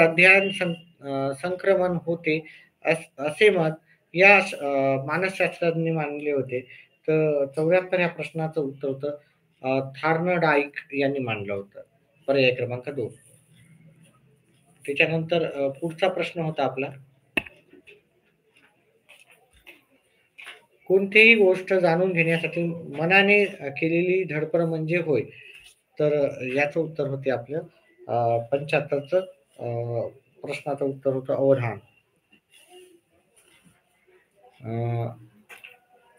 संक्रमण होते असे मत या मानसशास्त्रज्ञांनी मांडले होते. तर 74 ह्या प्रश्नाचं उत्तर होतं थॉर्नडाईक यांनी मांडलं होतं. पर्याय क्रमांक 2. त्याच्यानंतर पुढचा प्रश्न होता आपला कोणतीही गोष्ट जाणून घेण्यासाठी मनाने केलेली धडपड म्हणजे होय. तर याचं उत्तर होते आपलं 75चं प्रश्नाचं उत्तर होतं अवधान.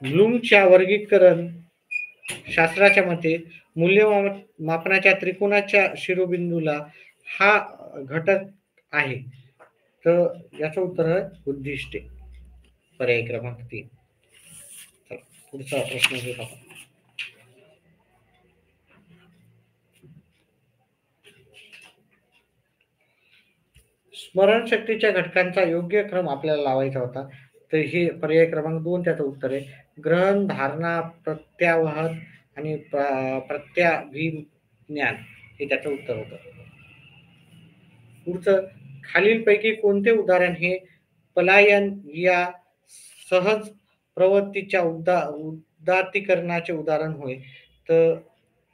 ब्लूमच्या वर्गीकरण शास्त्राच्या मते मूल्यमापनाच्या त्रिकोणाच्या शिरोबिंदूला हा घटक आहे. तर याचं उत्तर आहे उद्दिष्टे. पर्याय क्रमांक 3. पुढचा प्रश्न घेऊ आपण. स्मरणशक्तीच्या घटकांचा योग्य क्रम आपल्याला लावायचा होता. तर हे पर्याय क्रमांक 2 त्याचं उत्तर आहे. ग्रहण, धारणा, प्रत्यावहन आणि प्रत्याभिज्ञान हे त्याचं उत्तर होतं. पुढचं खालीलपैकी कोणते उदाहरण हे पलायन या सहज प्रवृत्तीच्या उदात्तीकरणाचे उदाहरण होय. तर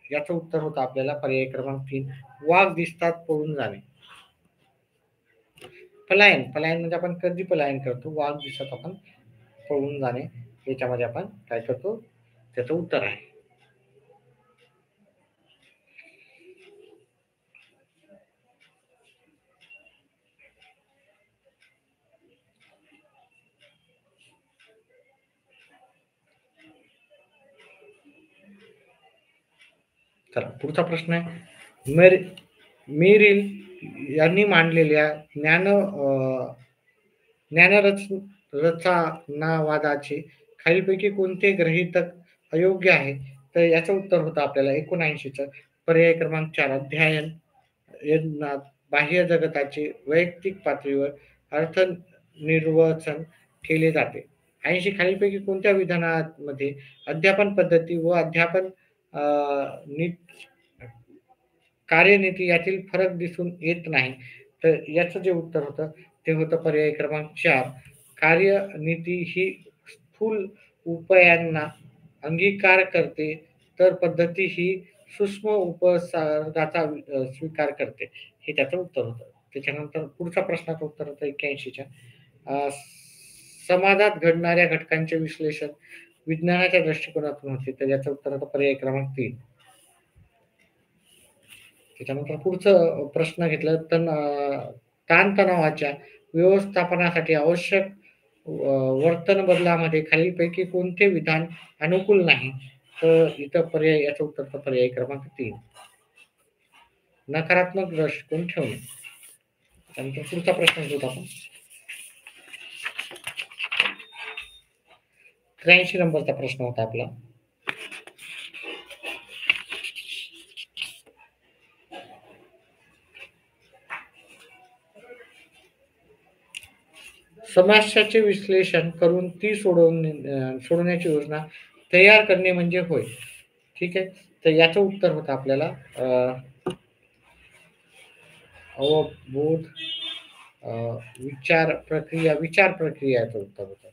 याचं उत्तर होतं आपल्याला पर्याय क्रमांक 3 वाघ दिसतात पळून जाणे. पलायन म्हणजे आपण कधी पलायन करतो वाघ दिसत आपण पळून जाणे याच्यामध्ये आपण काय करतो त्याचं उत्तर आहे. चला पुढचा प्रश्न आहे मेरिल यांनी मांडलेल्या ज्ञानरचनावादाचे खालीलपैकी कोणते गृहीतक अयोग्य आहे. तर याचं उत्तर होतं आपल्याला 79चं पर्याय क्रमांक 4 अध्ययन बाह्य जगताचे वैयक्तिक पातळीवर अर्थ निर्वचन केले जाते. 80 खालीलपैकी कोणत्या विधानामध्ये अध्यापन पद्धती व अध्यापन कार्यनीती यातील फरक दिसून येत नाही. तर याचं जे उत्तर होतं ते होतं पर्याय क्रमांक 4 कार्यनीती ही स्थूल उपायांना अंगीकार करते तर पद्धती ही सूक्ष्म उपसर्गाचा स्वीकार करते. हे त्याचं उत्तर होतं. त्याच्यानंतर पुढच्या प्रश्नाचं उत्तर होतं 81च्या समाजात घडणाऱ्या घटकांचे विश्लेषण विज्ञानाच्या दृष्टिकोनातून होते. तर याचं उत्तर होतं पर्याय क्रमांक 3. त्याच्यानंतर पुढचं प्रश्न घेतलं तर ताणतणावाच्या व्यवस्थापनासाठी आवश्यक वर्तन बदलामध्ये खालीलपैकी कोणते विधान अनुकूल नाही. तर इथं पर्याय याचं उत्तर तर पर्याय क्रमांक 3 नकारात्मक दृष्टिकोन ठेवणे. त्यानंतर पुढचा प्रश्न घेऊ आपण 83 नंबरचा प्रश्न होता आपला समस्याचे विश्लेषण करून ती सोडवण्याची योजना तयार करणे म्हणजे होय. ठीक आहे. तर याचं उत्तर होतं आपल्याला अवबोध विचार प्रक्रिया याचं उत्तर होतं.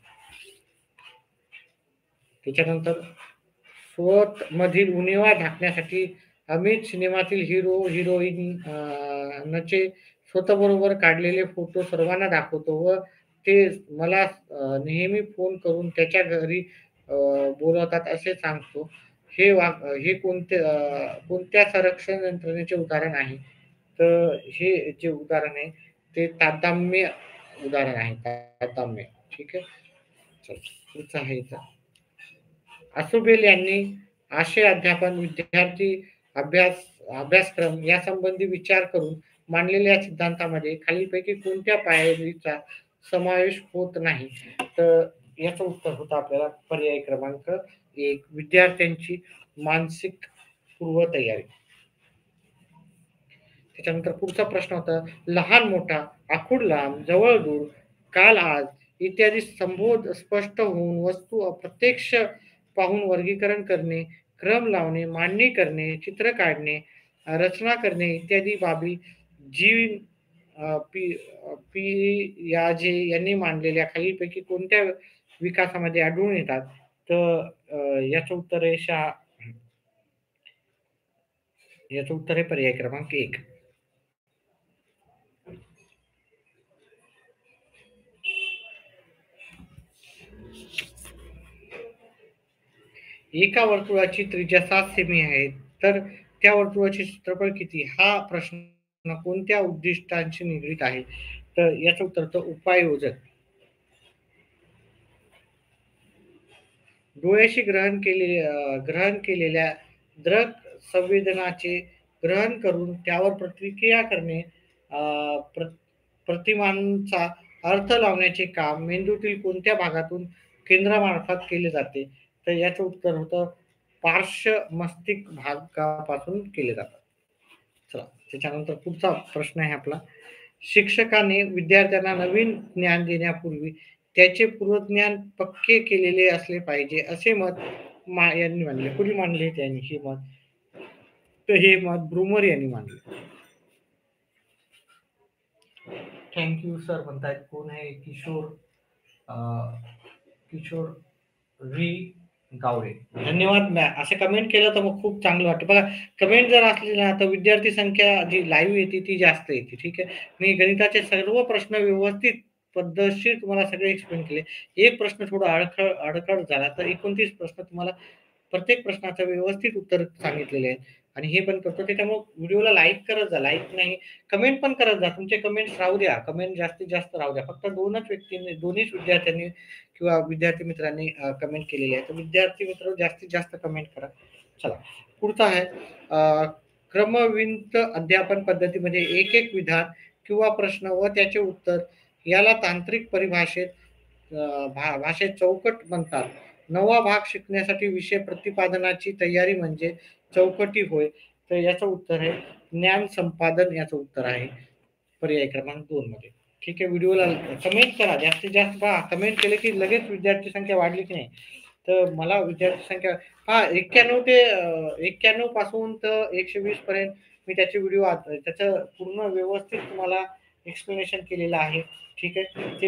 त्याच्यानंतर स्वत मधील उणिवा झाकण्यासाठी अमित सिनेमातील हिरो हिरोईन नचे स्वतःबरोबर काढलेले फोटो सर्वांना दाखवतो व ते मला नेहमी फोन करून त्याच्या घरी बोलवतात असे सांगतो. हे कोणत्या संरक्षण यंत्रणेचे उदाहरण आहे. तर हे जे उदाहरण आहे ते तारतम्य उदाहरण आहे. तारतम्य. ठीक आहे. चल पुढचं आहे इथं आसुबेल यांनी आशय अध्यापन विद्यार्थी अभ्यासक्रम यासंबंधी विचार करून मांडलेल्या सिद्धांतामध्ये खालीलपैकी कोणत्या पायरीचा समावेश होत नाही. तर याचं उत्तर होतं आपल्याला पर्याय क्रमांक 1 विद्यार्थ्यांची मानसिक पूर्वतयारी. त्याच्यानंतर पुढचा प्रश्न होता, लहान मोठा, आखूड लांब, जवळ दूर, काल आज इत्यादी संबोध स्पष्ट होऊन वस्तू अप्रत्यक्ष पाहून वर्गीकरण करणे, क्रम लावणे, मांडणी करणे, चित्र काढणे, रचना करणे इत्यादी बाबी जी पियाजे यांनी मांडलेल्या खालीलपैकी कोणत्या विकासामध्ये आढळून येतात? तर याचं उत्तर आहे याचं उत्तर आहे पर्याय क्रमांक 1. एका वर्तुळाची त्रिज्या 7 सेमी आहे, तर त्या वर्तुळाचे क्षेत्रफळ किती? हा प्रश्न कोणत्या उद्दिष्टांशी निगडीत आहे? तर याचं उत्तर होतं उपाययोजक. डोळ्याशी ग्रहण केलेल्या दृक संवेदनाचे ग्रहण करून त्यावर प्रतिक्रिया करणे, प्रतिमांचा अर्थ लावण्याचे काम मेंदूतील कोणत्या भागातून केंद्रामार्फत केले जाते? तर याचं उत्तर होतं पार्श्व मस्तिष्क भागापासून केले जातात. चला, त्याच्यानंतर पुढचा प्रश्न आहे आपला, शिक्षकाने विद्यार्थ्यांना नवीन ज्ञान देण्यापूर्वी त्याचे पूर्वज्ञान पक्के केलेले असले पाहिजे असे मत यांनी मांडले. कुणी मांडले त्यांनी हे मत? तर हे मत ब्रूमर यांनी मांडले. थँक्यू सर म्हणतायत. कोण आहे? किशोर व्ही गावडे. धन्यवाद. असे कमेंट केलं तर मग खूप चांगलं वाटतं. बघा, कमेंट जर असली ना तर विद्यार्थी संख्या जी लाईव्ह येते ती जास्त येते. ठीक आहे. मी गणिताचे सर्व प्रश्न व्यवस्थित पद्धतशीर तुम्हाला सगळे एक्सप्लेन केले. एक प्रश्न थोडा अडखळ झाला तर 29 प्रश्न तुम्हाला प्रत्येक प्रश्नाचं व्यवस्थित उत्तर सांगितलेले आहे आणि हे पण करतो. त्याच्यामुळे व्हिडिओला लाईक करत जा. लाईक नाही, कमेंट पण करत जा. तुमचे कमेंट्स राहू द्या. कमेंट जास्तीत जास्त राहू द्या. फक्त दोन्हीच विद्यार्थ्यांनी किंवा विद्यार्थी मित्रांनी कमेंट केलेली आहे. तर विद्यार्थी मित्र जास्तीत जास्त कमेंट करा. चला, पुढचा आहे क्रमविंत अध्यापन पद्धतीमध्ये एक एक विधान किंवा प्रश्न व त्याचे उत्तर याला तांत्रिक परिभाषेत भाषेत चौकट म्हणतात. नवा भाग शिकण्यासाठी विषय प्रतिपादनाची तयारी म्हणजे चौकटी होय. तर याचं उत्तर आहे ज्ञान संपादन. याचं उत्तर आहे पर्याय क्रमांक 2 मध्ये. ठीक आहे. व्हिडिओला कमेंट करा. जास्तीत जास्त पहा. कमेंट केले की लगेच विद्यार्थी संख्या वाढली की नाही. तर मला विद्यार्थी संख्या 91 पासून तर 120 पर्यंत मी त्याचे व्हिडिओ त्याचं पूर्ण व्यवस्थित तुम्हाला एक्सप्लेनेशन केलेलं आहे. ठीक आहे. ते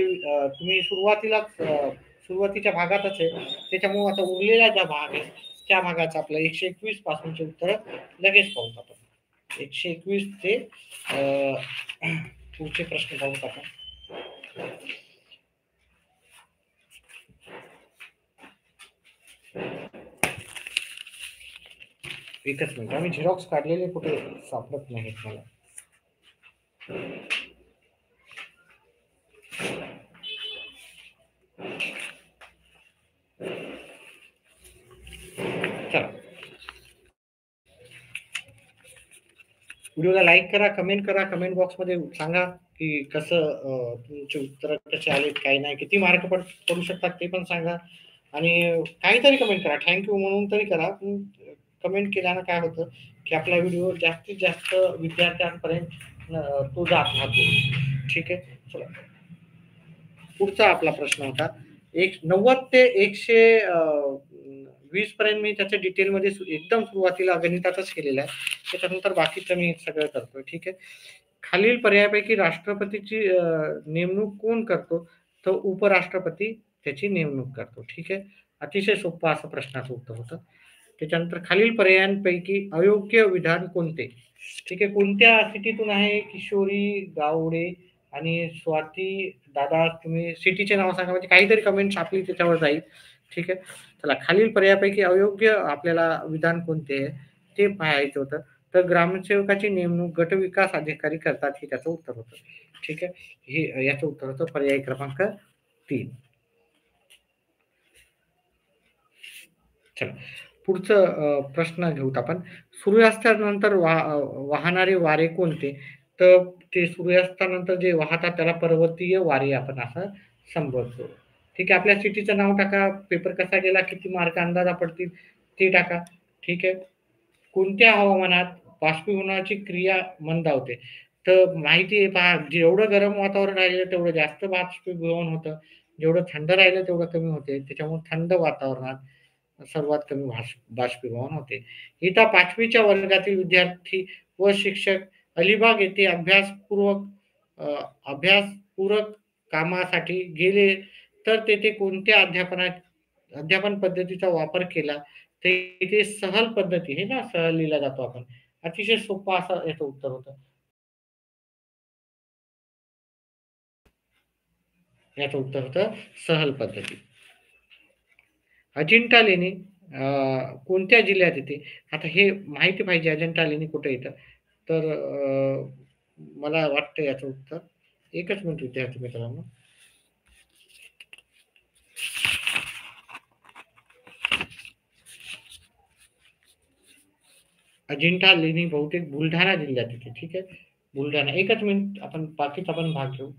तुम्ही सुरुवातीच्या भागातच आहे. त्याच्यामुळे आता उरलेला ज्या भाग आहे त्या भागाचं आपलं 121 पासूनचे उत्तर लगेच पाहूत आपण. 121 ते पुढचे प्रश्न पाहूत आपण. एकच मिनिट, आम्ही झेरॉक्स काढलेले कुठे सापडत नाहीत मला. चला, व्हिडिओला लाईक करा, कमेंट करा. कमेंट बॉक्समध्ये सांगा की कसं तुमचे उत्तर कसे आलेत, काही नाही, किती मार्क पडू शकतात ते पण सांगा आणि काहीतरी कमेंट करा. थँक्यू म्हणून तरी करा. कमेंट केल्यानं काय होतं की आपला व्हिडिओ जास्तीत जास्त विद्यार्थ्यांपर्यंत तो जात राहतो. ठीक आहे. चला, पुढचा आपला प्रश्न होता 90 ते 120 पर्यंत मी त्याच्या डिटेलमध्ये एकदम सुरुवातीला गणितातच केलेलं आहे. त्याच्यानंतर बाकीचं मी सगळं करतोय. ठीक आहे. खालील पर्यायापैकी राष्ट्रपतीची नेमणूक कोण करतो? तर उपराष्ट्रपती त्याची नेमणूक करतो. ठीक आहे. अतिशय सोपा असं प्रश्नाचं उत्तर होतं. त्याच्यानंतर खालील पर्यायांपैकी अयोग्य विधान कोणते? ठीक आहे. कोणत्या सिटीतून आहे किशोरी गावडे आणि स्वाती दादा? तुम्ही सिटीचे नाव सांगा, म्हणजे काहीतरी कमेंट्स आपली त्याच्यावर जाईल. ठीक आहे. चला, खालील पर्यायापैकी अयोग्य आपल्याला विधान कोणते आहे ते पाहायचं होतं. तर ग्रामसेवकाची नेमणूक गट विकास अधिकारी करतात, हे त्याचं उत्तर होतं. ठीक आहे. हे याचं उत्तर होतं पर्याय क्रमांक 3. चला, पुढचं प्रश्न घेऊत आपण. सूर्यास्तानंतर वाहणारे वारे कोणते? तर ते सूर्यास्तानंतर जे वाहतात त्याला पर्वतीय वारे आपण असं संबोधतो. ठीक आहे. आपल्या सिटीचं नाव टाका. पेपर कसा गेला, किती मार्क अंदाजा पडतील ते टाका. ठीक आहे. कोणत्या हवामानात बाष्पीभवनाची क्रिया मंदावते. तर माहिती आहे पहा, जेवढं गरम वातावरण राहिलं तेवढं जास्त बाष्पीभवन होतं. जेवढं थंड राहिलं तेवढं कमी होते. त्याच्यामुळे थंड वातावरणात सर्वात कमी बाष्पीभवन होते. इथं 5वी वर्गातील विद्यार्थी व शिक्षक अलिबाग येथे अ, अभ्यासपूरक कामासाठी गेले, तर तेथे कोणत्या अध्यापन पद्धतीचा वापर केला? तर इथे सहल पद्धती आहे ना, सहल लिहिला जातो आपण. अतिशय सोपं असं याचं उत्तर होतं. याचं उत्तर होतं सहल पद्धती. अजिंठा लेणी कोणत्या जिल्ह्यात येते? आता हे माहिती पाहिजे अजिंठा लेणी कुठे येतं? तर मला वाटतं याचं उत्तर एकच मिनिट विद्यार्थी मित्रांनो. अजिंठा लेणी बहुतेक बुलढाणा जिल्ह्यात येते. ठीक आहे. बुलढाणा. एकच मिनिट आपण बाकीचा पण भाग घेऊ.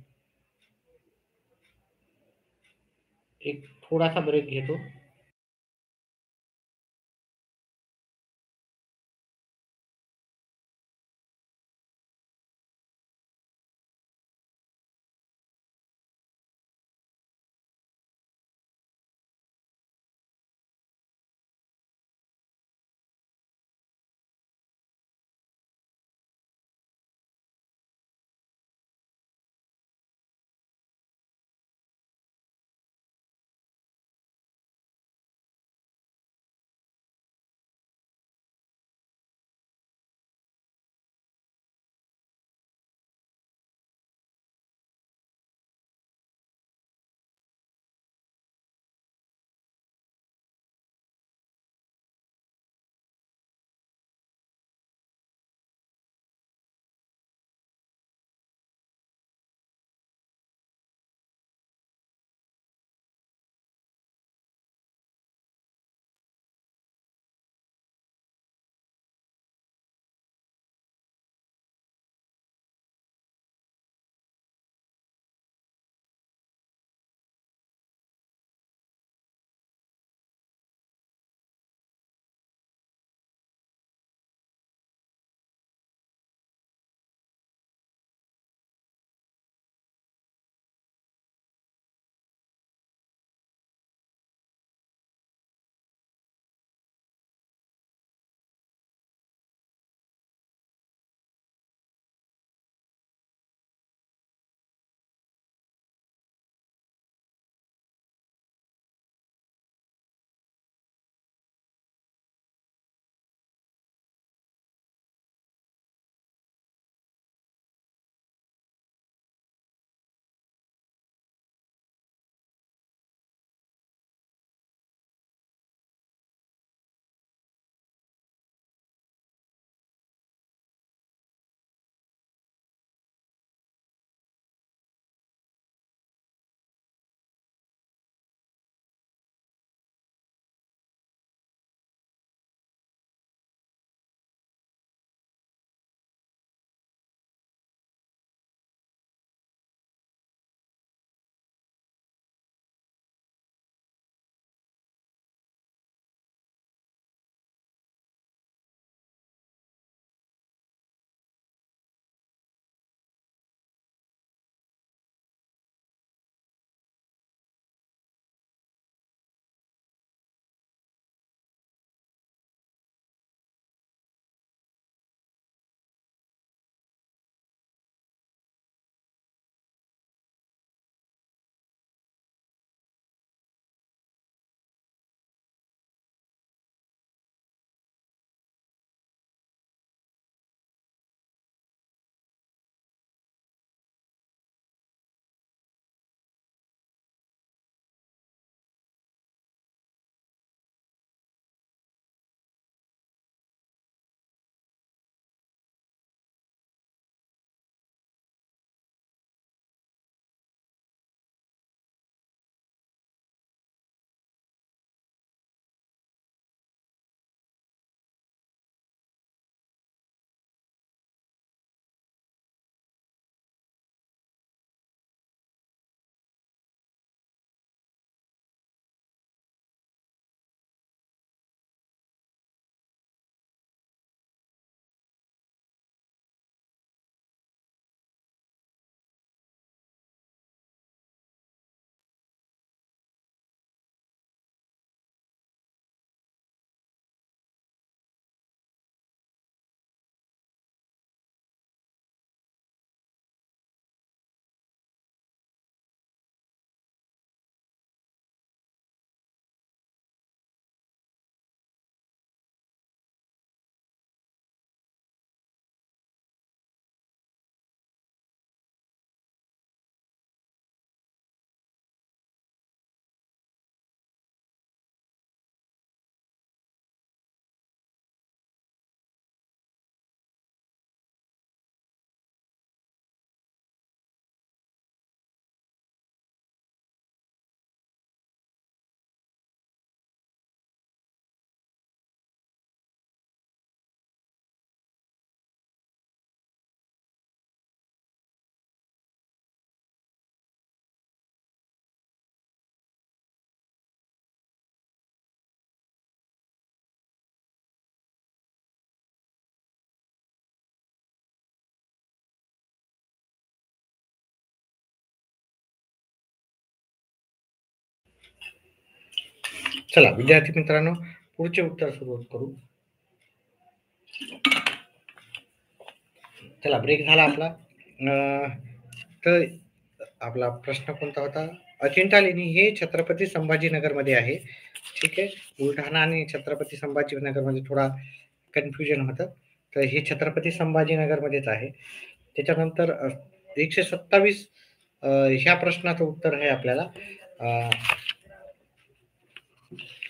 एक थोडासा ब्रेक घेतो. चला विद्यार्थी मित्रांनो, पुढचे उत्तर सुरुवात करू. चला ब्रेक झाला आपला. तर आपला प्रश्न कोणता होता? अजिंठा लेणी हे छत्रपती संभाजीनगर मध्ये आहे. ठीक आहे. बुलढाणा आणि छत्रपती संभाजीनगर मध्ये थोडा कन्फ्युजन होतं. तर हे छत्रपती संभाजीनगर मध्येच आहे. त्याच्यानंतर 127 ह्या प्रश्नाचं उत्तर आहे आपल्याला.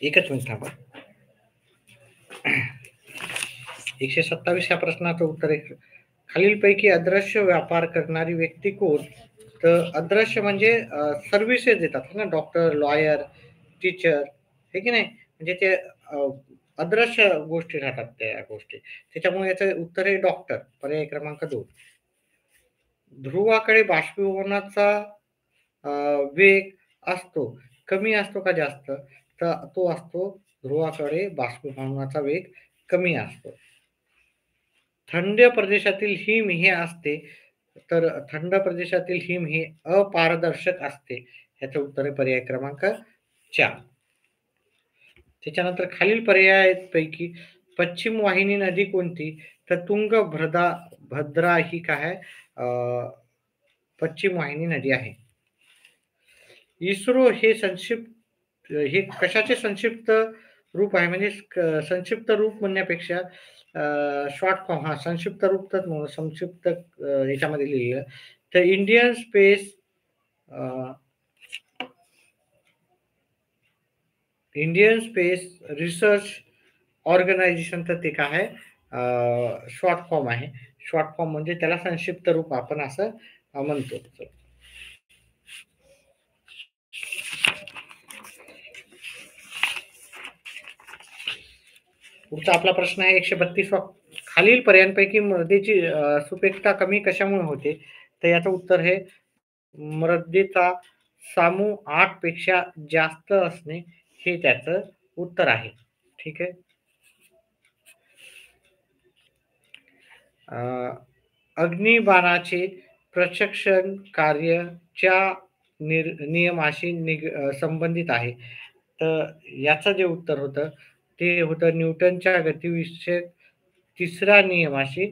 एकच मिनिट थांबा. 127 ह्या प्रश्नाचं उत्तर आहे. खालीलपैकी अदृश्य व्यापार करणारी व्यक्ती कोण? तर अदृश्य म्हणजे सर्व्हिसेस देतात ना, डॉक्टर, लॉयर, टीचर, हे की नाही, म्हणजे ते अदृश्य गोष्टी राहतात त्या गोष्टी. त्याच्यामुळे याचं उत्तर आहे डॉक्टर, पर्याय क्रमांक 2. ध्रुवाकडे बाष्पीभवनाचा वेग असतो, कमी असतो का जास्त? तर तो असतो, ध्रुवाकडे बाष्पीभवनाचा वेग कमी असतो. थंड प्रदेशातील हिम हे असते, तर थंड प्रदेशातील हिम हे अपारदर्शक असते. ह्याचं उत्तर आहे पर्याय क्रमांक 4. त्याच्यानंतर खालील पर्यायांपैकी पश्चिम वाहिनी नदी कोणती? तर भद्रा ही काय आहे? पश्चिम वाहिनी नदी आहे. इस्रो हे कशाचे संक्षिप्त रूप आहे? म्हणजे संक्षिप्त रूप म्हणण्यापेक्षा शॉर्ट फॉर्म, हा संक्षिप्त रूप तर संक्षिप्त याच्यामध्ये लिहिलं तर इंडियन स्पेस रिसर्च ऑर्गनायझेशन, तर ते काय आहे? शॉर्ट फॉर्म आहे. शॉर्ट फॉर्म म्हणजे त्याला संक्षिप्त रूप आपण असं म्हणतो. पुढचा आपला प्रश्न आहे 132वा. खालील पर्यायांपैकी मृदेची सुपीकता कमी कशामुळे होते? तर याचं उत्तर हे मृदेचा समूह 8 पेक्षा जास्त असणे, हे त्याचं उत्तर आहे. ठीक आहे. अग्निबाणाचे प्रशिक्षण कार्यच्या नियमाशी संबंधित आहे. तर याचं जे उत्तर होतं ते होतं न्यूटनच्या गतिविषयक 3रा नियमाशी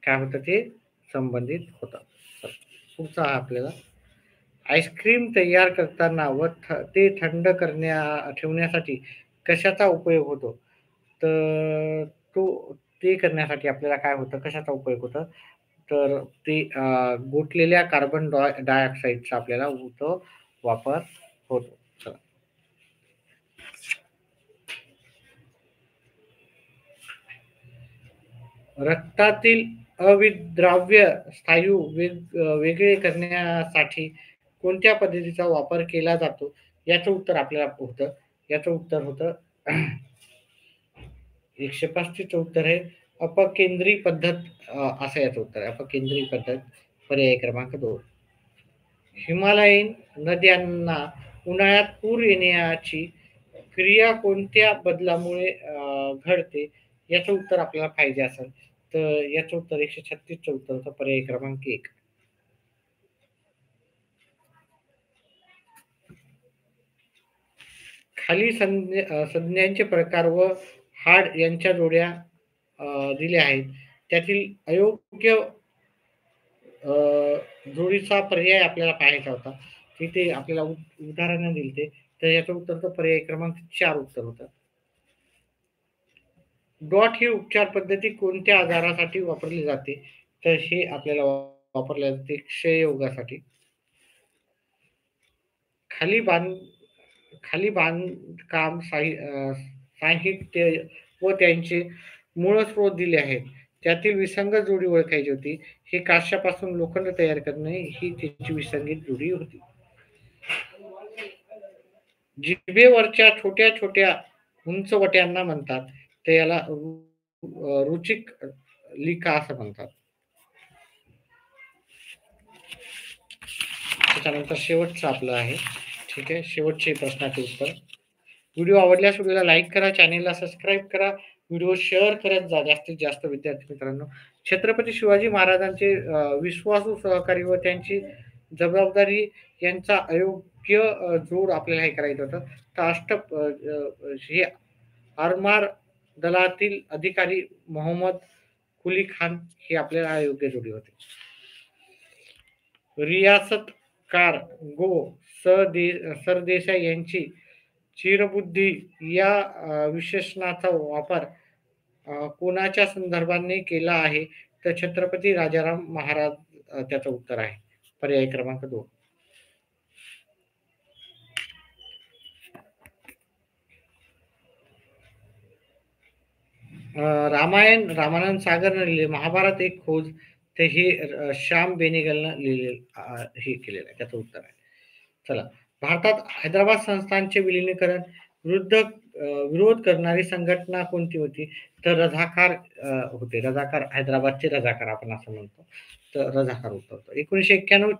काय होतं ते संबंधित होतं. पुढचा आपल्याला आईस्क्रीम तयार करताना व ते थंड ठेवण्यासाठी कशाचा उपयोग होतो? तर ते करण्यासाठी आपल्याला काय होतं, कशाचा उपयोग होतो? तर ते गोठलेल्या कार्बन डायऑक्साईडचा आपल्याला वापर होतो. चला. रक्तातील अविद्राव्य स्नायू वेगळे करण्यासाठी कोणत्या पद्धतीचा वापर केला जातो? याचं उत्तर आपल्याला होतं. याचं उत्तर होतं 135चं उत्तर आहे अपकेंद्री पद्धत, असं याचं उत्तर आहे. अपकेंद्री पद्धत, पर्याय क्रमांक 2. हिमालयीन नद्यांना उन्हाळ्यात पूर येण्याची क्रिया कोणत्या बदलामुळे घडते? याचं उत्तर आपल्याला पाहिजे असेल तर याचं उत्तर 136चं उत्तर होतं पर्याय क्रमांक 1. खाली संज्ञांचे प्रकार व हाड यांच्या जोड्या दिल्या आहेत. त्यातील अयोग्य जोडीचा पर्याय आपल्याला पाहायचा होता. तिथे आपल्याला उदाहरण दिलते, तर याचं उत्तर तर पर्याय क्रमांक 4 उत्तर होतं. डॉट ही उपचार पद्धती कोणत्या आजारासाठी वापरली जाते? तर हे आपल्याला वापरले जाते क्षयरोगासाठी. खाली बांधकाम साहित्य व त्यांचे मूळ स्रोत दिले आहेत. त्यातील विसंगत जोडी ओळखायची होती. हे काश्यापासून लोखंड तयार करणे ही त्याची विसंगत जोडी होती. जिभेवरच्या छोट्या छोट्या उंचवट्यांना म्हणतात, तर याला रुचिक लिका असं म्हणतात. त्याच्यानंतर शेवटचं आपलं आहे. ठीक आहे, शेवटचे प्रश्नाचे उत्तर. व्हिडिओ आवडल्यास व्हिडिओला लाईक करा, चॅनेलला सबस्क्राईब करा, व्हिडिओ शेअर करत जा जास्तीत जास्त विद्यार्थी मित्रांनो. छत्रपती शिवाजी महाराजांचे विश्वासू सहकारी व त्यांची जबाबदारी यांचा योग्य जोड आपल्याला हे करायचं होतं. तर हे आरमार दलातील अधिकारी मोहम्मद कुली खान हे आपल्याला योग्य जोडी होते. रियासतकार गो सरदेसाई यांची चिरबुद्धी या विशेषणाचा वापर कोणाच्या संदर्भाने केला आहे? तर छत्रपती राजाराम महाराज त्याचं उत्तर आहे. पर्याय क्रमांक 2. रामानंद सागरनं लिहिले, महाभारत एक खोज ते हे श्याम बेनेगलनं लिहिले हे केलेलं आहे. त्याचं उत्तर आहे. चला, भारतात हैदराबाद संस्थानचे विलिनीकरण विरोध करणारी संघटना कोणती होती? तर रझाकार होते. रझाकार, हैदराबादचे रझाकार आपण असं म्हणतो. तर रझाकार होतं. 1991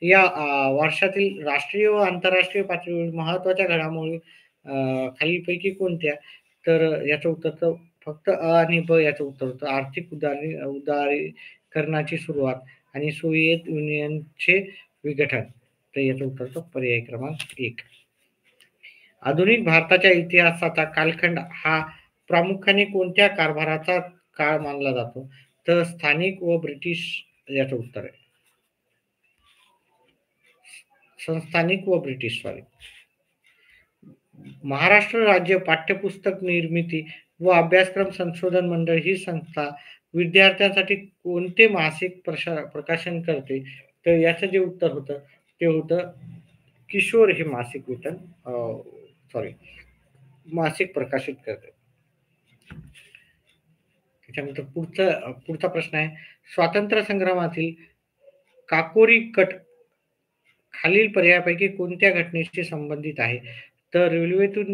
या वर्षातील राष्ट्रीय व आंतरराष्ट्रीय पातळीवर महत्त्वाच्या घडामोडी खालीलपैकी कोणत्या? तर याचं उत्तर तर फक्त अ आणि ब याचं उत्तर होतं. आर्थिक उदारीकरणाची सुरुवात आणि सोव्हिएत युनियनचे विघटन. तर याचं उत्तर होतं पर्याय क्रमांक 1. आधुनिक भारताच्या इतिहासाचा कालखंड हा प्रामुख्याने कोणत्या कारभाराचा काळ मानला जातो? तर स्थानिक व ब्रिटिश याचं उत्तर आहे. संस्थानिक व ब्रिटिश, सॉरी. महाराष्ट्र राज्य पाठ्यपुस्तक निर्मिती व अभ्यासक्रम संशोधन मंडळ ही संस्था विद्यार्थ्यांसाठी कोणते मासिक प्रकाशन करते? तर याचं जे उत्तर होतं ते होतं किशोर हे मासिक मासिक प्रकाशित करते. त्याच्यानंतर पुढचा प्रश्न आहे, स्वातंत्र्य संग्रामातील काकोरी कट खालील पर्यायापैकी कोणत्या घटनेशी संबंधित आहे? तर रेल्वेतून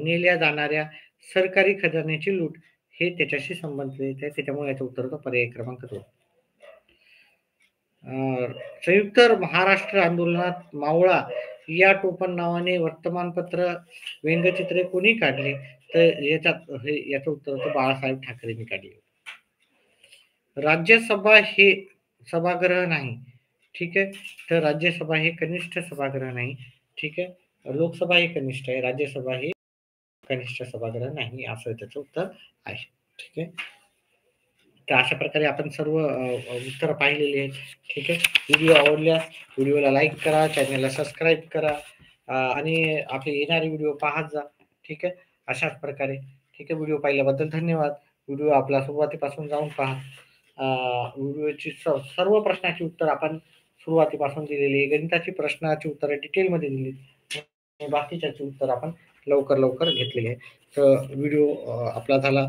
नेल्या जाणाऱ्या सरकारी खजान्याची लूट हे त्याच्याशी संबंधित आहे. त्याच्यामुळे याचं उत्तर होतं पर्याय क्रमांक 2. संयुक्त महाराष्ट्र आंदोलनात मावळा या टोपण नावाने वर्तमानपत्र व्यंगचित्रे कोणी काढली? तर याचं उत्तर होतं बाळासाहेब ठाकरेंनी काढले. राज्यसभा हे सभागृह नाही, ठीक आहे. तर राज्यसभा हे कनिष्ठ सभागृह नाही, ठीक आहे. लोकसभा हे कनिष्ठ आहे, राज्यसभा हे कनिष्ठ सभागृह नाही, असं त्याचं उत्तर आहे, ठीक आहे. तर अशा प्रकारे आपण सर्व उत्तर पाहिलेली आहेत, ठीक आहे. व्हिडिओ आवडल्यास व्हिडिओला लाईक करा, चॅनलला सबस्क्राईब करा आणि आपले येणारे व्हिडिओ पाहत जा, ठीक आहे. अशाच प्रकारे, ठीक आहे. व्हिडिओ पाहिल्याबद्दल धन्यवाद. व्हिडिओ आपला सुरुवातीपासून जाऊन पहा. व्हिडिओची सर्व प्रश्नाची उत्तर आपण सुरुवातीपासून दिलेली आहे. गणिताची प्रश्नाची उत्तरं डिटेलमध्ये दिली, बाकीच्याची उत्तर आपण लवकर घेतलेली आहे. तर व्हिडिओ आपला झाला